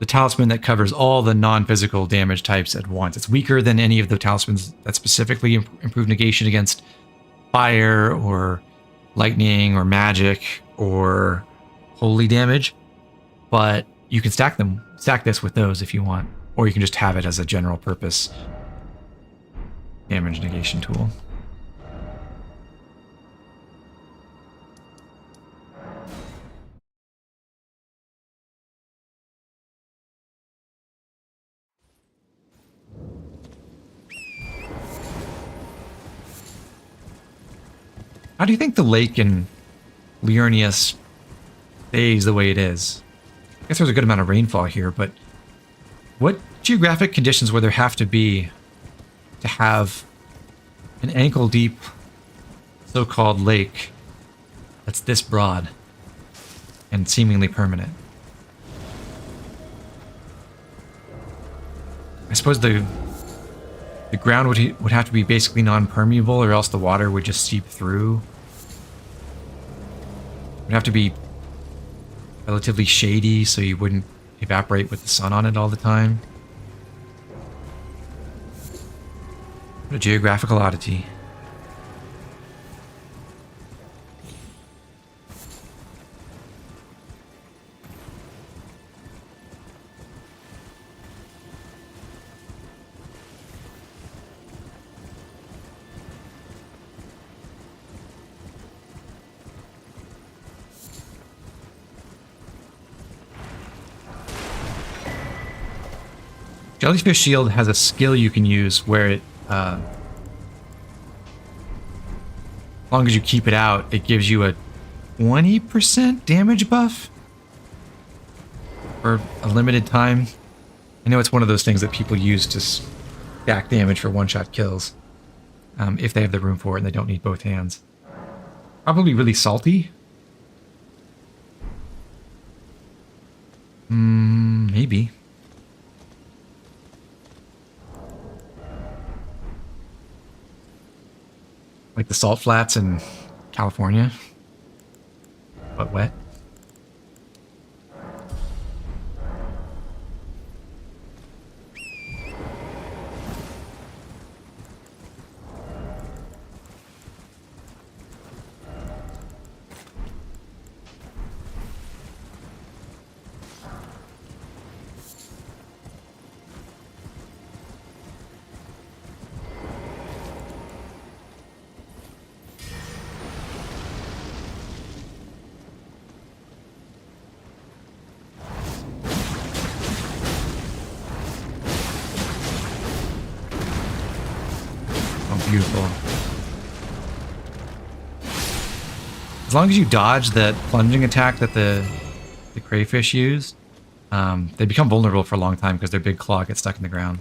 Speaker 1: talisman that covers all the non-physical damage types at once. It's weaker than any of the talismans that specifically improve negation against fire or lightning or magic or holy damage, but you can stack this with those if you want, or you can just have it as a general purpose damage negation tool. How do you think the lake in Liurnia stays the way it is? I guess there's a good amount of rainfall here, but what geographic conditions would there have to be to have an ankle-deep so-called lake that's this broad and seemingly permanent? I suppose the ground would have to be basically non-permeable, or else the water would just seep through. It would have to be relatively shady so you wouldn't evaporate with the sun on it all the time. What a geographical oddity. Jellyfish Shield has a skill you can use where it, as long as you keep it out, it gives you a 20% damage buff for a limited time. I know it's one of those things that people use to stack damage for one-shot kills, if they have the room for it and they don't need both hands. Probably really salty. Maybe. Like the salt flats in California, but wet. Beautiful. As long as you dodge that plunging attack that the crayfish use, they become vulnerable for a long time because their big claw gets stuck in the ground.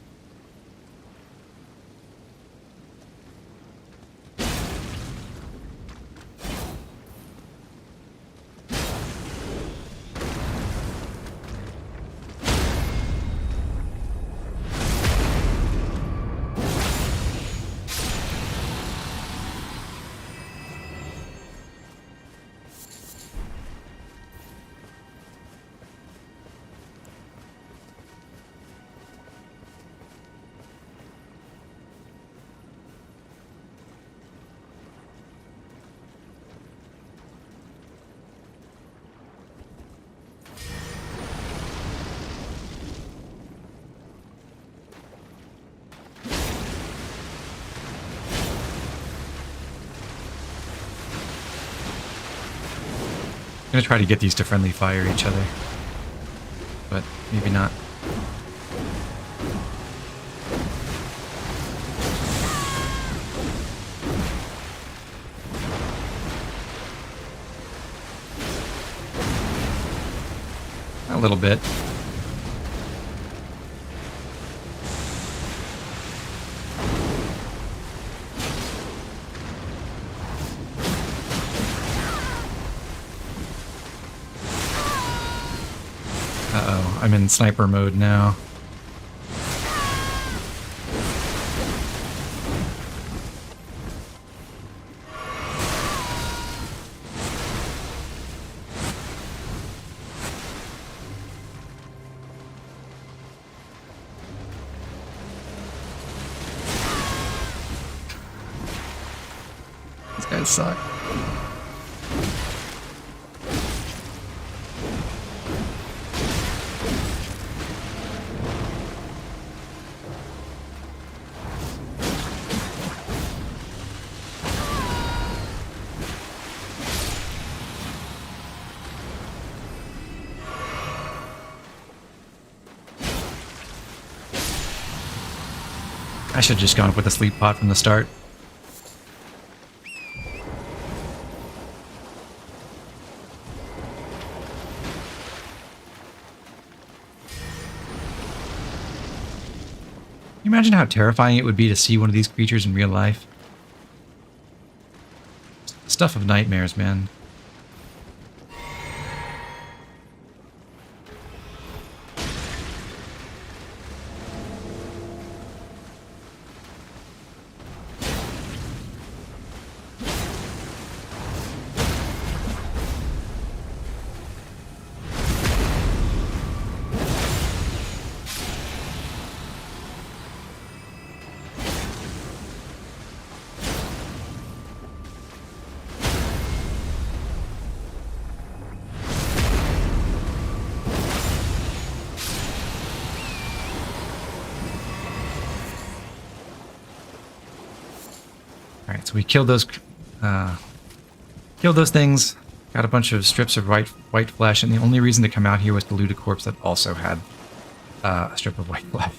Speaker 1: gonna try to get these to friendly fire each other, but maybe not. A little bit. Uh-oh, I'm in sniper mode now. These guys suck. I should have just gone with a sleep pot from the start. Can you imagine how terrifying it would be to see one of these creatures in real life? Stuff of nightmares, man. Alright, so we killed those things, got a bunch of strips of white flesh, and the only reason to come out here was to loot a corpse that also had a strip of white flesh.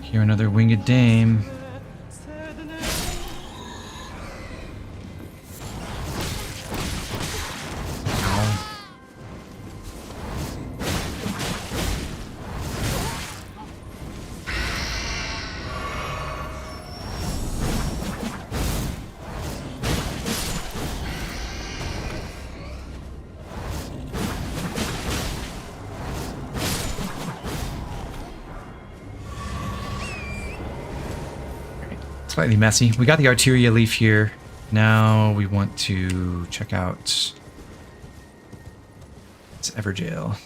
Speaker 1: Here, another winged dame. Ow. Slightly messy. We got the Arteria leaf here. Now we want to check out this Everjail.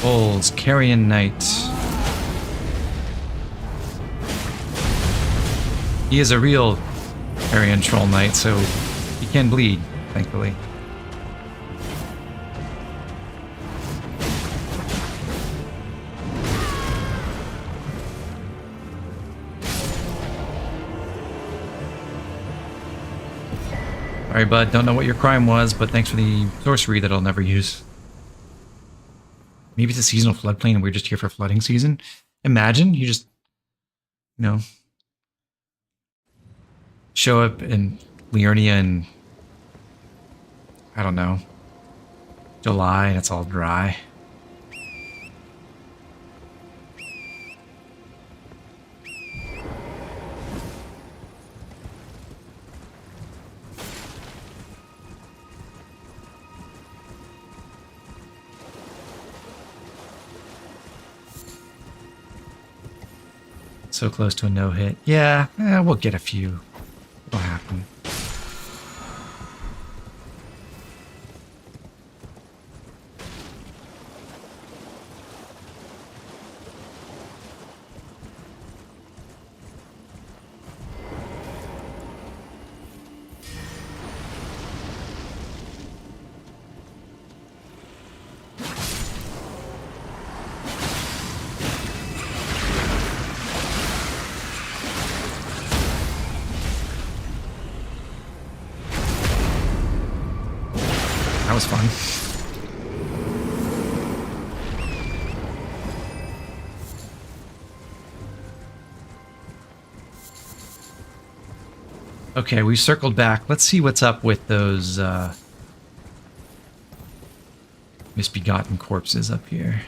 Speaker 1: Bulls, Carian Knight. He is a real Carian Troll Knight, so he can bleed, thankfully. Alright, bud, don't know what your crime was, but thanks for the sorcery that I'll never use. Maybe it's a seasonal floodplain and we're just here for flooding season. Imagine you just, show up in Liurnia in, I don't know, July and it's all dry. So close to a no-hit. Yeah, we'll get a few. It'll happen. That was fun. Okay, we circled back. Let's see what's up with those misbegotten corpses up here.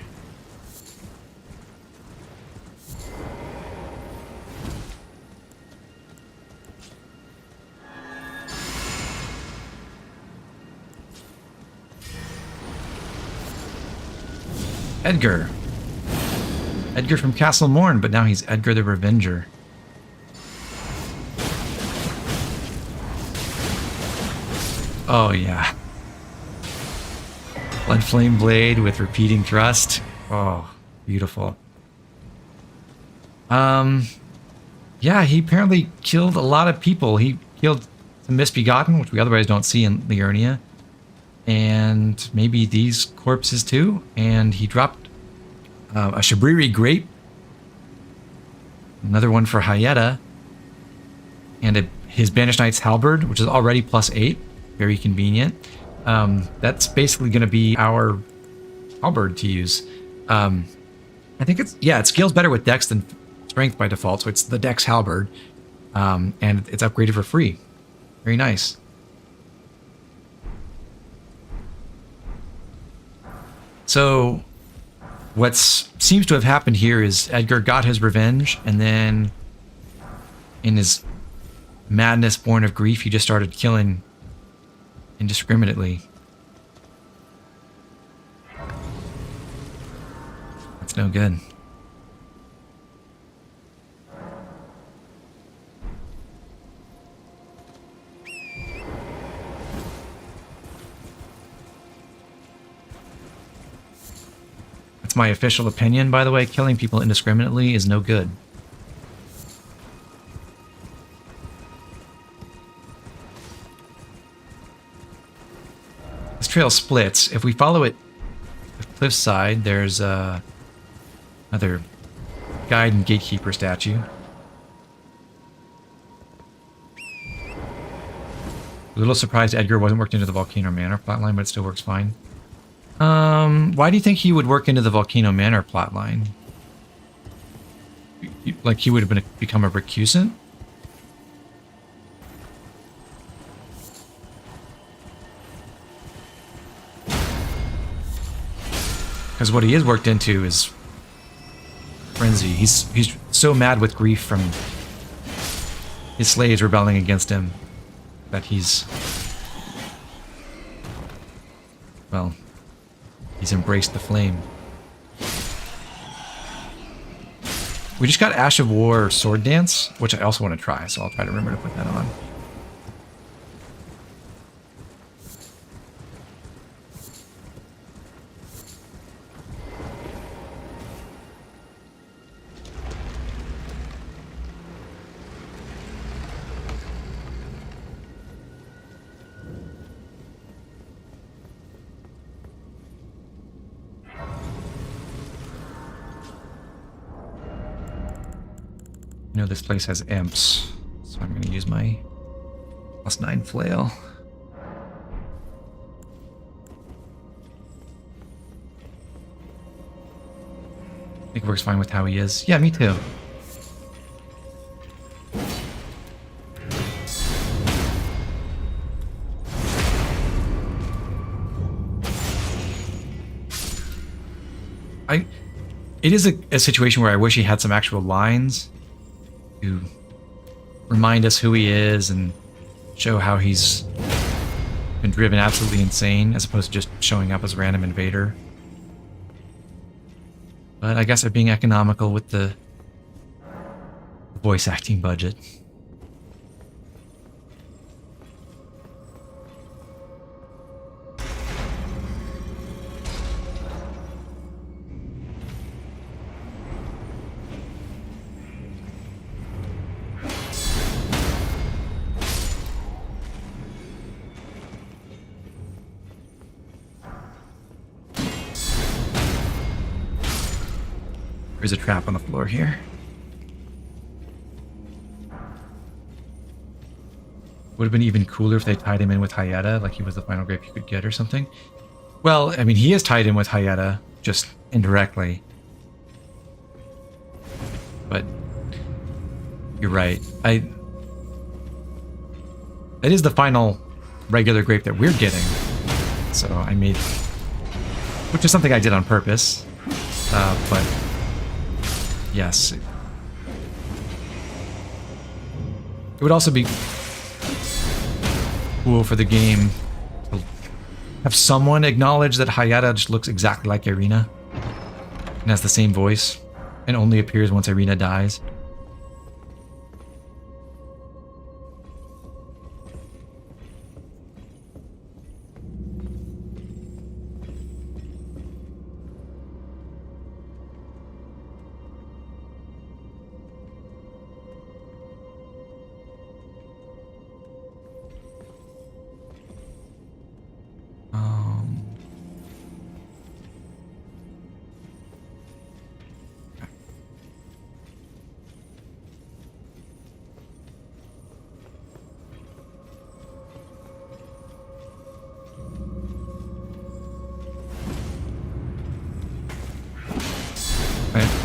Speaker 1: Edgar. Edgar from Castle Morn, but now he's Edgar the Revenger. Oh yeah. Blood Flame Blade with repeating thrust. Oh, beautiful. Yeah, he apparently killed a lot of people. He killed some Misbegotten, which we otherwise don't see in Liurnia. And maybe these corpses too. And he dropped a Shabriri Grape. Another one for Hyetta. And his Banished Knight's Halberd, which is already +8. Very convenient. That's basically going to be our halberd to use. I think it scales better with Dex than Strength by default, so it's the Dex halberd. And it's upgraded for free. Very nice. So what seems to have happened here is Edgar got his revenge, and then in his madness born of grief, he just started killing indiscriminately. That's no good. That's my official opinion, by the way. Killing people indiscriminately is no good. This trail splits. If we follow it to cliffside, there's another guide and gatekeeper statue. A little surprised Edgar wasn't worked into the Volcano Manor plotline, but it still works fine. Why do you think he would work into the Volcano Manor plotline? Like he would have become a recusant? Because what he is worked into is frenzy. He's so mad with grief from his slaves rebelling against him that he's embraced the flame. We just got Ash of War Sword Dance, which I also want to try, so I'll try to remember to put that on. I know this place has imps, so I'm going to use my +9 flail. think it works fine with how he is. Yeah, me too. It is a situation where I wish he had some actual lines to remind us who he is and show how he's been driven absolutely insane, as opposed to just showing up as a random invader. But I guess they're being economical with the voice acting budget. There's a trap on the floor here. Would have been even cooler if they tied him in with Hyetta, like he was the final grape you could get or something. Well, I mean, he is tied in with Hyetta, just indirectly. But you're right. That is the final regular grape that we're getting. So I made, which is something I did on purpose. But yes, it would also be cool for the game to have someone acknowledge that Hyetta just looks exactly like Irina and has the same voice and only appears once Irina dies.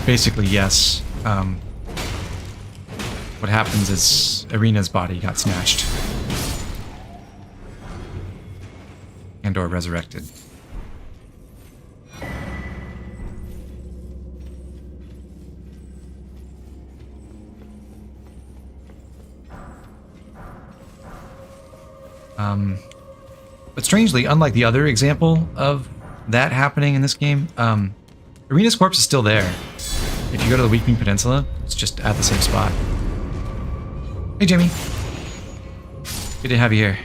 Speaker 1: Basically, yes. What happens is Irina's body got snatched. And/or resurrected. But strangely, unlike the other example of that happening in this game, Irina's corpse is still there. If you go to the Weeping Peninsula, it's just at the same spot. Hey, Jimmy. Good to have you here.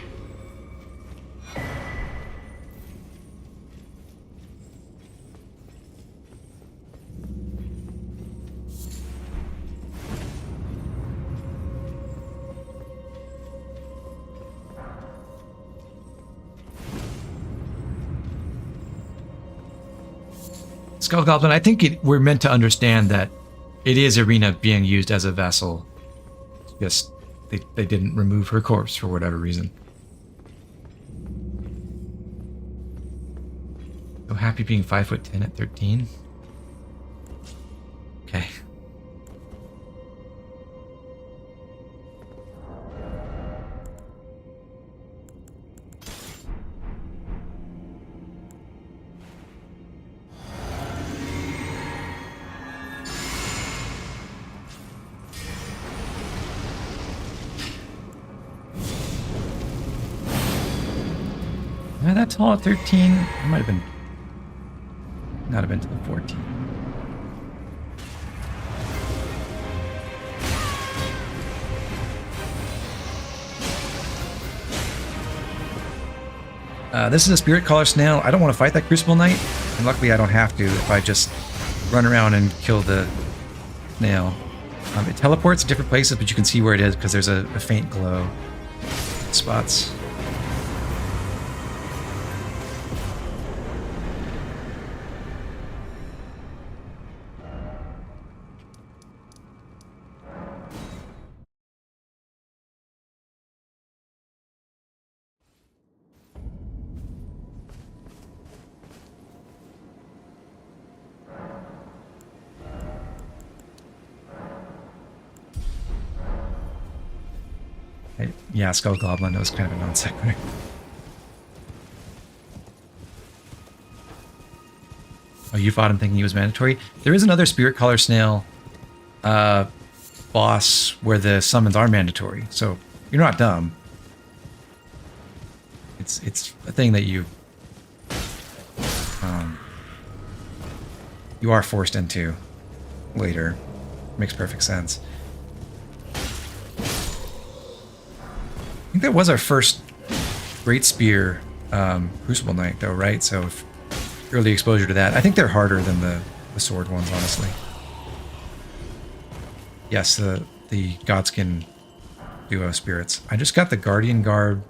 Speaker 1: Skull Goblin, I think we're meant to understand that it is Irina being used as a vessel. Just they didn't remove her corpse for whatever reason. So happy being 5'10" at 13. Okay. Am I that tall at 13? I might have been. Not have been to the 14. This is a Spirit Caller Snail. I don't want to fight that Crucible Knight, and luckily I don't have to if I just run around and kill the snail. It teleports to different places, but you can see where it is because there's a faint glow spots. Yeah, Skull Goblin, that was kind of a non sequitur. Oh, you fought him thinking he was mandatory? There is another Spirit Collar Snail boss where the summons are mandatory, so you're not dumb. It's a thing that you you are forced into later. Makes perfect sense. I think that was our first Great Spear Crucible Knight, though, right? So if early exposure to that. I think they're harder than the sword ones, honestly. Yes, the Godskin duo spirits. I just got the Guardian Guard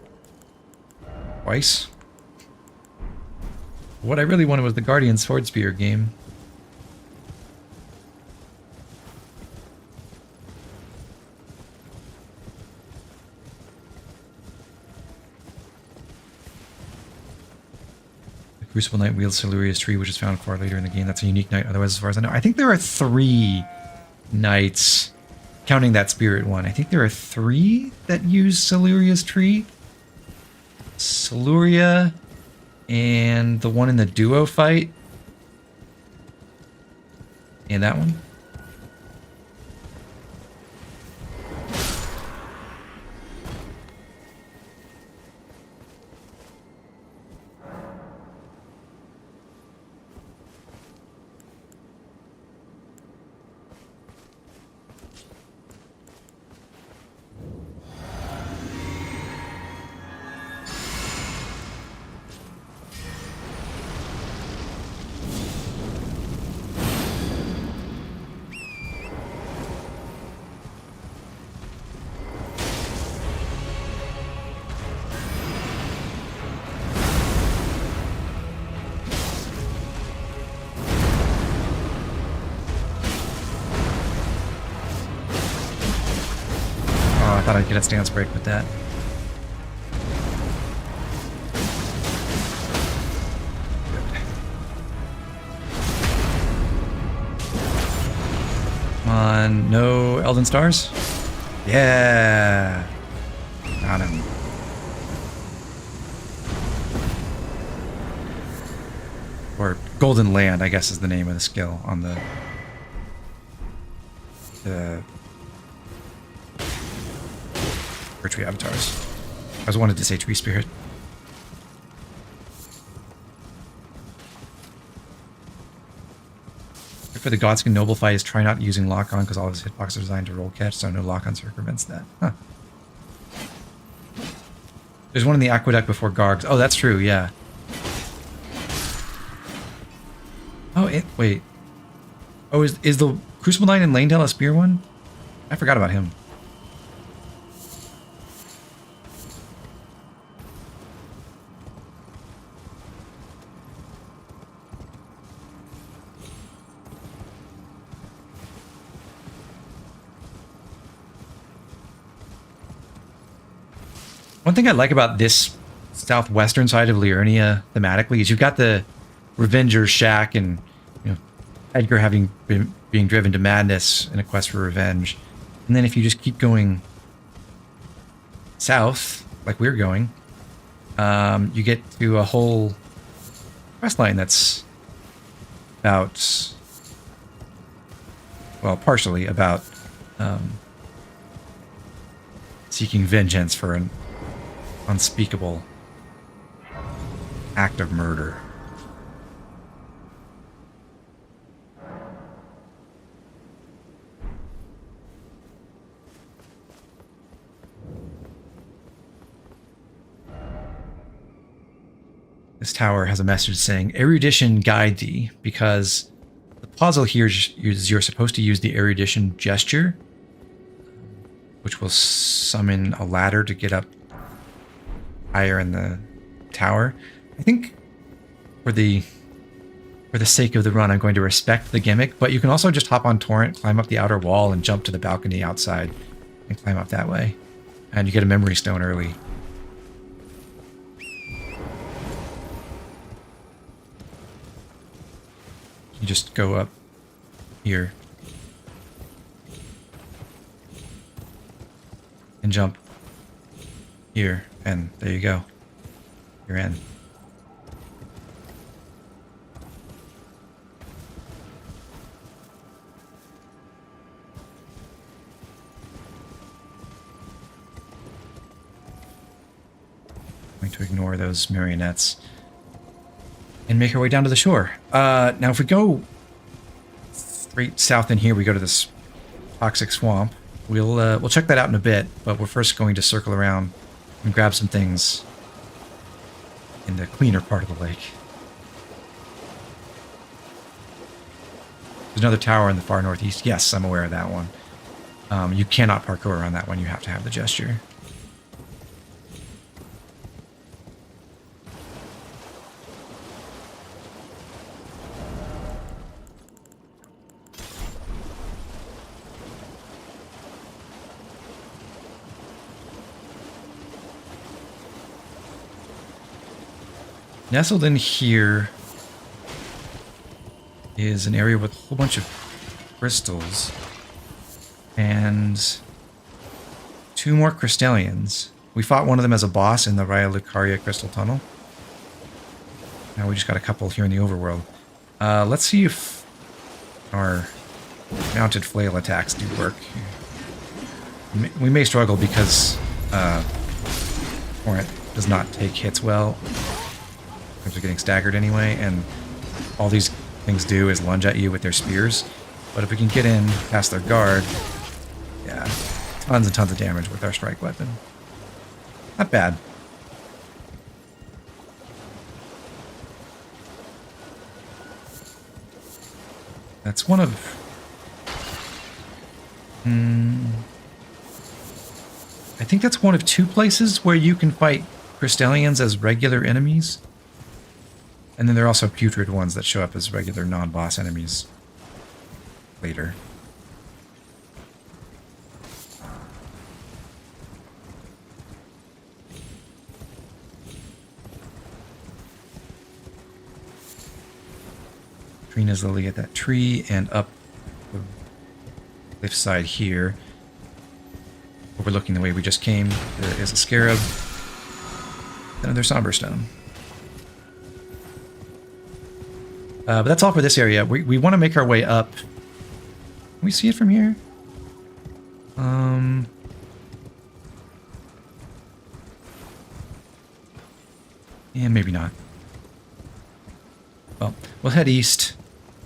Speaker 1: twice. What I really wanted was the Guardian Sword Spear game. Crucible Knight wields Siluria's tree, which is found far later in the game. That's a unique knight, otherwise, as far as I know. I think there are 3 knights, counting that spirit one. I think there are 3 that use Siluria's tree. Siluria and the one in the duo fight. And that one. Thought I'd get a stance break with that. Come on, no Elden Stars? Yeah! Got him. Or Golden Land, I guess is the name of the skill on the Tree avatars. I was wanted to say Tree Spirit. For the Godskin Noble fight is try not using lock-on because all of his hitboxes are designed to roll catch, so no lock-on circumvents that. Huh. There's one in the Aqueduct before Gargs. Oh, that's true, yeah. Oh, wait. Oh, is the Crucible Knight in Lanedale a spear one? I forgot about him. One thing I like about this southwestern side of Liurnia thematically is you've got the Revenger's shack and Edgar having being driven to madness in a quest for revenge. And then if you just keep going south, like we're going, you get to a whole quest line that's about, well, partially about seeking vengeance for an unspeakable act of murder. This tower has a message saying, Erudition guide thee, because the puzzle here is you're supposed to use the Erudition gesture, which will summon a ladder to get up higher in the tower. I think for the sake of the run, I'm going to respect the gimmick, but you can also just hop on Torrent, climb up the outer wall, and jump to the balcony outside and climb up that way. And you get a memory stone early. You just go up here and jump Here, and there you go. You're in. Going to ignore those marionettes and make our way down to the shore. Now, if we go straight south in here, we go to this toxic swamp. We'll check that out in a bit, but we're first going to circle around and grab some things in the cleaner part of the lake. There's another tower in the far northeast. Yes, I'm aware of that one. You cannot parkour around that one. You have to have the gesture. Nestled in here is an area with a whole bunch of crystals and 2 more crystallians. We fought one of them as a boss in the Raya Lucaria crystal tunnel. Now we just got a couple here in the overworld. Let's see if our mounted flail attacks do work. We may struggle because Torrent does not take hits well. They're getting staggered anyway, and all these things do is lunge at you with their spears. But if we can get in past their guard, yeah, tons and tons of damage with our strike weapon. Not bad. That's one of... I think that's one of 2 places where you can fight Crystallians as regular enemies. And then there are also putrid ones that show up as regular non-boss enemies later. Trina's lily at that tree and up the cliffside here, overlooking the way we just came. There is a scarab, another somber stone. But that's all for this area. We want to make our way up. Can we see it from here? Yeah, maybe not. Well, we'll head east,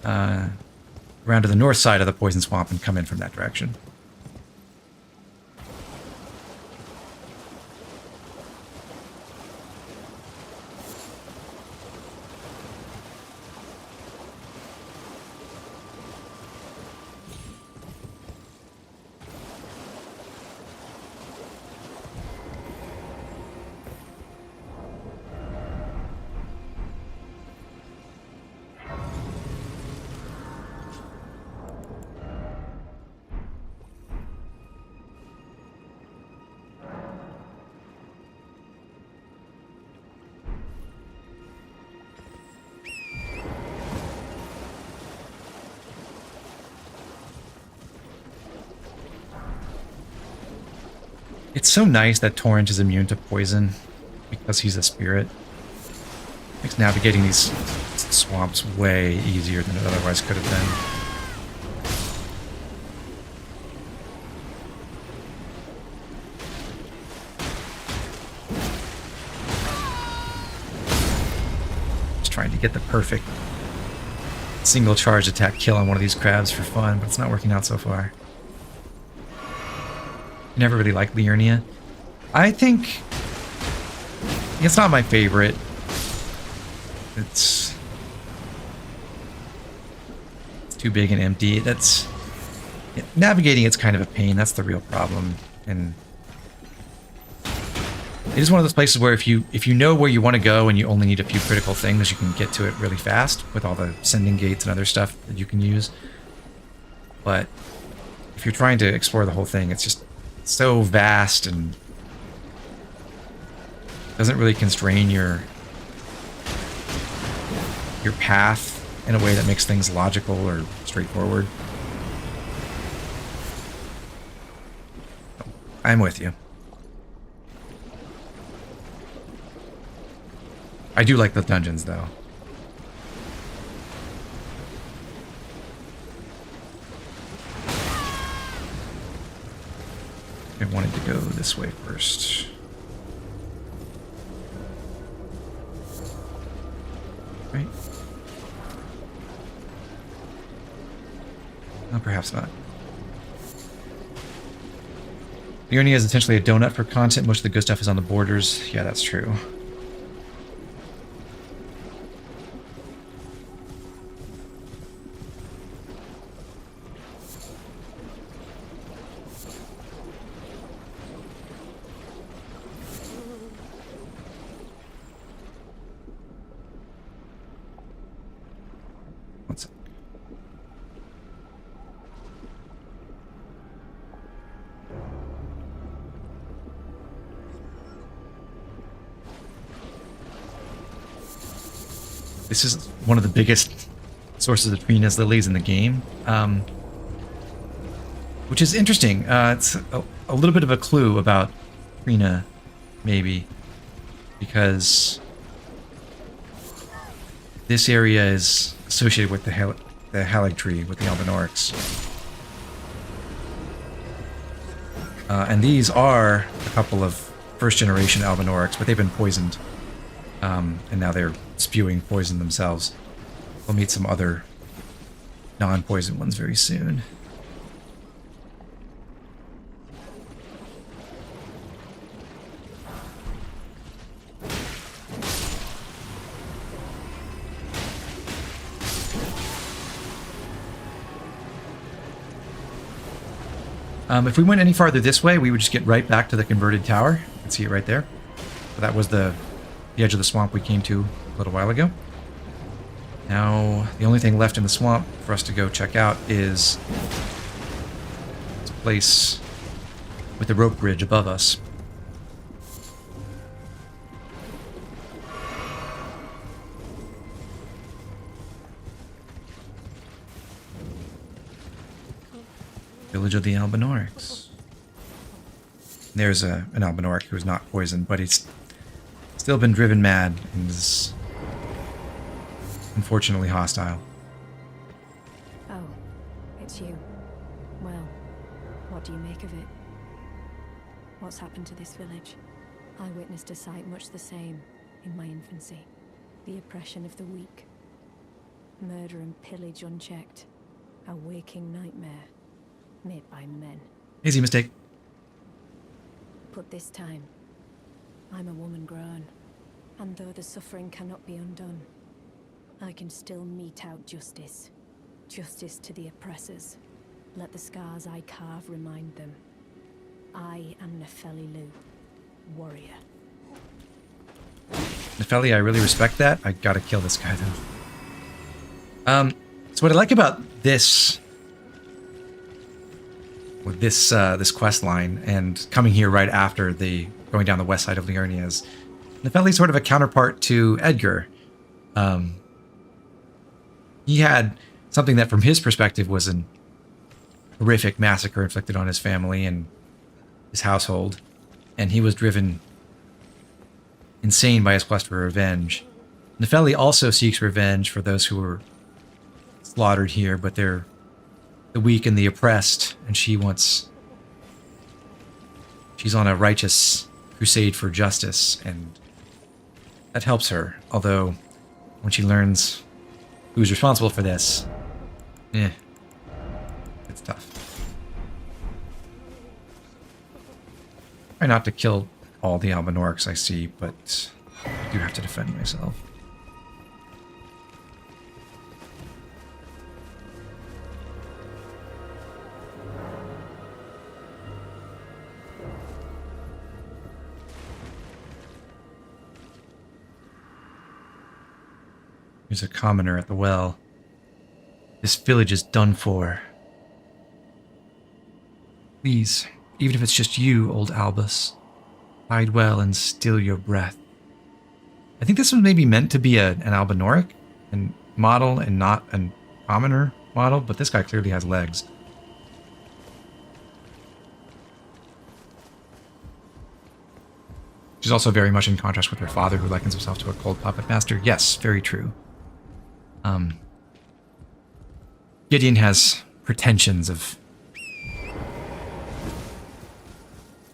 Speaker 1: around to the north side of the poison swamp and come in from that direction. It's so nice that Torrent is immune to poison because he's a spirit. Makes navigating these swamps way easier than it otherwise could have been. Just trying to get the perfect single charge attack kill on one of these crabs for fun, but it's not working out so far. Never really liked Liurnia. I think it's not my favorite. It's too big and empty. Navigating it's kind of a pain. That's the real problem. And it is one of those places where if you know where you want to go and you only need a few critical things, you can get to it really fast with all the sending gates and other stuff that you can use. But if you're trying to explore the whole thing, it's just so vast and doesn't really constrain your path in a way that makes things logical or straightforward. I'm with you. I do like the dungeons, though. I wanted to go this way first. Right? No, perhaps not. Liurnia is essentially a donut for content. Most of the good stuff is on the borders. Yeah, that's true. One sec. This is one of the biggest sources of Trina's lilies in the game, which is interesting. It's a little bit of a clue about Trina, maybe, because this area is associated with the Halig tree, with the Albinaurics. And these are a couple of first-generation Albinaurics, but they've been poisoned. And now they're spewing poison themselves. We'll meet some other non-poison ones very soon. If we went any farther this way, we would just get right back to the converted tower. You can see it right there. So that was the edge of the swamp we came to a little while ago. Now, the only thing left in the swamp for us to go check out is this place with the rope bridge above us. Village of the Albinaurics. There's an Albinauric who's not poisoned, but he's still been driven mad and is unfortunately hostile.
Speaker 11: Oh, it's you. Well, what do you make of it? What's happened to this village? I witnessed a sight much the same in my infancy. The oppression of the weak. Murder and pillage unchecked. A waking nightmare. Made by men.
Speaker 1: Easy mistake.
Speaker 11: But this time, I'm a woman grown. And though the suffering cannot be undone, I can still mete out justice. Justice to the oppressors. Let the scars I carve remind them. I am Nepheli Lu, warrior.
Speaker 1: Nepheli, I really respect that. I gotta kill this guy though. So what I like about this, with this quest line, and coming here right after the going down the west side of Liurnia, is Nepheli's sort of a counterpart to Edgar. He had something that, from his perspective, was an horrific massacre inflicted on his family and his household, and he was driven insane by his quest for revenge. Nepheli also seeks revenge for those who were slaughtered here, but they're the weak and the oppressed, and she's on a righteous crusade for justice, and that helps her. Although, when she learns who's responsible for this, it's tough. Try not to kill all the Albinaurics I see, but I do have to defend myself. There's a commoner at the well. This village is done for. Please, even if it's just you, old Albus, hide well and still your breath. I think this was maybe meant to be an Albinauric and model and not a commoner model, but this guy clearly has legs. Which She's also very much in contrast with her father, who likens himself to a cold puppet master. Yes, very true. Gideon has pretensions of,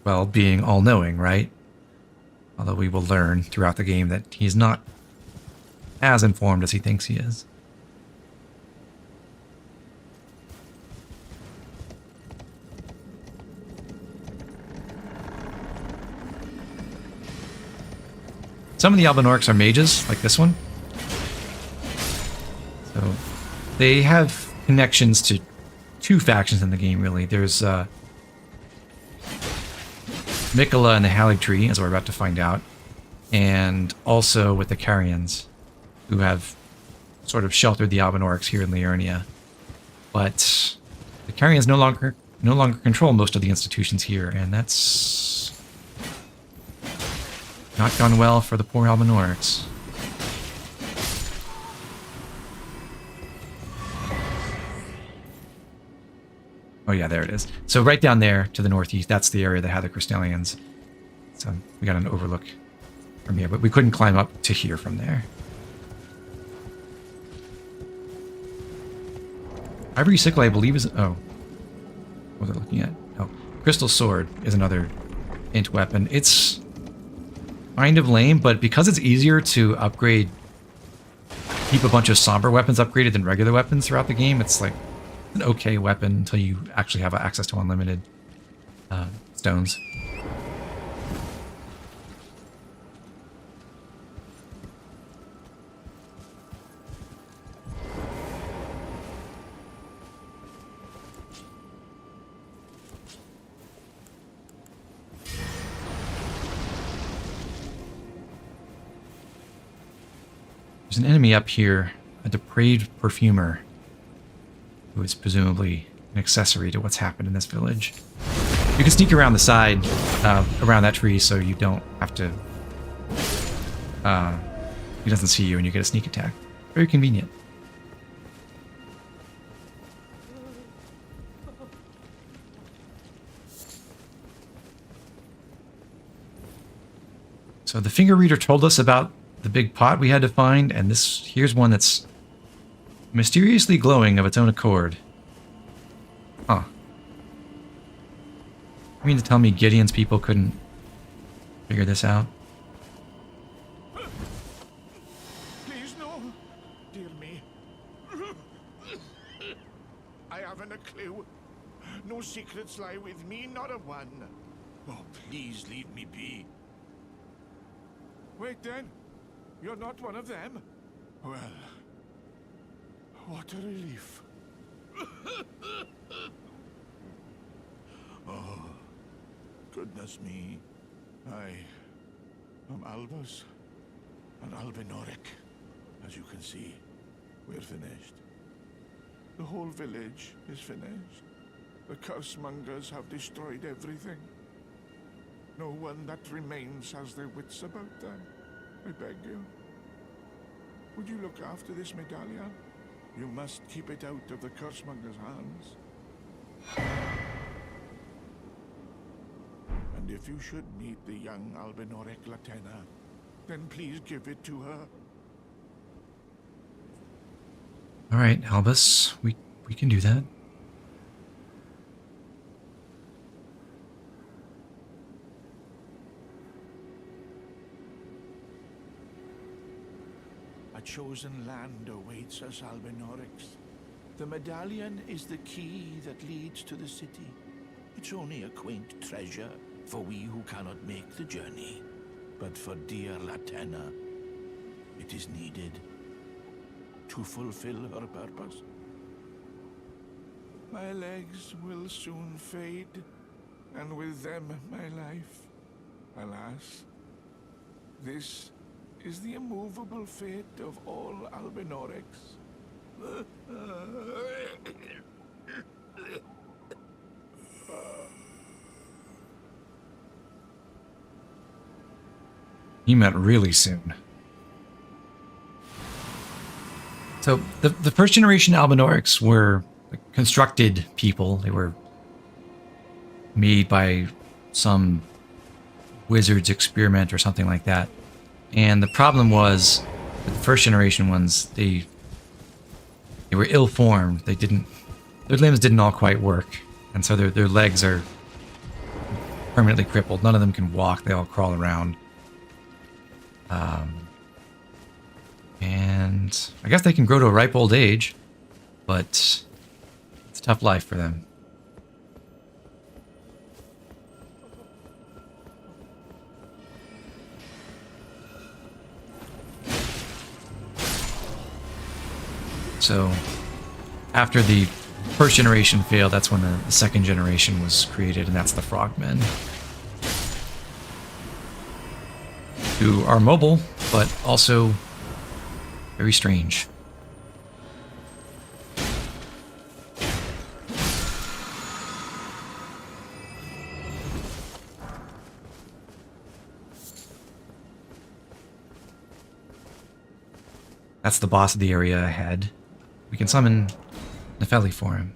Speaker 1: well, being all-knowing, right? Although we will learn throughout the game that he's not as informed as he thinks he is. Some of the Albinaurics are mages, like this one. So they have connections to two factions in the game, really. There's Mikola and the Halig Tree, as we're about to find out, and also with the Carians, who have sort of sheltered the Albinaurics here in Liurnia. But the Carians no longer control most of the institutions here, and that's not gone well for the poor Albinaurics. Oh yeah, there it is. So right down there to the northeast, that's the area that had the Crystallians. So we got an overlook from here, but we couldn't climb up to here from there. Ivory Sickle, I believe, is... Oh. What was I looking at? Oh. Crystal Sword is another int weapon. It's kind of lame, but because it's easier to upgrade, keep a bunch of somber weapons upgraded than regular weapons throughout the game, it's like an okay weapon until you actually have access to unlimited stones. There's an enemy up here, a depraved perfumer, who is presumably an accessory to what's happened in this village. You can sneak around the side, around that tree, so you don't have to... he doesn't see you and you get a sneak attack. Very convenient. So the finger reader told us about the big pot we had to find, and here's one that's mysteriously glowing of its own accord. Huh. You mean to tell me Gideon's people couldn't figure this out?
Speaker 12: Please, no. Dear me. I haven't a clue. No secrets lie with me, not a one. Oh, please leave me be. Wait then. You're not one of them? Well, what a relief. Oh, goodness me. I am Albus, an Albinauric. As you can see, we're finished. The whole village is finished. The cursemongers have destroyed everything. No one that remains has their wits about them. I beg you. Would you look after this medallion? You must keep it out of the cursemonger's hands. And if you should meet the young Albinauric Latena, then please give it to her.
Speaker 1: All right, Albus, we can do that.
Speaker 12: A chosen land awaits us, Albinaurics. The medallion is the key that leads to the city. It's only a quaint treasure for we who cannot make the journey. But for dear Latena, it is needed to fulfill her purpose. My legs will soon fade, and with them my life. Alas, this is the immovable fate of all Albinaurics.
Speaker 1: He meant really soon. So the first generation Albinaurics were constructed people. They were made by some wizard's experiment or something like that. And the problem was, with the first generation ones, they were ill-formed. Their limbs didn't all quite work. And so their legs are permanently crippled. None of them can walk. They all crawl around. And I guess they can grow to a ripe old age, but it's a tough life for them. So after the first generation failed, that's when the second generation was created, and that's the frogmen. Who are mobile, but also very strange. That's the boss of the area ahead. We can summon Nepheli for him.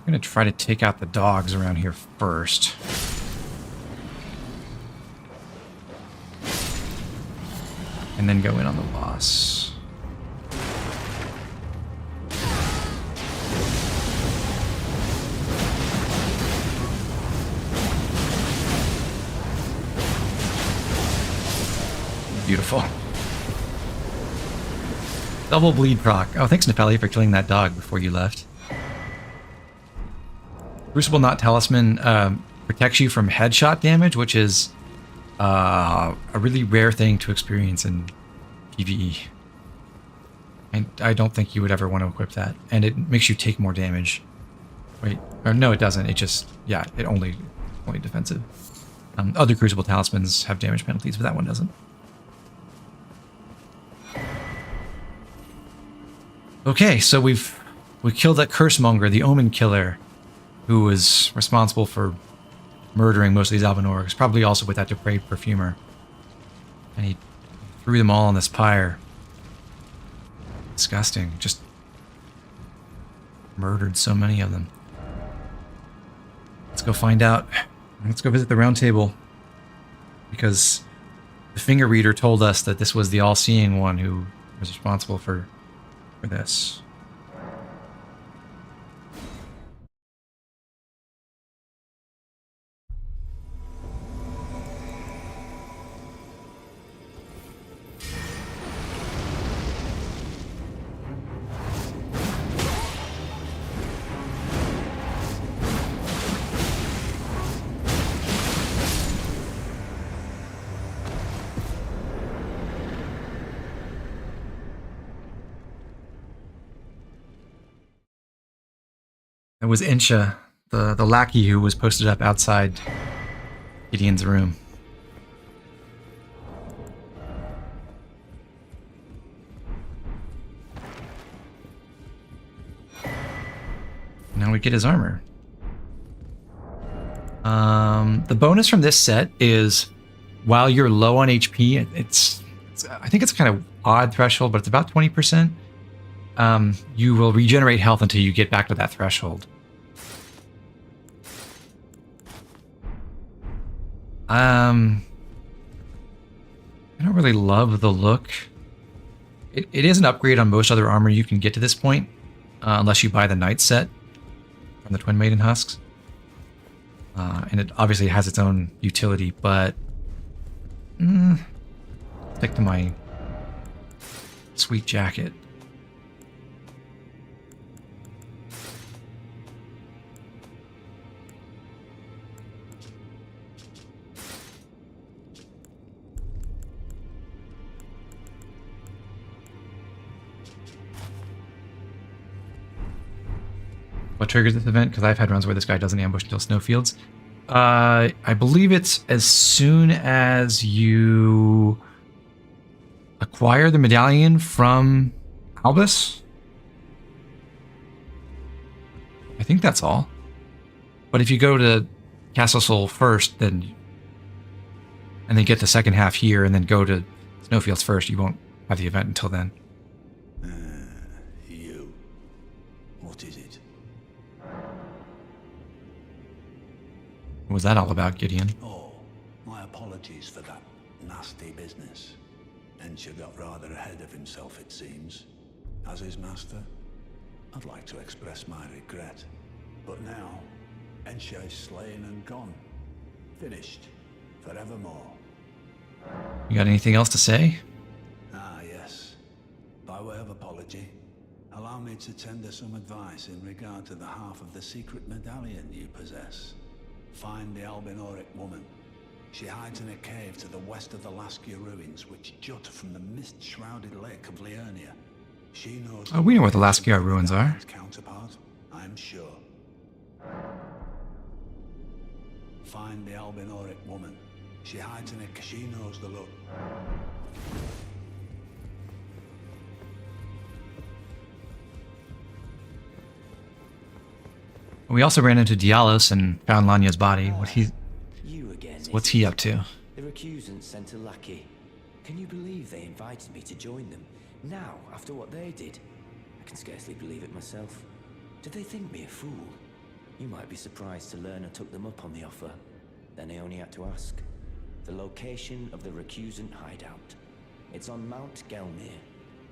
Speaker 1: I'm going to try to take out the dogs around here first. And then go in on the boss. Beautiful. Double bleed proc. Oh, thanks Nepheli for killing that dog before you left. Crucible Knot Talisman protects you from headshot damage, which is a really rare thing to experience in PvE. And I don't think you would ever want to equip that. And it makes you take more damage. Wait, or no, it doesn't. It just, yeah, it only defensive. Other Crucible Talismans have damage penalties, but that one doesn't. Okay, so we killed that Cursemonger, the Omen Killer, who was responsible for murdering most of these Albinaurics, probably also with that depraved perfumer. And he threw them all on this pyre. Disgusting. Just murdered so many of them. Let's go find out. Let's go visit the round table. Because the finger reader told us that this was the all-seeing one who was responsible for this. It was Insha, the lackey who was posted up outside Gideon's room. Now we get his armor. The bonus from this set is while you're low on HP, it's I think it's kind of odd threshold, but it's about 20%. You will regenerate health until you get back to that threshold. I don't really love the look. It is an upgrade on most other armor you can get to this point, unless you buy the Knight set from the Twin Maiden Husks. And it obviously has its own utility, but stick to my sweet jacket. What triggers this event? Because I've had runs where this guy doesn't ambush until snowfields. I believe it's as soon as you acquire the medallion from Albus? I think that's all. But if you go to Castle Sol first, and then get the second half here, and then go to Snowfields first, you won't have the event until then.
Speaker 5: You. What is it?
Speaker 1: What was that all about, Gideon?
Speaker 13: Oh, my apologies for that nasty business. Ensha got rather ahead of himself, it seems. As his master, I'd like to express my regret. But now, Ensha is slain and gone. Finished. Forevermore.
Speaker 1: You got anything else to say?
Speaker 13: Ah, yes. By way of apology, allow me to tender some advice in regard to the half of the secret medallion you possess. Find the Albinauric woman. She hides in a cave to the west of the Laskyar Ruins, which jut from the mist-shrouded lake of Liurnia. She knows...
Speaker 1: Oh, we know where the Laskyar Ruins are.
Speaker 13: Counterpart, I'm sure. Find the Albinauric woman. She hides in a... She knows the look.
Speaker 1: We also ran into Dialos and found Lanya's body.
Speaker 8: You again.
Speaker 1: What's he up to?
Speaker 8: The recusants sent a lackey. Can you believe they invited me to join them? Now, after what they did? I can scarcely believe it myself. Did they think me a fool? You might be surprised to learn I took them up on the offer. Then I only had to ask. The location of the recusant hideout. It's on Mount Gelmir,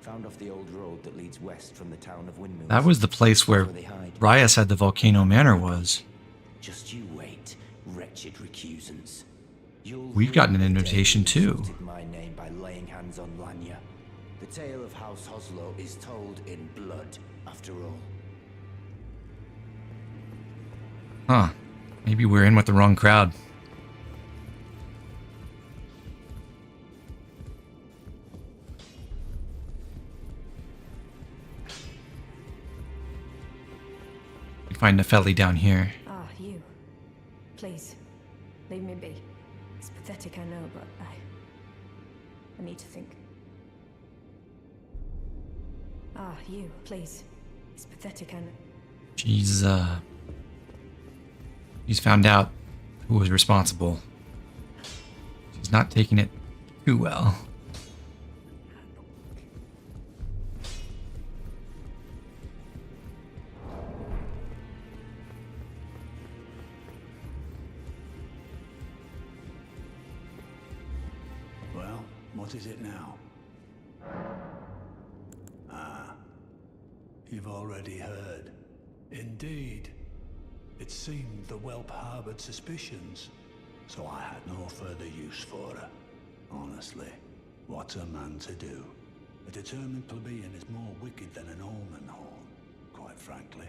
Speaker 8: found off the old road that leads west from the town of Windmills.
Speaker 1: That was the place where Raya said the Volcano Manor was.
Speaker 8: Just you wait, wretched recusants.
Speaker 1: We've gotten an invitation too.
Speaker 8: My name by laying hands on Lanya. The tale of House Hoslo is told in blood, after all.
Speaker 1: Huh. Maybe we're in with the wrong crowd. We find Nepheli down here.
Speaker 11: Ah, you. Please, leave me be. It's pathetic, I know, but I need to think. Ah, you. Please. It's pathetic, I know.
Speaker 1: She's found out who was responsible. She's not taking it too well.
Speaker 13: Well, what is it now? Ah, you've already heard. Indeed. It seemed the whelp harbored suspicions, so I had no further use for her. Honestly, what's a man to do? A determined plebeian is more wicked than an omen horn, quite frankly.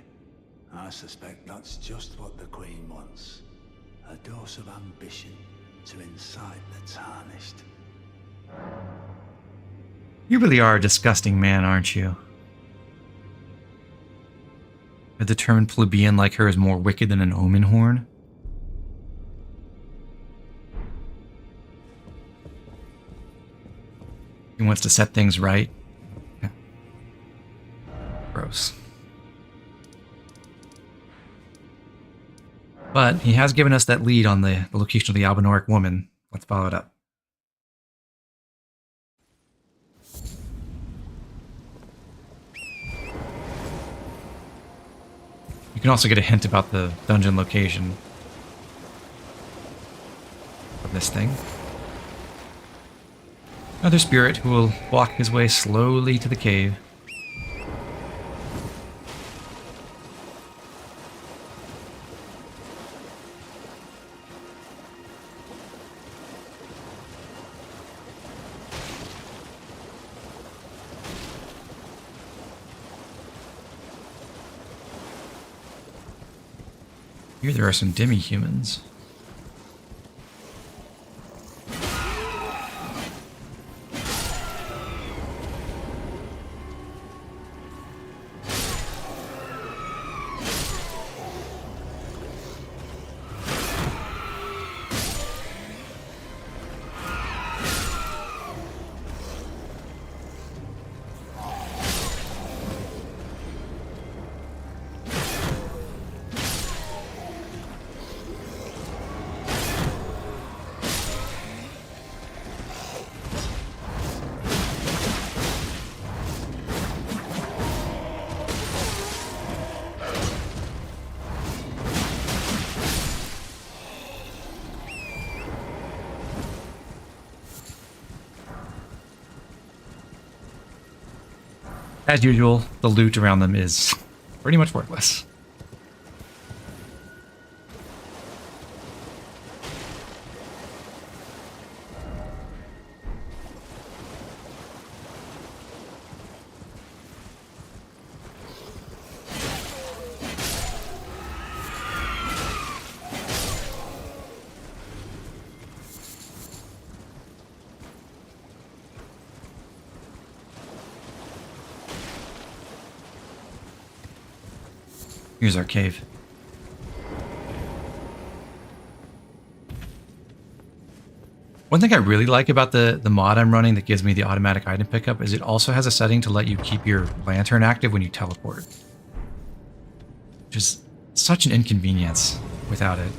Speaker 13: I suspect that's just what the Queen wants. A dose of ambition to incite the tarnished.
Speaker 1: You really are a disgusting man, aren't you? A determined plebeian like her is more wicked than an omen horn? He wants to set things right. Yeah. Gross. But he has given us that lead on the location of the Albinauric woman. Let's follow it up. You can also get a hint about the dungeon location of this thing. Another spirit who will walk his way slowly to the cave. Here there are some demi-humans. as usual, the loot around them is pretty much worthless. Here's our cave. One thing I really like about the mod I'm running that gives me the automatic item pickup is it also has a setting to let you keep your lantern active when you teleport. Which is such an inconvenience without it.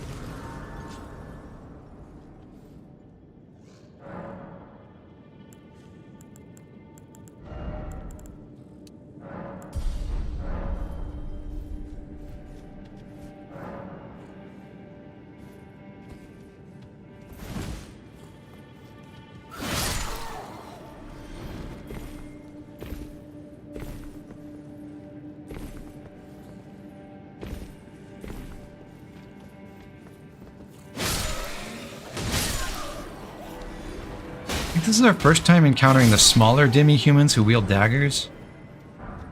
Speaker 1: This is our first time encountering the smaller demi-humans who wield daggers.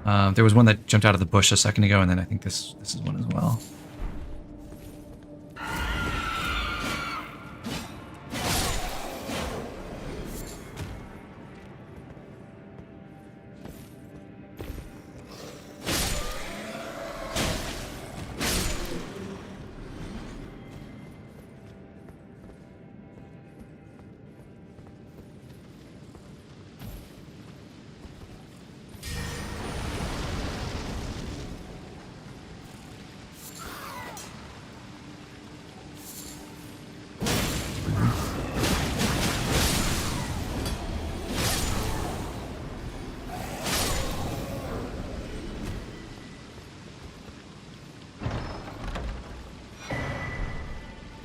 Speaker 1: There was one that jumped out of the bush a second ago, and then I think this is one as well.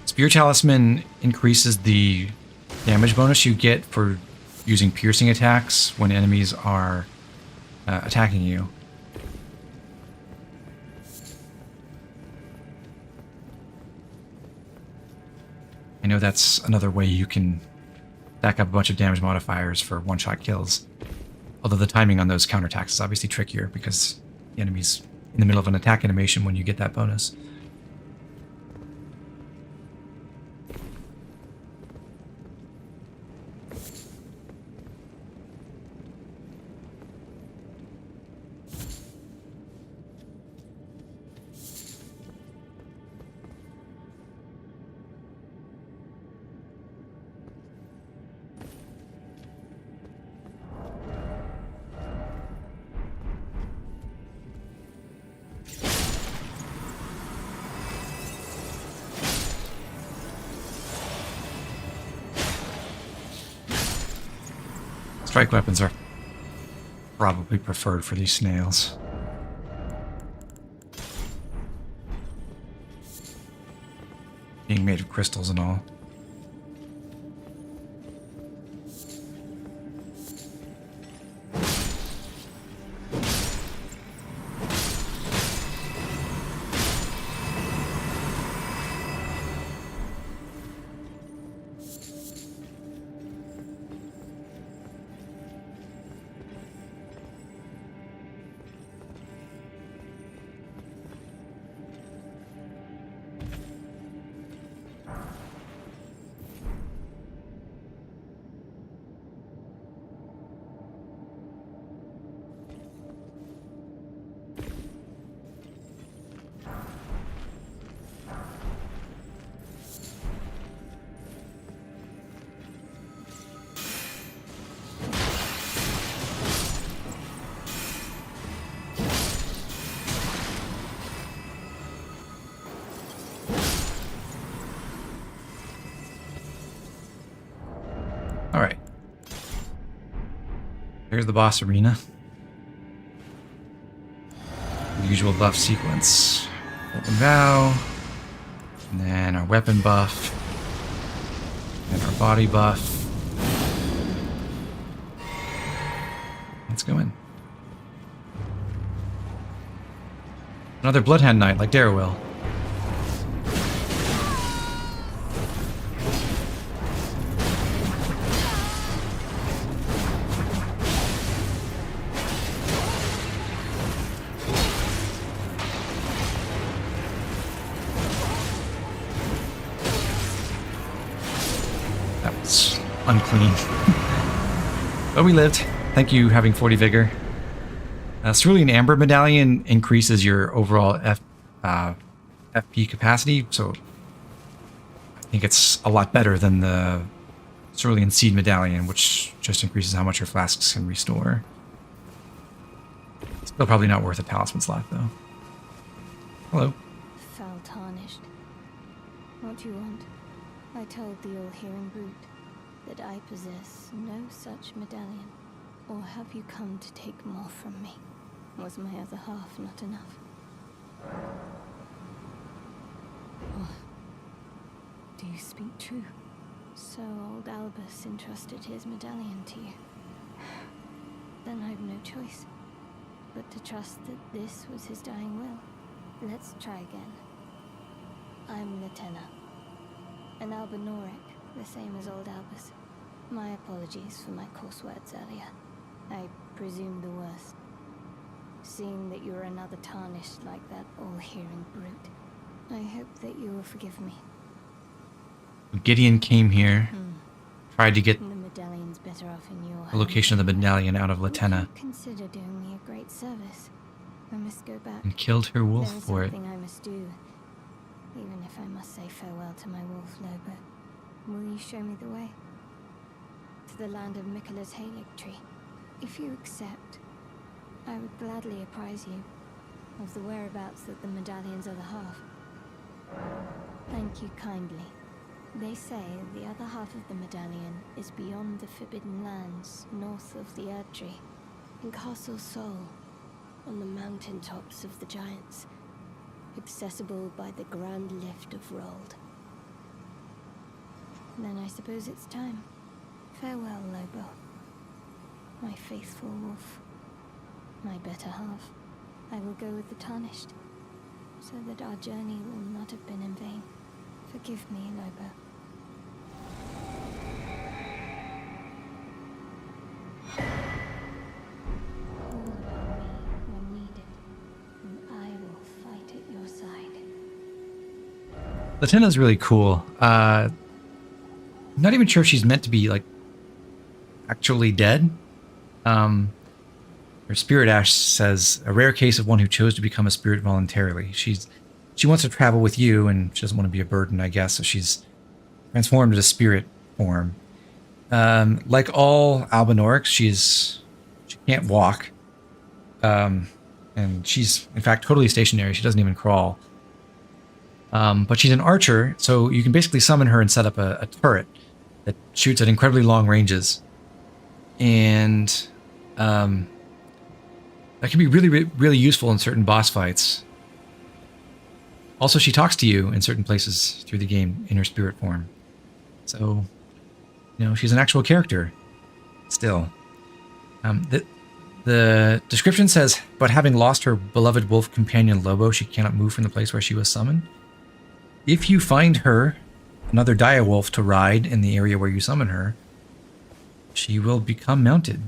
Speaker 1: Spear Talisman increases the damage bonus you get for using piercing attacks when enemies are attacking you. I know that's another way you can stack up a bunch of damage modifiers for one-shot kills. Although the timing on those counterattacks is obviously trickier because the enemy's in the middle of an attack animation when you get that bonus. Strike weapons are probably preferred for these snails. Being made of crystals and all. Alright. Here's the boss arena. The usual buff sequence. Open Vow. And then our weapon buff. And our body buff. Let's go in. Another Bloodhound Knight like Darrowell. That was unclean. But we lived. Thank you, having 40 vigor. Cerulean Amber Medallion increases your overall FP capacity, so I think it's a lot better than the Cerulean Seed Medallion, which just increases how much your flasks can restore. Still probably not worth a talisman slot, though. Hello.
Speaker 2: Foul tarnished. What do you want? I told the all-hearing brute that I possess no such medallion. Or have you come to take more from me? Was my other half not enough? Oh. Do you speak true? So old Albus entrusted his medallion to you. Then I've no choice but to trust that this was his dying will. Let's try again. I'm Latena, an Albinauric, the same as old Albus. My apologies for my coarse words earlier. I presume the worst. Seeing that you're another tarnished like that all-hearing brute, I hope that you will forgive me.
Speaker 1: Gideon came here, tried to get
Speaker 2: The medallion's better off in your
Speaker 1: the location of the medallion out of Latena,
Speaker 2: Consider doing me a great service. I must go back.
Speaker 1: and killed her wolf
Speaker 2: There is
Speaker 1: for it.
Speaker 2: something I must do, even if I must say farewell to my wolf Lobo. Will you show me the way? To the land of Miquella's Halig tree. If you accept, I would gladly apprise you of the whereabouts of the medallion's other half. Thank you kindly. They say the other half of the medallion is beyond the Forbidden Lands, north of the Erdtree, in Castle Sol, on the mountain tops of the Giants, accessible by the Grand Lift of Rold. Then I suppose it's time. Farewell, Lobo. My faithful wolf. My better half. I will go with the Tarnished, so that our journey will not have been in vain. Forgive me, Lobo. Call upon me when needed, and I will fight at your side.
Speaker 1: Latena's really cool. I'm not even sure if she's meant to be, like, actually dead. Her spirit ash says, a rare case of one who chose to become a spirit voluntarily. She wants to travel with you, and she doesn't want to be a burden, I guess, so she's transformed into spirit form. Like all Albinaurics, she can't walk. And she's, in fact, totally stationary. She doesn't even crawl. But she's an archer, so you can basically summon her and set up a turret that shoots at incredibly long ranges. And that can be really, really useful in certain boss fights. Also, she talks to you in certain places through the game in her spirit form. So, she's an actual character still. The description says, but having lost her beloved wolf companion Lobo, she cannot move from the place where she was summoned. If you find her, another direwolf to ride in the area where you summon her, she will become mounted.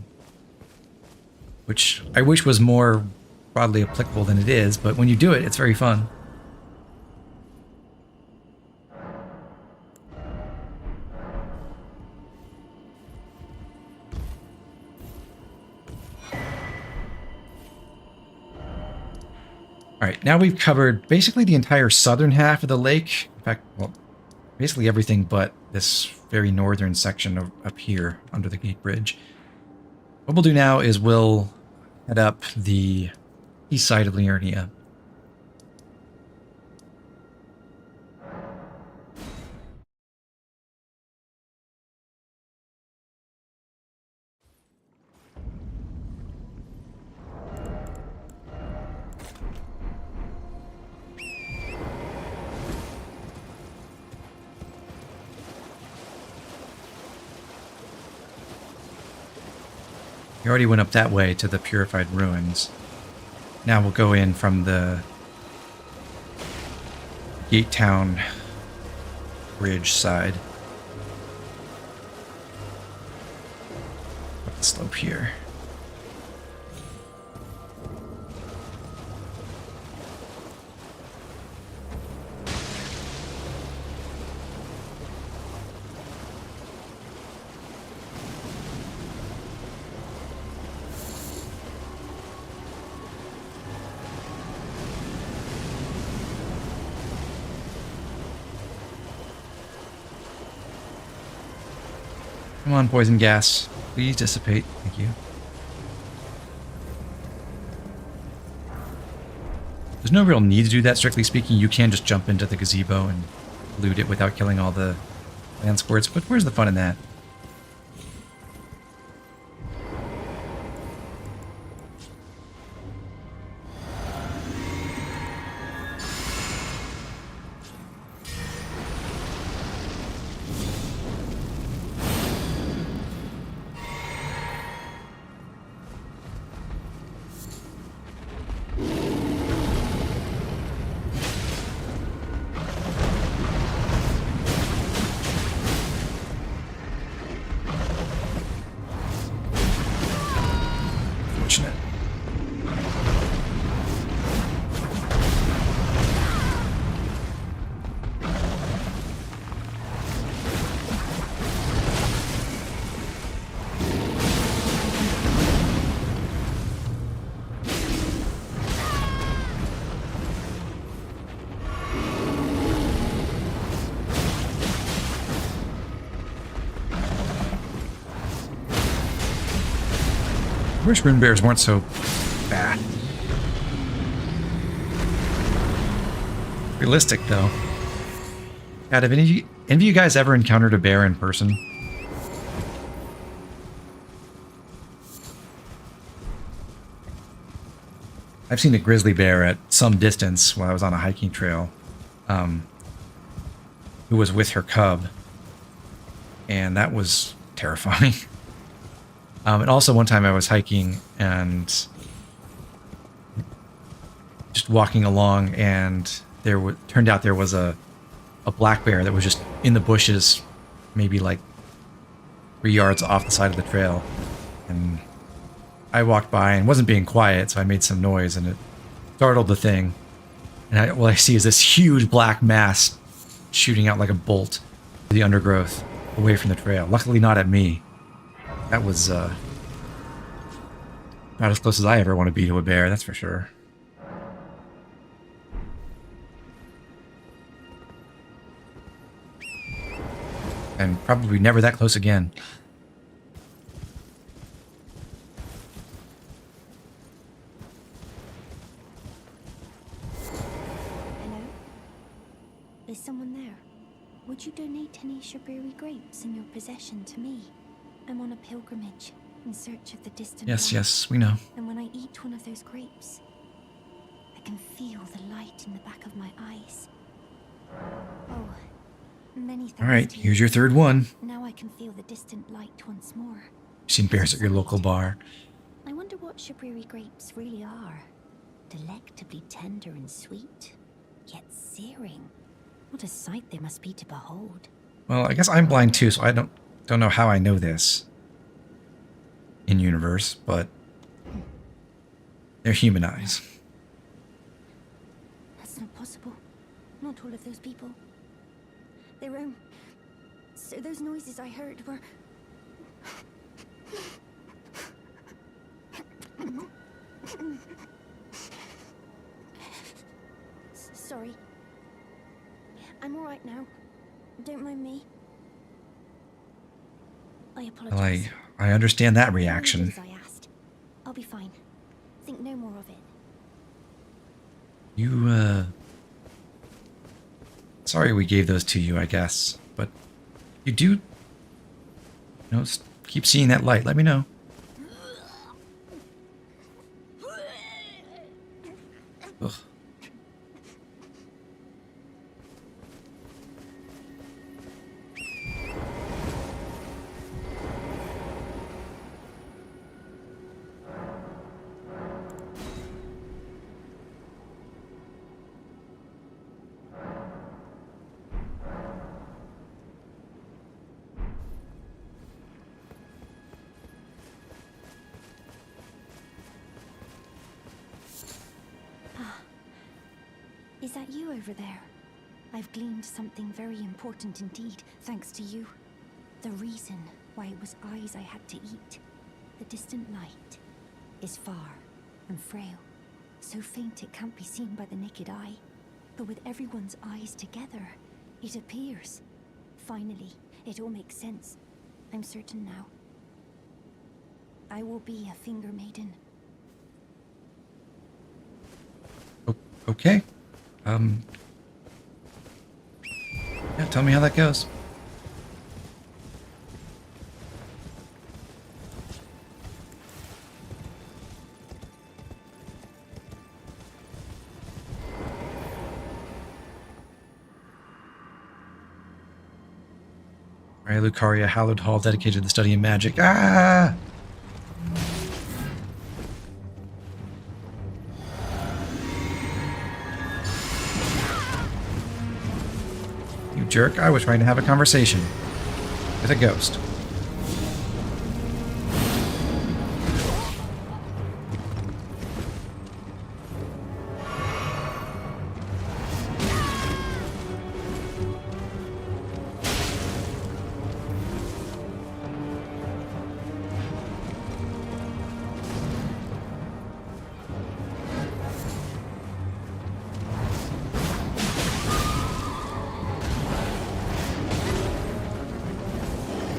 Speaker 1: Which I wish was more broadly applicable than it is, but when you do it, it's very fun. Alright, now we've covered basically the entire southern half of the lake. In fact, well, basically everything but this very northern section up here under the gate bridge. What we'll do now is we'll head up the east side of Liurnia. You already went up that way to the Purified Ruins. Now we'll go in from the Gate Town bridge side. Up the slope here. Come on, poison gas. Please dissipate. Thank you. There's no real need to do that, strictly speaking. You can just jump into the gazebo and loot it without killing all the land squirts, but where's the fun in that? I wish rune bears weren't so bad. Realistic, though. God, have any of you guys ever encountered a bear in person? I've seen a grizzly bear at some distance while I was on a hiking trail, who was with her cub, and that was terrifying. And also one time I was hiking and just walking along, and turned out there was a black bear that was just in the bushes, maybe like 3 yards off the side of the trail. And I walked by and wasn't being quiet, so I made some noise, and it startled the thing. And what I see is this huge black mass shooting out like a bolt through the undergrowth away from the trail. Luckily not at me. That was not as close as I ever want to be to a bear, that's for sure. And probably never that close again.
Speaker 2: Hello? Is someone there? Would you donate any Shabiri grapes in your possession to me? I'm on a pilgrimage in search of the distant
Speaker 1: Yes,
Speaker 2: light.
Speaker 1: yes, we know.
Speaker 2: And when I eat one of those grapes, I can feel the light in the back of my eyes. Oh, many thanks.
Speaker 1: All right,
Speaker 2: to you.
Speaker 1: here's your third one.
Speaker 2: Now I can feel the distant light once more.
Speaker 1: You've seen bears at your local bar.
Speaker 2: I wonder what Shabiri grapes really are. Delectably tender and sweet, yet searing. What a sight they must be to behold.
Speaker 1: Well, I guess I'm blind too, so I don't know how I know this in universe, but they're human eyes.
Speaker 2: That's not possible. Not all of those people. Their own. So those noises I heard were. Sorry. I'm alright now. Don't mind me. I apologize.
Speaker 1: Well, I understand that reaction.
Speaker 2: I asked. I'll be fine. Think no more of it.
Speaker 1: You, sorry we gave those to you, I guess. But you do, keep seeing that light. Let me know. Ugh.
Speaker 2: Is that you over there? I've gleaned something very important indeed, thanks to you. The reason why it was eyes I had to eat. The distant light is far and frail, so faint it can't be seen by the naked eye. But with everyone's eyes together, it appears. Finally, it all makes sense. I'm certain now. I will be a finger maiden.
Speaker 1: Okay. Yeah, tell me how that goes. Alright, Lucaria, hallowed hall dedicated to the study of magic. Ah! You jerk, I was trying to have a conversation with a ghost.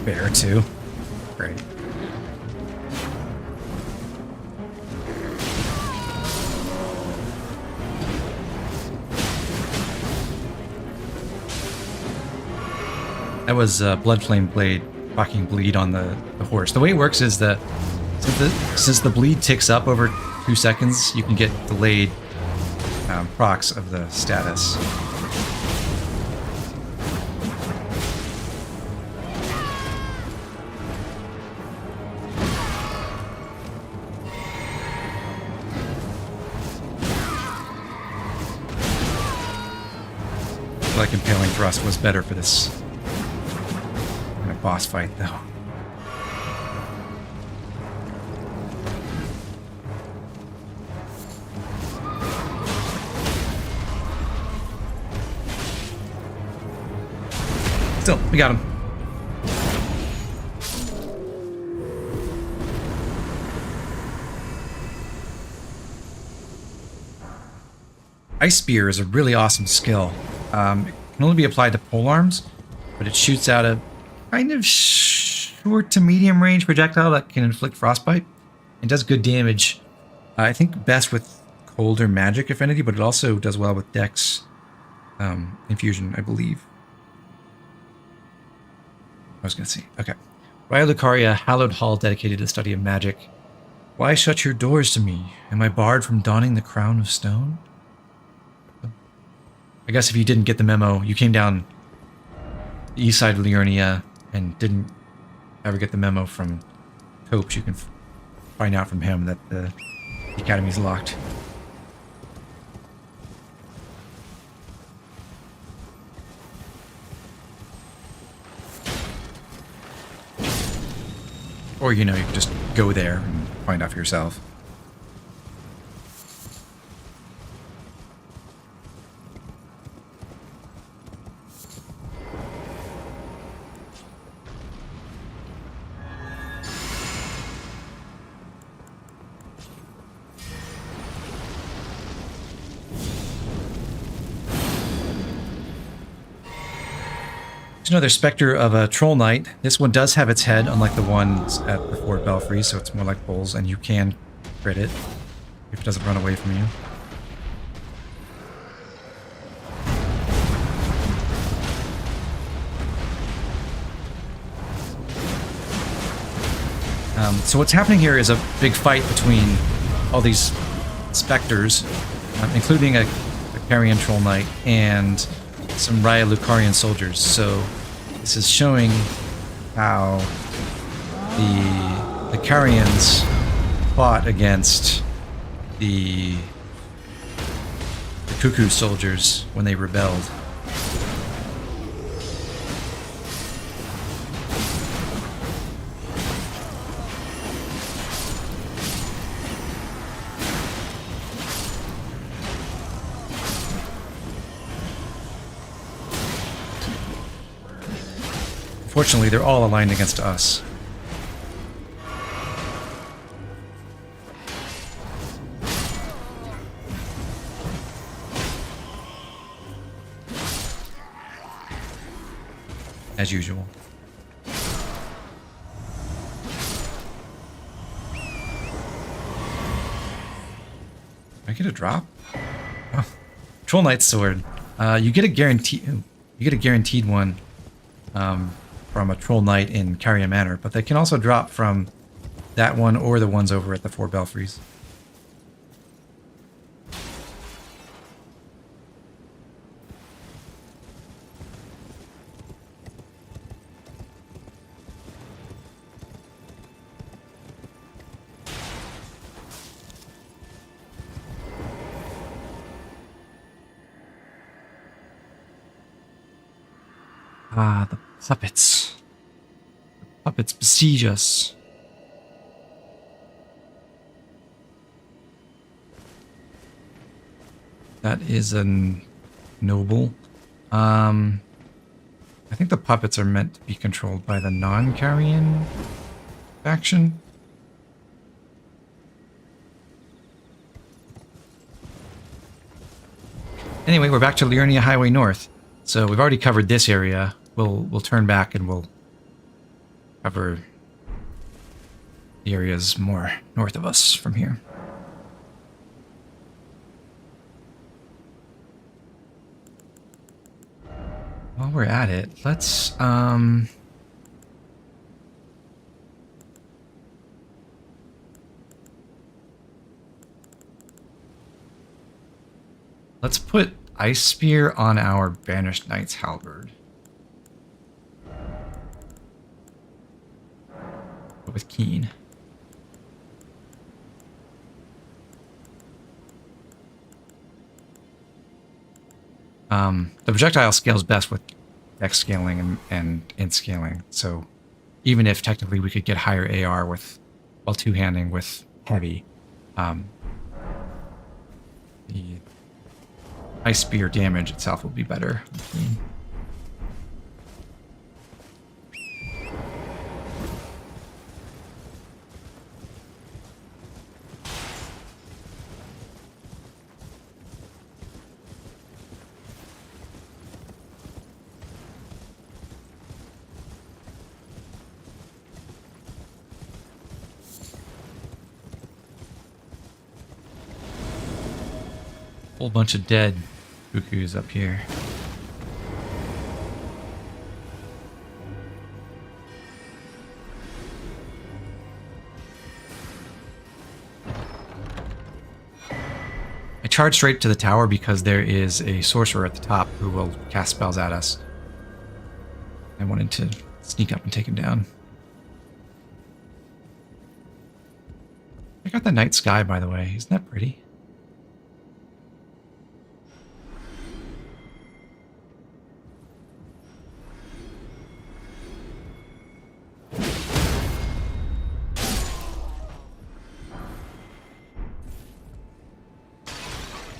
Speaker 1: Bear too. Great. That was Blood Flame Blade fucking bleed on the horse. The way it works is that since the bleed ticks up over 2 seconds, you can get delayed procs of the status. Like Impaling Thrust was better for this kind of boss fight, though. Still, we got him. Ice Spear is a really awesome skill. It can only be applied to polearms, but it shoots out a kind of short to medium range projectile that can inflict frostbite. It does good damage. I think best with cold or magic affinity, but it also does well with dex infusion, I believe. I was going to see. Okay. Raya Lucaria, hallowed hall dedicated to the study of magic. Why shut your doors to me? Am I barred from donning the crown of stone? I guess if you didn't get the memo, you came down the east side of Liurnia and didn't ever get the memo from Thops, you can find out from him that the academy's locked. Or, you know, you can just go there and find out for yourself. Another specter of a troll knight. This one does have its head, unlike the ones at the Fort Belfries, so it's more like bulls, and you can crit it if it doesn't run away from you. So what's happening here is a big fight between all these specters, including a Carian troll knight and some Raya Lucarian soldiers. So this is showing how the Carians fought against the Cuckoo soldiers when they rebelled. Fortunately, they're all aligned against us. As usual. I get a drop? Oh. Troll Knight's Sword. You get a guaranteed one from a Troll Knight in Carian Manor, but they can also drop from that one or the ones over at the 4 Belfries. Ah, the puppets. The puppets besiege us. That is a noble. I think the puppets are meant to be controlled by the non-Carian faction. Anyway, we're back to Liurnia Highway North. So we've already covered this area. We'll turn back and we'll cover the areas more north of us from here. While we're at it, let's put Ice Spear on our Banished Knight's Halberd. But with Keen. The projectile scales best with X scaling and int scaling. So even if technically we could get higher AR with while two-handing with heavy, the Ice Spear damage itself will be better. Whole bunch of dead cuckoos up here. I charged straight to the tower because there is a sorcerer at the top who will cast spells at us. I wanted to sneak up and take him down. I got the night sky, by the way. Isn't that pretty?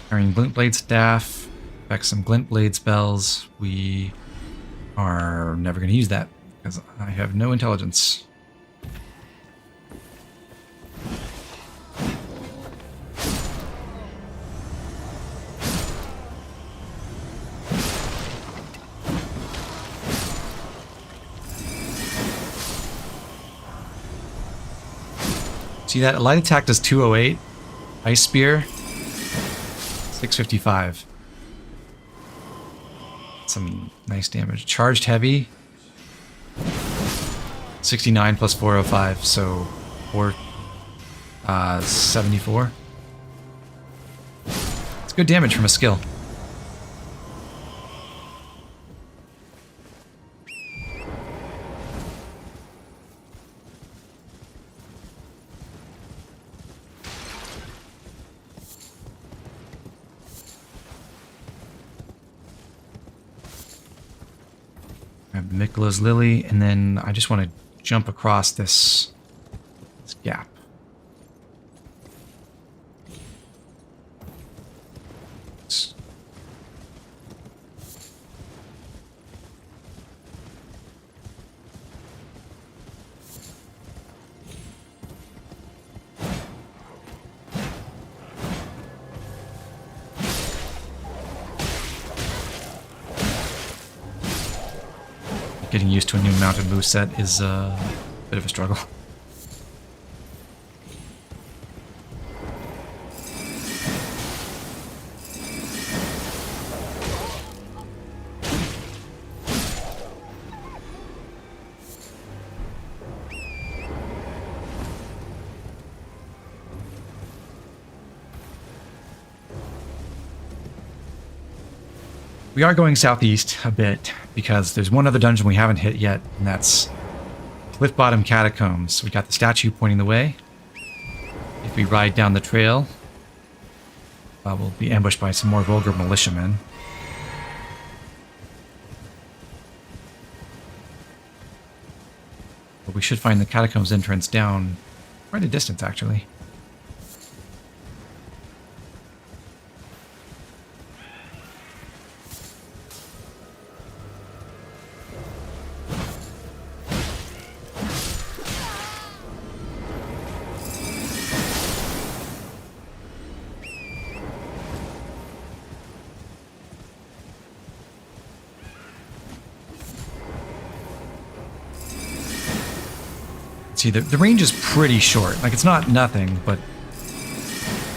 Speaker 1: Carrying Glintblade Staff, back some Glintblade spells. We are never going to use that because I have no intelligence. See that? Light attack does 208. Ice Spear 655. Some nice damage. Charged heavy 69 plus 405, so 474. It's good damage from a skill. Mikola's Lily, and then I just want to jump across this gap. Getting used to a new mounted moveset is a bit of a struggle. We are going southeast a bit because there's one other dungeon we haven't hit yet, and that's Cliffbottom Catacombs. We got the statue pointing the way. If we ride down the trail, we'll be ambushed by some more vulgar militiamen. But we should find the catacombs entrance down quite a distance, actually. See, the range is pretty short. Like, it's not nothing, but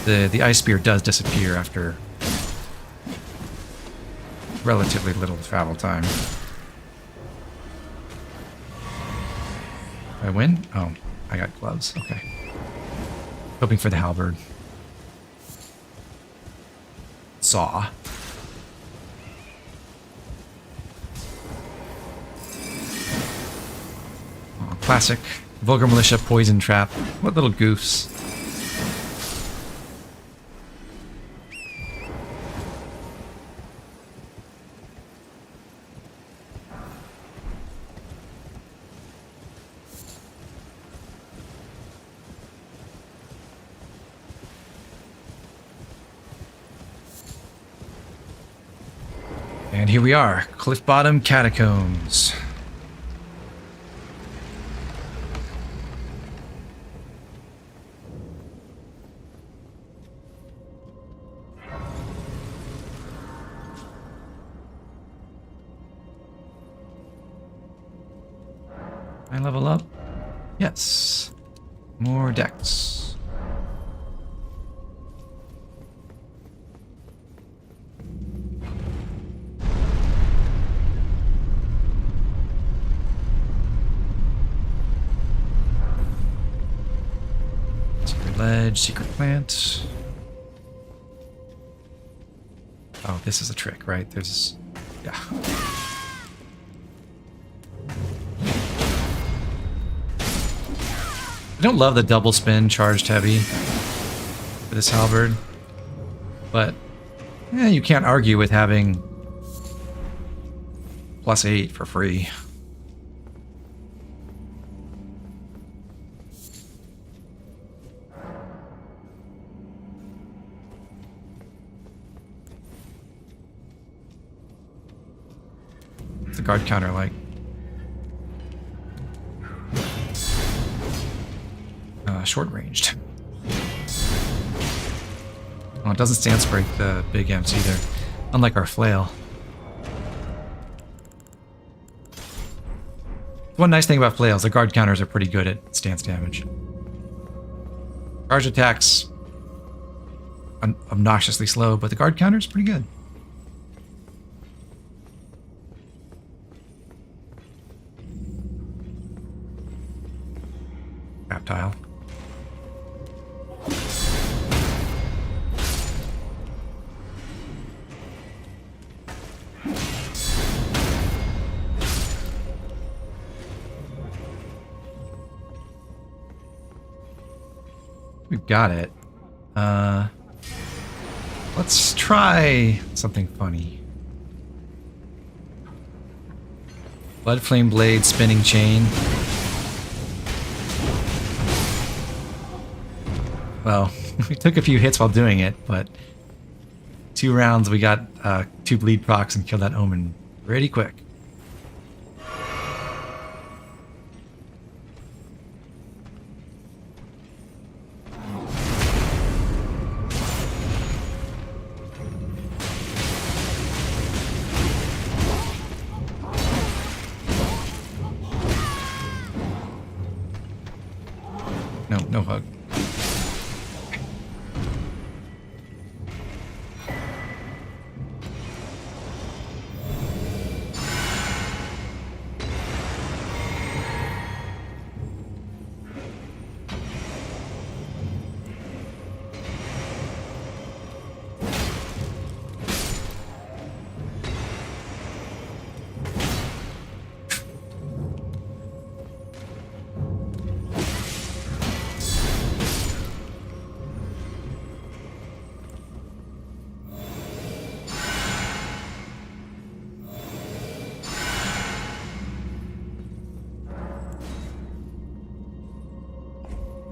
Speaker 1: the ice spear does disappear after relatively little travel time. Did I win? Oh, I got gloves. Okay. Hoping for the halberd. Saw. Oh, classic. Vulgar Militia Poison Trap. What little goofs. And here we are, Cliffbottom Catacombs. I level up? Yes. More decks. Secret ledge, secret plant. Oh, this is a trick, right? There's... yeah. I don't love the double spin charged heavy for this halberd, but yeah, you can't argue with having +8 for free. What's the guard counter like? Short-ranged. Oh, it doesn't stance break the big imps either, unlike our flail. One nice thing about flails, the guard counters are pretty good at stance damage. Charge attacks, obnoxiously slow, but the guard counter is pretty good. Trap tile. We've got it. Let's try something funny. Blood Flame Blade, Spinning Chain. Well, we took a few hits while doing it, but 2 rounds we got 2 bleed procs and killed that omen pretty quick. no hug.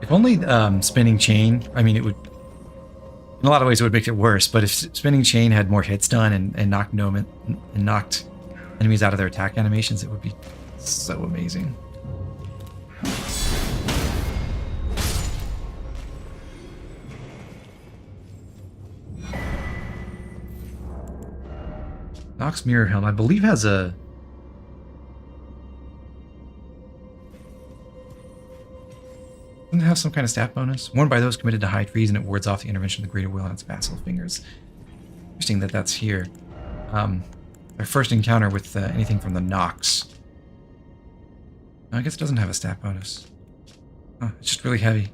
Speaker 1: If only spinning chain, I mean, it would, in a lot of ways, it would make it worse, but if spinning chain had more hits done and knocked enemies out of their attack animations, it would be so amazing. Nox Mirror Helm, I believe, has a... Doesn't it have some kind of stat bonus? Worn by those committed to high treason, it wards off the intervention of the Greater Will on its vassal fingers. Interesting that that's here. Our first encounter with anything from the Nox. I guess it doesn't have a stat bonus. Oh, it's just really heavy.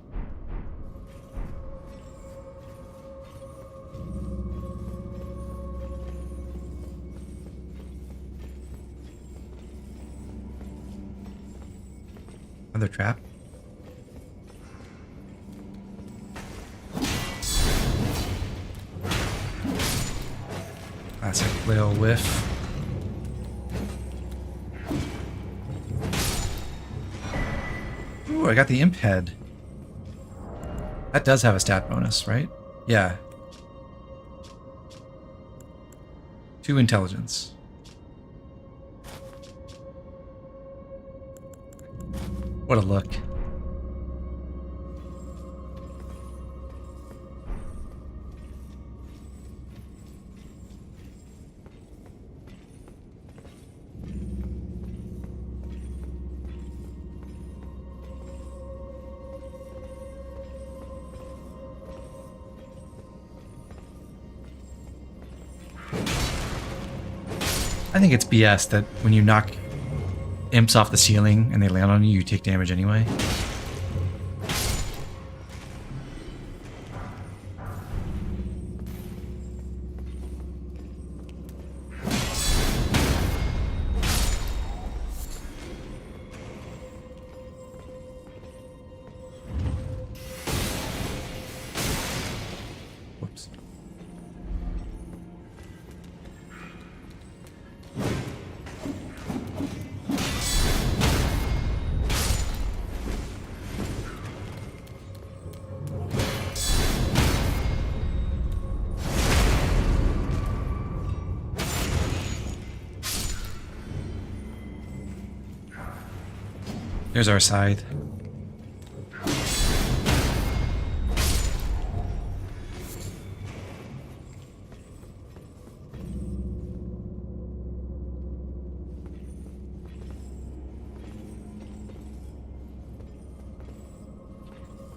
Speaker 1: Another trap. Classic flail whiff. Ooh, I got the imp head. That does have a stat bonus, right? Yeah. 2 intelligence. What a look. I think it's BS that when you knock imps off the ceiling and they land on you, you take damage anyway. Whoops. There's our scythe.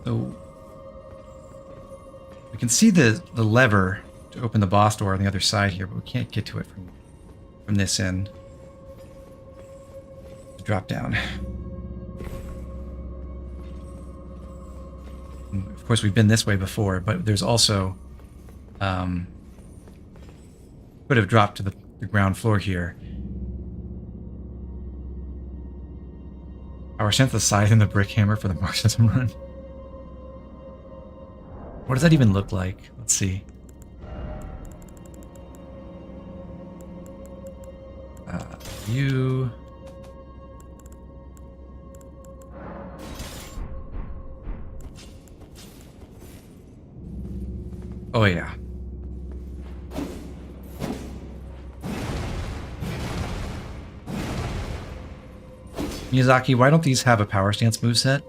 Speaker 1: So we can see the lever to open the boss door on the other side here, but we can't get to it from this end. To drop down. Of course, we've been this way before, but there's also could have dropped to the ground floor here. Our sent the scythe and the brick hammer for the Marxism run. What does that even look like? Let's see. You. Oh, yeah. Miyazaki, why don't these have a power stance moveset?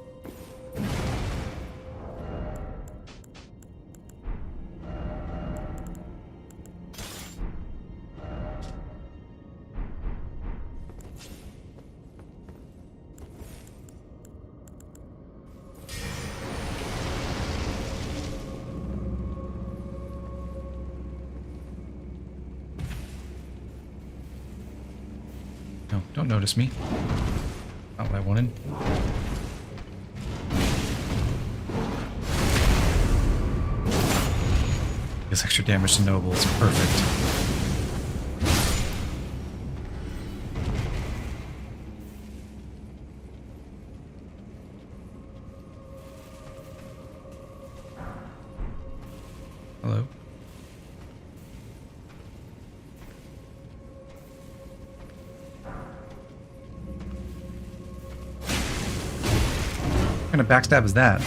Speaker 1: Don't notice me. Not what I wanted. This extra damage to nobles. Perfect. Hello. What kind of backstab is that?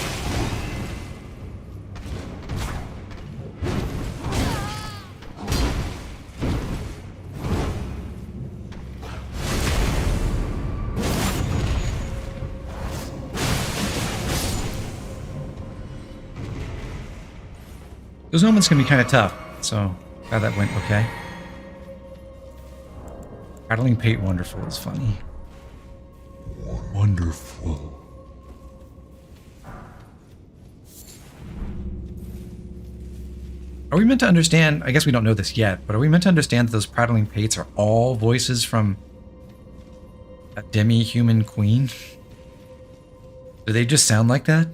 Speaker 1: Those moments can be kind of tough, so glad that went okay. Rattling Pate Wonderful is funny. Wonderful. Are we meant to understand, I guess we don't know this yet, but are we meant to understand that those prattling pates are all voices from a demi-human queen? Do they just sound like that?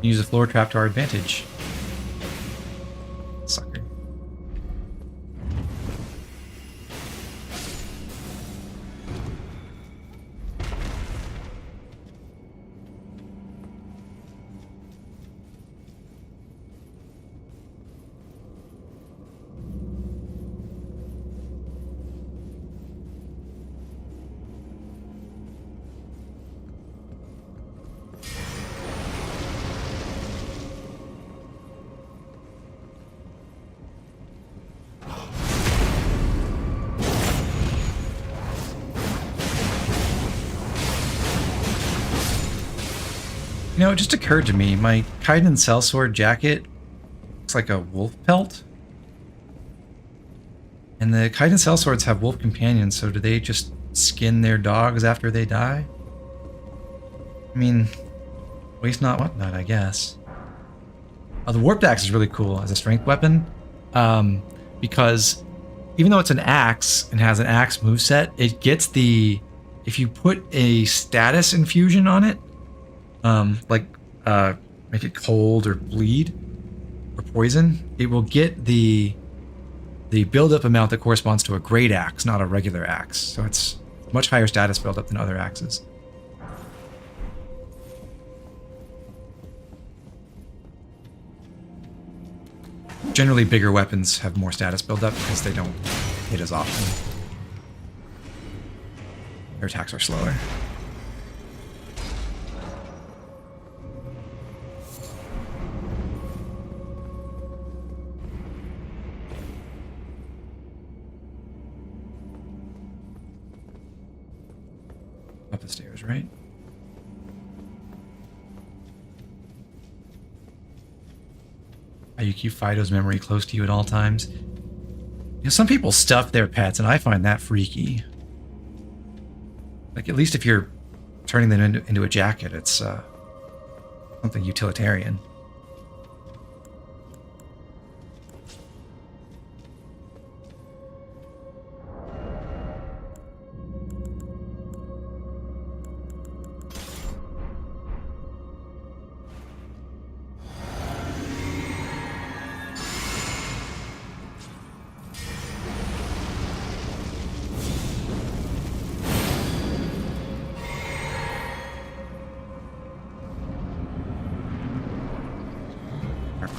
Speaker 1: Use a floor trap to our advantage. Sucker. You know, it just occurred to me, my Kaiden Sellsword jacket looks like a wolf pelt. And the Kaiden Sellswords have wolf companions, so do they just skin their dogs after they die? I mean, waste not, want not, I guess. Oh, the Warped Axe is really cool as a strength weapon, because even though it's an axe and has an axe moveset, it gets the... If you put a status infusion on it, make it cold or bleed or poison, it will get the buildup amount that corresponds to a great axe, not a regular axe. So it's much higher status buildup than other axes. Generally, bigger weapons have more status buildup because they don't hit as often. Their attacks are slower. Up the stairs, right? You keep Fido's memory close to you at all times. You know, some people stuff their pets, and I find that freaky. Like, at least if you're turning them into a jacket, it's something utilitarian.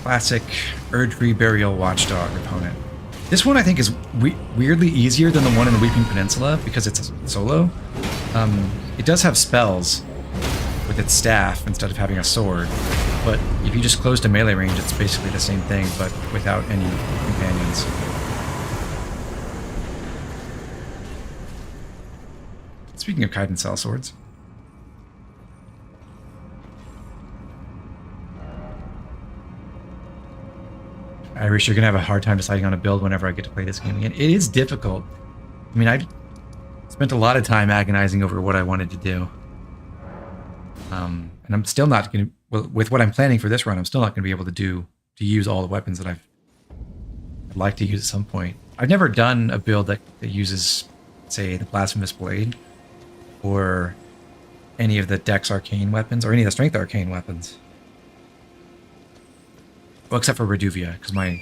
Speaker 1: Classic Erdtree Burial Watchdog opponent. This one I think is weirdly easier than the one in the Weeping Peninsula because it's a solo. It does have spells with its staff instead of having a sword, but if you just close to melee range, it's basically the same thing, but without any companions. Speaking of Kaiden Sellswords. Irish, you're going to have a hard time deciding on a build whenever I get to play this game again. It is difficult. I mean, I Spent a lot of time agonizing over what I wanted to do. And I'm still not going to, well, with what I'm planning for this run, I'm still not going to be able to use all the weapons that I'd like to use at some point. I've never done a build that uses, say, the Blasphemous Blade, or any of the Dex Arcane weapons, or any of the Strength Arcane weapons. Well, except for Reduvia, because my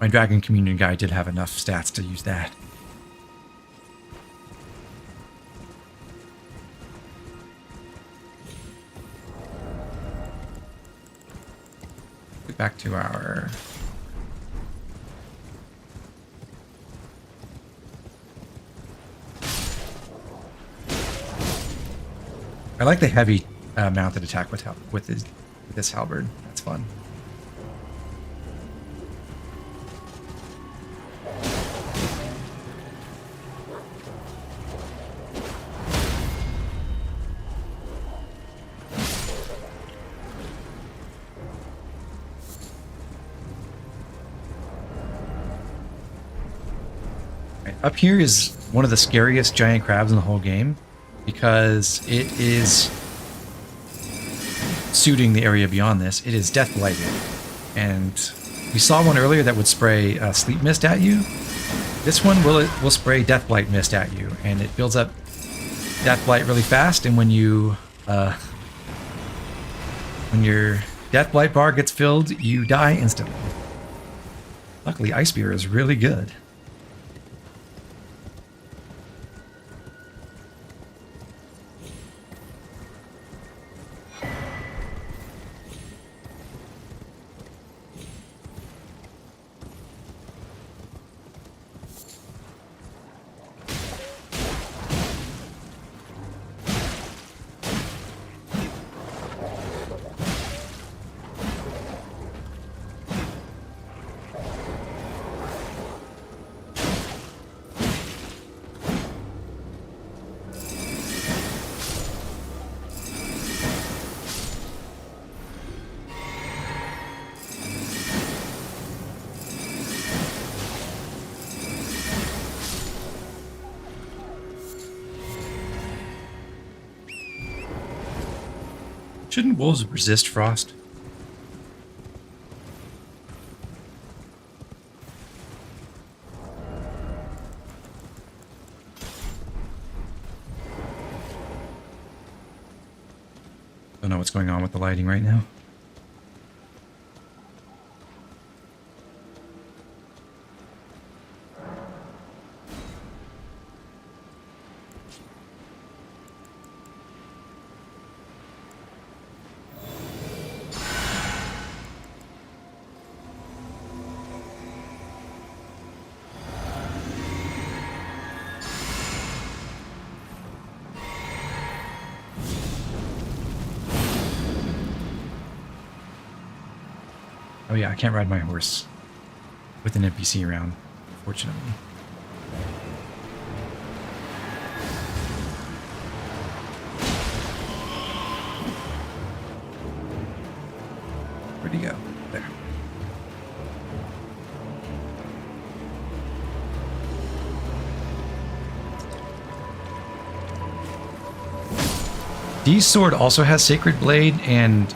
Speaker 1: Dragon Communion guy did have enough stats to use that. Get back to our... I like the heavy mounted attack with this halberd. That's fun. Right, up here is one of the scariest giant crabs in the whole game, because it is suiting the area beyond this. It is death blighted, and we saw one earlier that would spray sleep mist at you. This one will spray death blight mist at you, and it builds up death blight really fast. And when you when your death blight bar gets filled, you die instantly. Luckily, Ice Spear is really good. Shouldn't wolves resist frost? Don't know what's going on with the lighting right now. Oh yeah, I can't ride my horse with an NPC around, fortunately. Where'd he go? There. Dee's sword also has Sacred Blade, and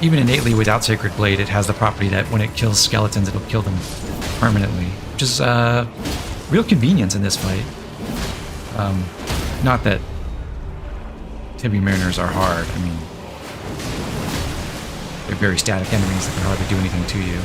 Speaker 1: even innately without Sacred Blade, it has the property that when it kills skeletons, it'll kill them permanently, which is real convenience in this fight. Not that Tibby Mariners are hard. I mean, they're very static enemies that can hardly do anything to you.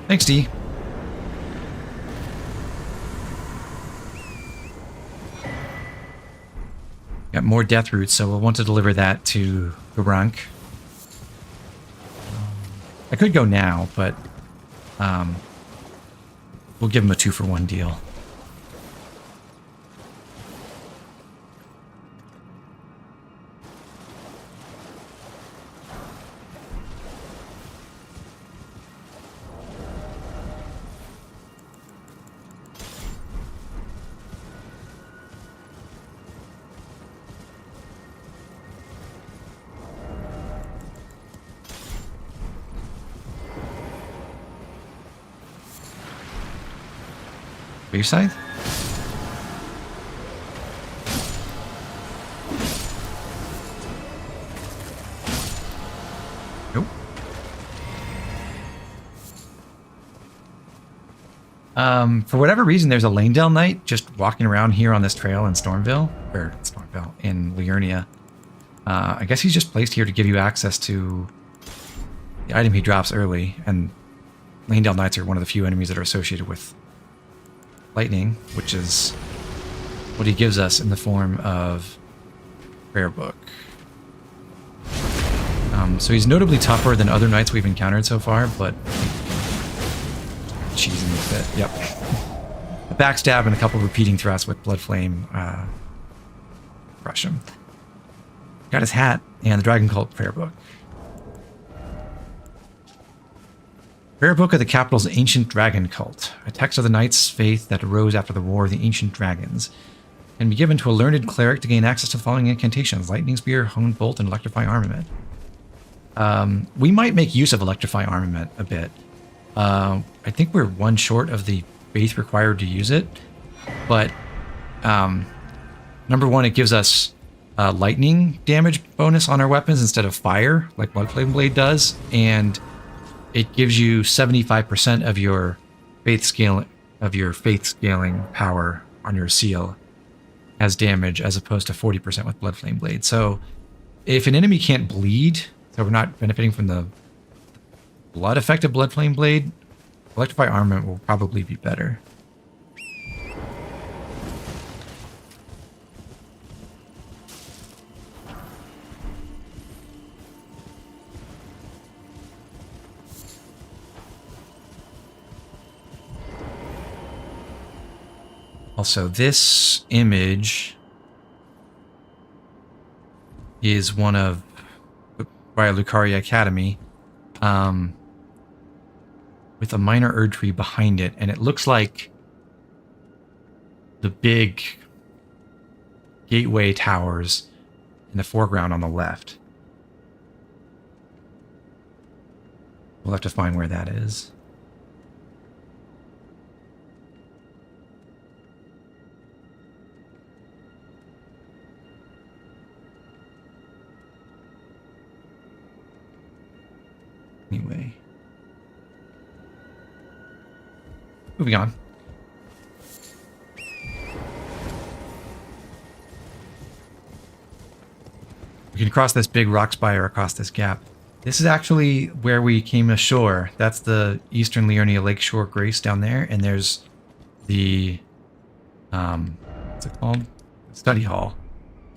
Speaker 1: Thanks, Dee. Got more death roots, so we'll want to deliver that to Gabrank. I could go now, but we'll give him a 2-for-1 deal. Wave scythe? Nope. For whatever reason, there's a Lanedale Knight just walking around here on this trail in Stormveil, in Liurnia. I guess he's just placed here to give you access to the item he drops early, and Lanedale Knights are one of the few enemies that are associated with lightning, which is what he gives us in the form of Prayer Book. So he's notably tougher than other knights we've encountered so far, but cheesing a bit. Yep. A backstab and a couple repeating thrusts with Blood Flame crush him. Got his hat and the Dragon Cult Prayer Book. Prayer Book of the capital's ancient dragon cult, a text of the knight's faith that arose after the War of the Ancient Dragons, can be given to a learned cleric to gain access to the following incantations: Lightning Spear, Honed Bolt, and Electrify Armament. We might make use of Electrify Armament a bit. I think we're one short of the faith required to use it, but number one, it gives us lightning damage bonus on our weapons instead of fire, like Bloodflame Blade does, and it gives you 75% of your faith scaling power on your seal as damage, as opposed to 40% with Bloodflame Blade. So if an enemy can't bleed, so we're not benefiting from the blood effect of Bloodflame Blade, Electrify Armament will probably be better. Also, this image is one of by Lucaria Academy, with a minor Erd tree behind it, and it looks like the big gateway towers in the foreground on the left. We'll have to find where that is. Anyway. Moving on. We can cross this big rock spire across this gap. This is actually where we came ashore. That's the Eastern Liurnia Lakeshore Grace down there, and there's the what's it called? Study hall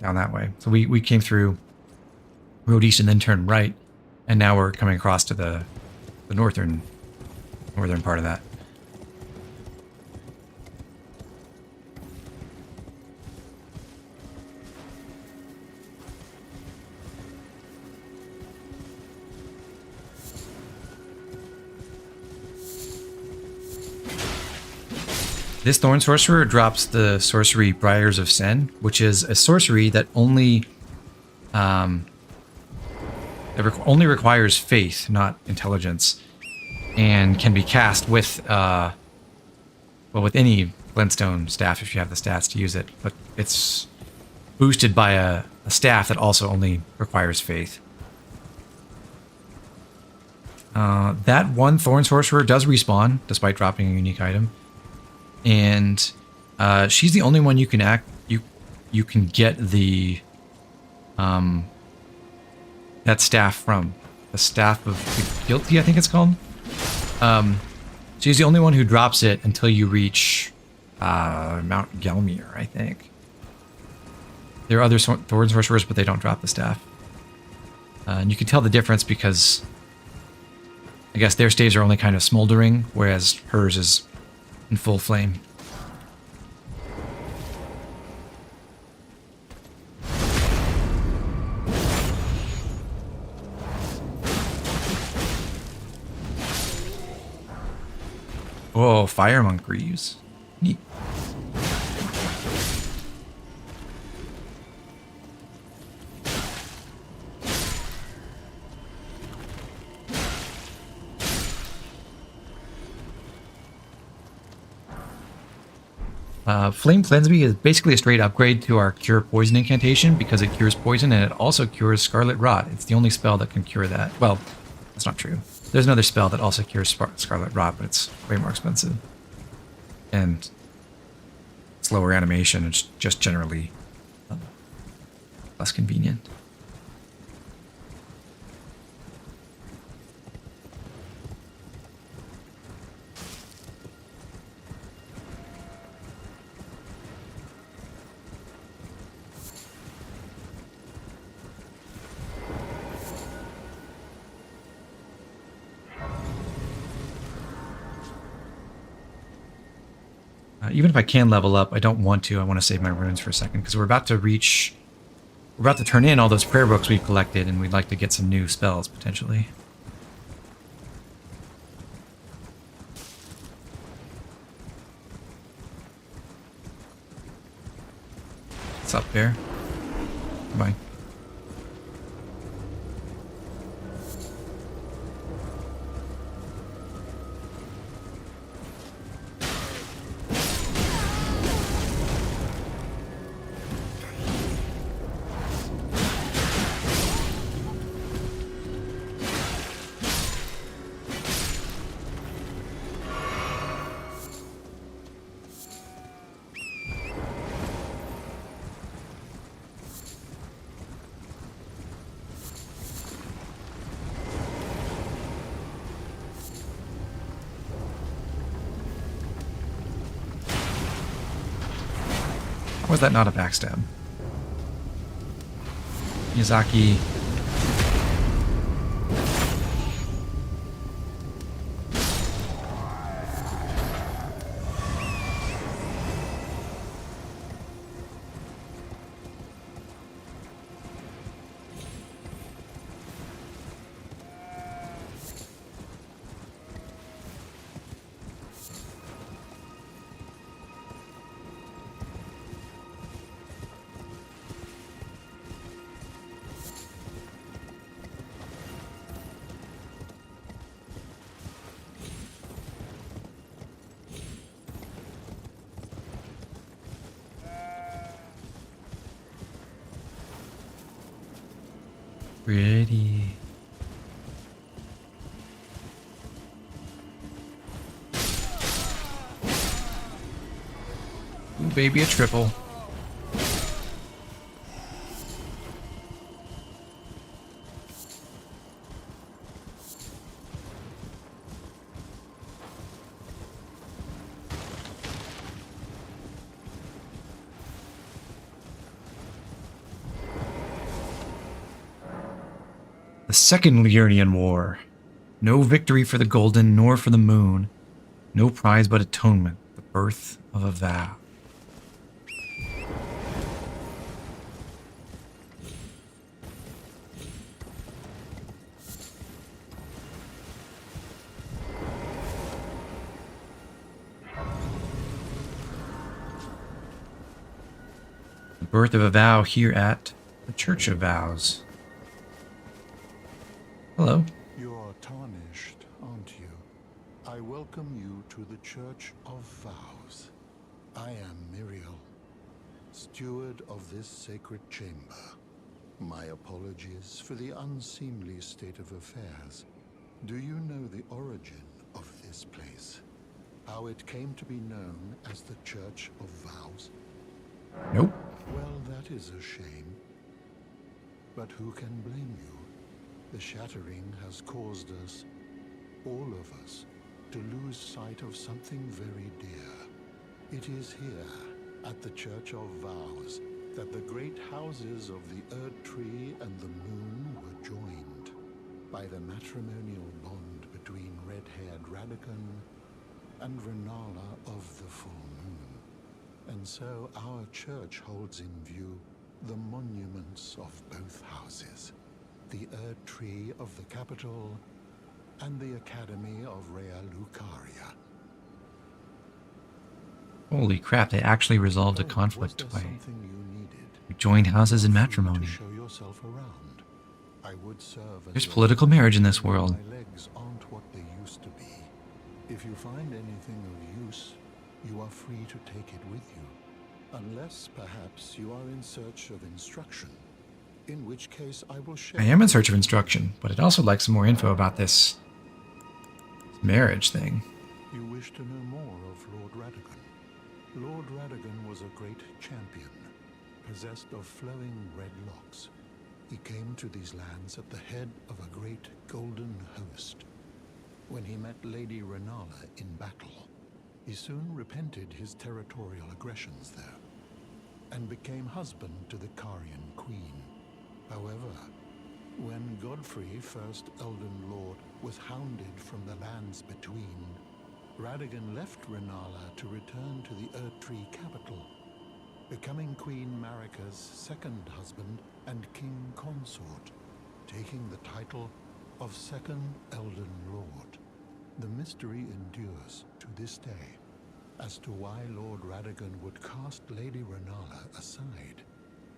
Speaker 1: down that way. So we came through, rode east and then turned right, and now we're coming across to the northern part of that. This Thorn Sorcerer drops the sorcery Briars of Sen, which is a sorcery that only requires faith, not intelligence, and can be cast with with any glintstone staff if you have the stats to use it. But it's boosted by a staff that also only requires faith. That one Thorn Sorcerer does respawn despite dropping a unique item. And she's the only one you can you can get the that staff from. The Staff of the Guilty, I think it's called. She's the only one who drops it until you reach Mount Gelmir, I think. There are other Thorn Sorcerers, but they don't drop the staff. And you can tell the difference because I guess their staves are only kind of smoldering, whereas hers is in full flame. Oh, Fire Monk Greaves. Neat. Flame Cleanse Me is basically a straight upgrade to our Cure Poison incantation because it cures poison and it also cures Scarlet Rot. It's the only spell that can cure that. Well, that's not true. There's another spell that also cures Scarlet Rot, but it's way more expensive. And slower animation. It's just generally less convenient. Even if I can level up, I don't want to. I want to save my runes for a second because we're about to turn in all those prayer books we've collected, and we'd like to get some new spells potentially. What's up there? Bye. Was that not a backstab? Miyazaki. Pretty. Ooh, baby, a triple. The Second Liurnian War. No victory for the Golden, nor for the Moon. No prize but atonement, the birth of a vow. The birth of a vow here at the Church of Vows. Hello.
Speaker 12: You're tarnished, aren't you? I welcome you to the Church of Vows. I am Miriel, steward of this sacred chamber. My apologies for the unseemly state of affairs. Do you know the origin of this place? How it came to be known as the Church of Vows?
Speaker 1: Nope.
Speaker 12: Well, that is a shame. But who can blame you? The shattering has caused us, all of us, to lose sight of something very dear. It is here, at the Church of Vows, that the great houses of the Erd Tree and the Moon were joined by the matrimonial bond between red-haired Radagon and Renala of the Full Moon. And so our church holds in view the monuments of both houses. The Erd Tree of the capital, and the Academy of Raya Lucaria.
Speaker 1: Holy crap, they actually resolved a conflict by joined houses in matrimony. There's political marriage in this world.
Speaker 12: My legs aren't what they used to be. If you find anything of use, you are free to take it with you. Unless, perhaps, you are in search of instruction. In which case, I will share...
Speaker 1: I am in search of instruction, but I'd also like some more info about this marriage thing.
Speaker 12: You wish to know more of Lord Radagon. Lord Radagon was a great champion, possessed of flowing red locks. He came to these lands at the head of a great golden host. When he met Lady Renala in battle, he soon repented his territorial aggressions there, and became husband to the Carian queen. However, when Godfrey, first Elden Lord, was hounded from the lands between, Radagon left Renala to return to the Erdtree capital, becoming Queen Marika's second husband and king consort, taking the title of Second Elden Lord. The mystery endures to this day as to why Lord Radagon would cast Lady Renala aside,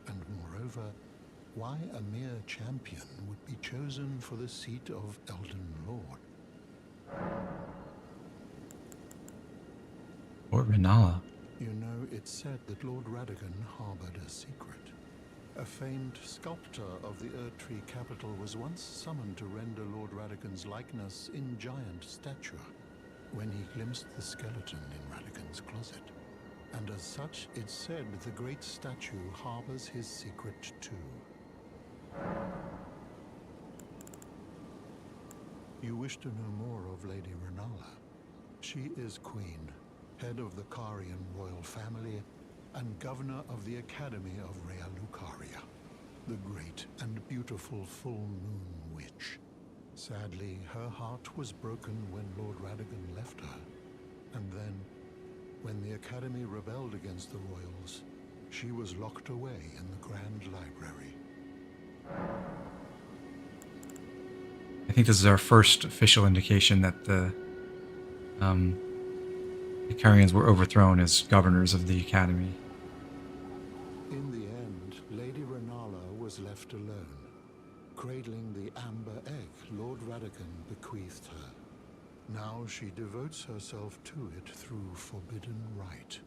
Speaker 12: and moreover, why a mere champion would be chosen for the seat of Elden Lord.
Speaker 1: Or Renala.
Speaker 12: You know, it's said that Lord Radagon harbored a secret. A famed sculptor of the Erdtree capital was once summoned to render Lord Radagon's likeness in giant stature, when he glimpsed the skeleton in Radagon's closet. And as such, it's said the great statue harbors his secret too. You wish to know more of Lady Renala. She is queen, head of the Carian royal family, and governor of the Academy of Raya Lucaria, the great and beautiful full moon witch. Sadly, her heart was broken when Lord Radagon left her, and then, when the Academy rebelled against the royals, she was locked away in the Grand Library.
Speaker 1: I think this is our first official indication that the Carians were overthrown as governors of the Academy.
Speaker 12: In the end, Lady Renala was left alone, cradling the amber egg Lord Radagon bequeathed her. Now she devotes herself to it through forbidden rite.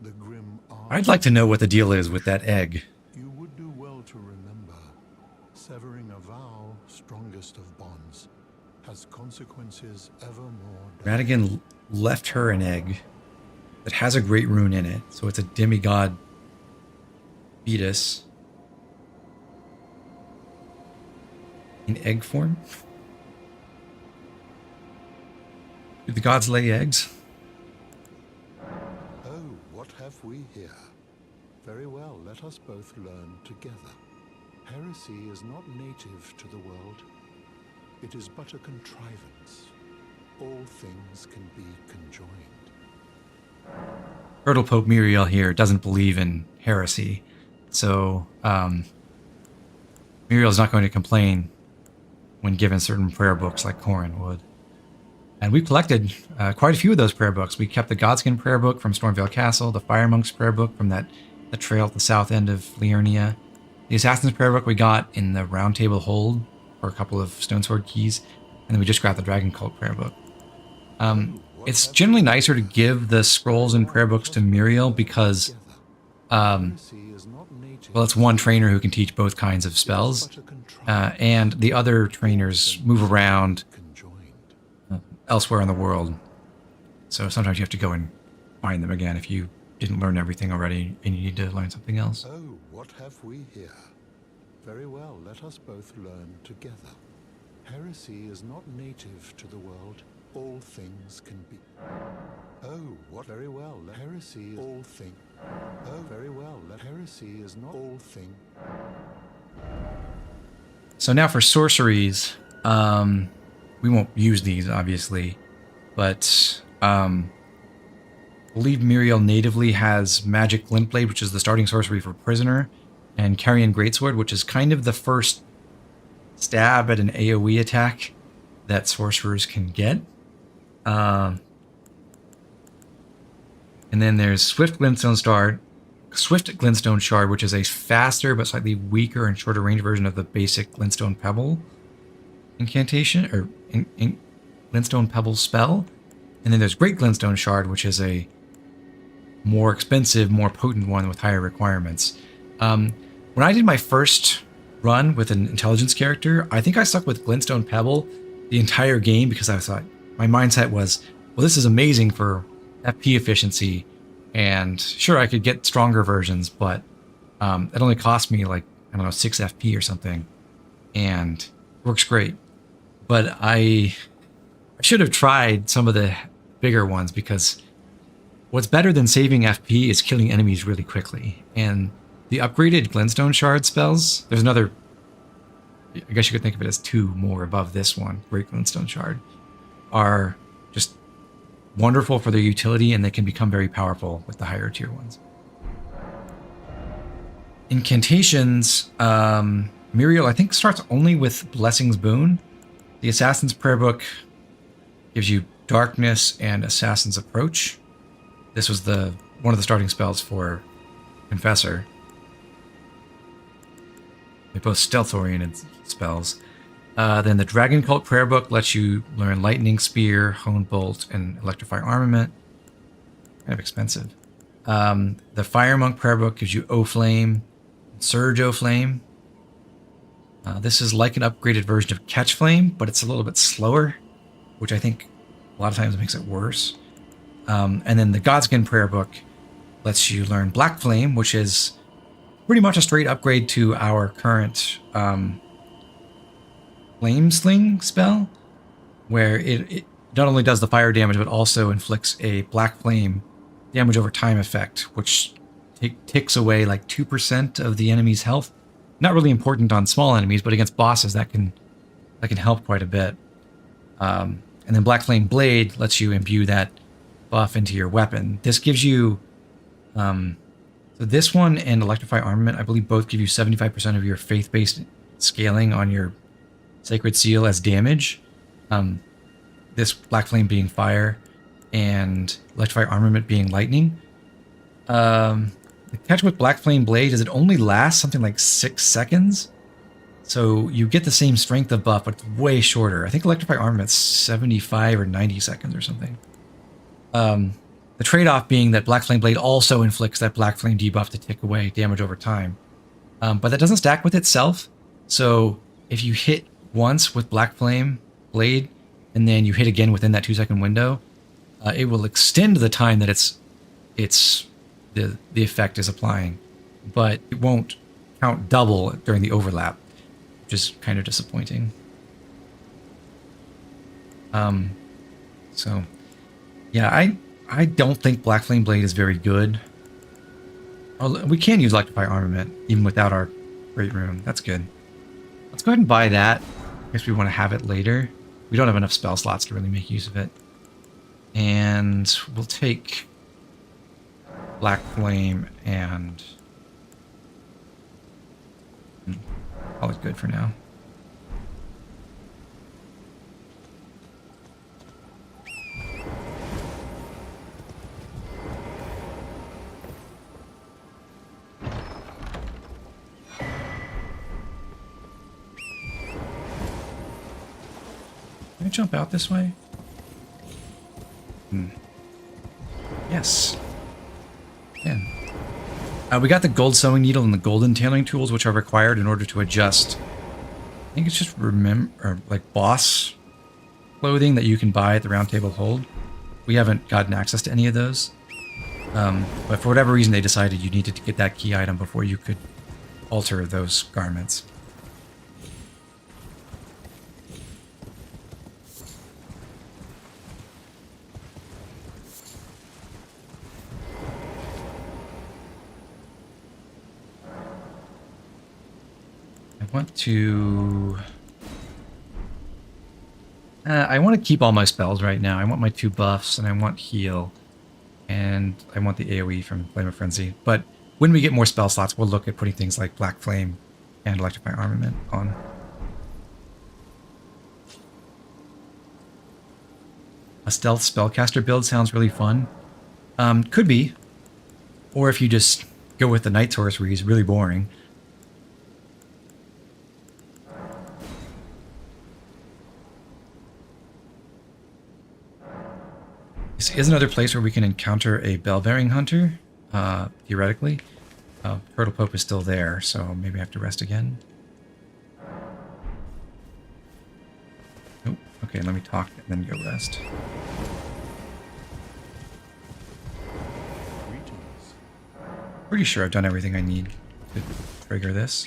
Speaker 12: The grim art...
Speaker 1: I'd like to know what the deal is with that egg.
Speaker 12: You would do well to remember, severing a vow, strongest of bonds, has consequences ever more...
Speaker 1: Radagon left her an egg that has a Great Rune in it, so it's a demigod fetus in egg form. Do the gods lay eggs?
Speaker 12: Oh, what have we here? Very well, let us both learn together. Heresy is not native to the world. It is but a contrivance. All things can be conjoined.
Speaker 1: Turtle Pope Muriel here doesn't believe in heresy, so Muriel's not going to complain when given certain prayer books like Corin would. And we collected quite a few of those prayer books. We kept the Godskin prayer book from Stormveil Castle, the Fire Monk's prayer book from the trail at the south end of Liurnia, the Assassin's prayer book we got in the Round Table Hold for a couple of Stonesword keys, and then we just grabbed the Dragon Cult prayer book. It's generally nicer to give the scrolls and prayer books to Muriel because, well, it's one trainer who can teach both kinds of spells, and the other trainers move around elsewhere in the world. So sometimes you have to go and find them again if you didn't learn everything already and you need to learn something else.
Speaker 12: Oh, what have we here? Very well, let us both learn together. Heresy is not native to the world. All things can be... Oh, what? Very well, heresy is all thing. Oh, very well, heresy is not all thing.
Speaker 1: So now for sorceries, we won't use these, obviously, but I believe Muriel natively has Magic Glintblade, which is the starting sorcery for Prisoner, and Carian Greatsword, which is kind of the first stab at an AoE attack that sorcerers can get. And then there's Swift Glintstone Shard, which is a faster but slightly weaker and shorter range version of the basic Glintstone Pebble incantation, or Glintstone Pebble spell. And then there's Great Glintstone Shard, which is a more expensive, more potent one with higher requirements. When I did my first run with an intelligence character, I think I stuck with Glintstone Pebble the entire game because I thought my mindset was, well, this is amazing for FP efficiency, and sure, I could get stronger versions, but it only cost me like, I don't know, 6 FP or something, and works great. But I should have tried some of the bigger ones, because what's better than saving FP is killing enemies really quickly. And the upgraded Glintstone Shard spells, there's another, I guess you could think of it as 2 more above this one, Great Glintstone Shard, are just wonderful for their utility, and they can become very powerful with the higher tier ones. Incantations, Muriel, I think, starts only with Blessing's Boon. The Assassin's Prayer Book gives you Darkness and Assassin's Approach. This was one of the starting spells for Confessor. They're both stealth oriented spells. Then the Dragon Cult Prayer Book lets you learn Lightning Spear, Hone Bolt, and Electrify Armament. Kind of expensive. The Fire Monk Prayer Book gives you O Flame, Surge O Flame. This is like an upgraded version of Catch Flame, but it's a little bit slower, which I think a lot of times makes it worse. And then the Godskin Prayer Book lets you learn Black Flame, which is pretty much a straight upgrade to our current Flame Sling spell, where it not only does the fire damage, but also inflicts a Black Flame damage over time effect, which ticks away like 2% of the enemy's health. Not really important on small enemies, but against bosses that can help quite a bit. And then Black Flame Blade lets you imbue that buff into your weapon. This gives you, so this one and Electrify Armament, I believe both give you 75% of your faith-based scaling on your Sacred Seal as damage. This Black Flame being fire, and Electrify Armament being lightning. The catch with Black Flame Blade is it only lasts something like 6 seconds. So you get the same strength of buff, but it's way shorter. I think Electrify Armament's 75 or 90 seconds or something. The trade-off being that Black Flame Blade also inflicts that Black Flame debuff to tick away damage over time. But that doesn't stack with itself. So if you hit once with Black Flame Blade, and then you hit again within that 2-second window, it will extend the time that the effect is applying, but it won't count double during the overlap, which is kind of disappointing. So yeah, I don't think Black Flame Blade is very good. We can use Electrify Armament even without our Great Rune. That's good. Let's go ahead and buy that. I guess we want to have it later. We don't have enough spell slots to really make use of it. And we'll take Black Flame and call it good for now. Can I jump out this way? Yes. Yeah. We got the gold sewing needle and the golden tailoring tools, which are required in order to adjust. I think it's just like boss clothing that you can buy at the Round Table Hold. We haven't gotten access to any of those. But for whatever reason, they decided you needed to get that key item before you could alter those garments. I want to keep all my spells right now. I want my 2 buffs, and I want heal, and I want the AoE from Flame of Frenzy. But when we get more spell slots, we'll look at putting things like Black Flame and Electrify Armament on. A stealth spellcaster build sounds really fun. Could be. Or if you just go with the Night Sorcerer, he's really boring. This is another place where we can encounter a Belvaring hunter, theoretically. Turtle Pope is still there, so maybe I have to rest again. Nope. Okay, let me talk and then go rest. Pretty sure I've done everything I need to trigger this.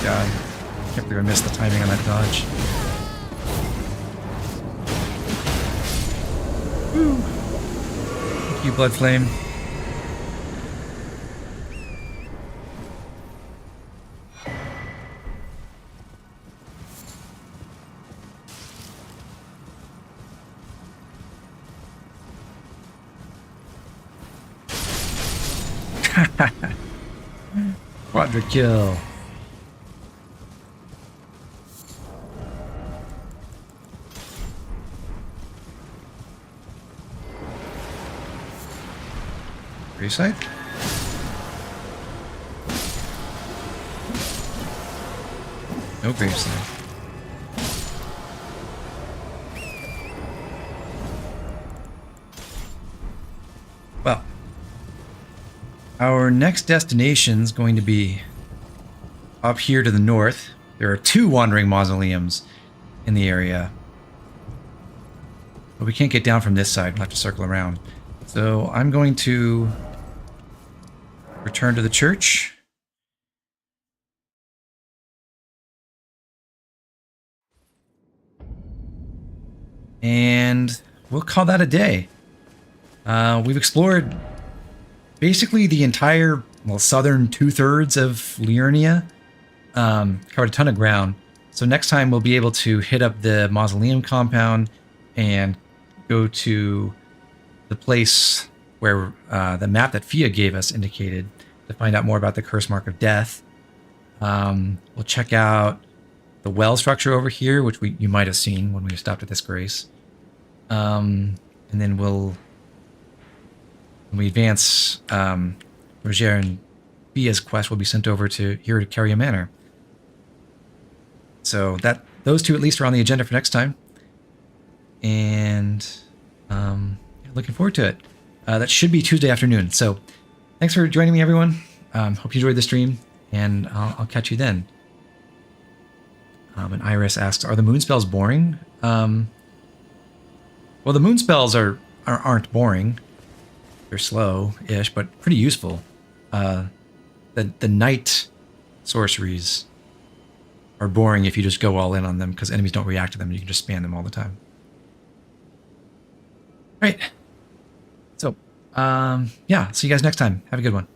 Speaker 1: God. I can't believe I missed the timing on that dodge. Woo. Thank you, Blood Flame. Quadra kill. Side? No graveside. Well, our next destination is going to be up here to the north. There are 2 wandering mausoleums in the area, but we can't get down from this side. We'll have to circle around. So I'm going to return to the church. And we'll call that a day. We've explored basically the entire, well, southern 2/3 of Liurnia. Covered a ton of ground. So next time we'll be able to hit up the mausoleum compound and go to the place where the map that Fia gave us indicated to find out more about the Curse Mark of Death. We'll check out the well structure over here, which you might have seen when we stopped at this grace. And then when we advance, Roger and Fia's quest will be sent over to Carian Manor. So those 2 at least are on the agenda for next time. And looking forward to it. That should be Tuesday afternoon. So thanks for joining me, everyone. Hope you enjoyed the stream, and I'll catch you then. And Iris asks, are the moon spells boring? Well, the moon spells aren't boring. They're slow-ish, but pretty useful. The night sorceries are boring if you just go all in on them, because enemies don't react to them. You can just spam them all the time. All right. So, yeah, see you guys next time. Have a good one.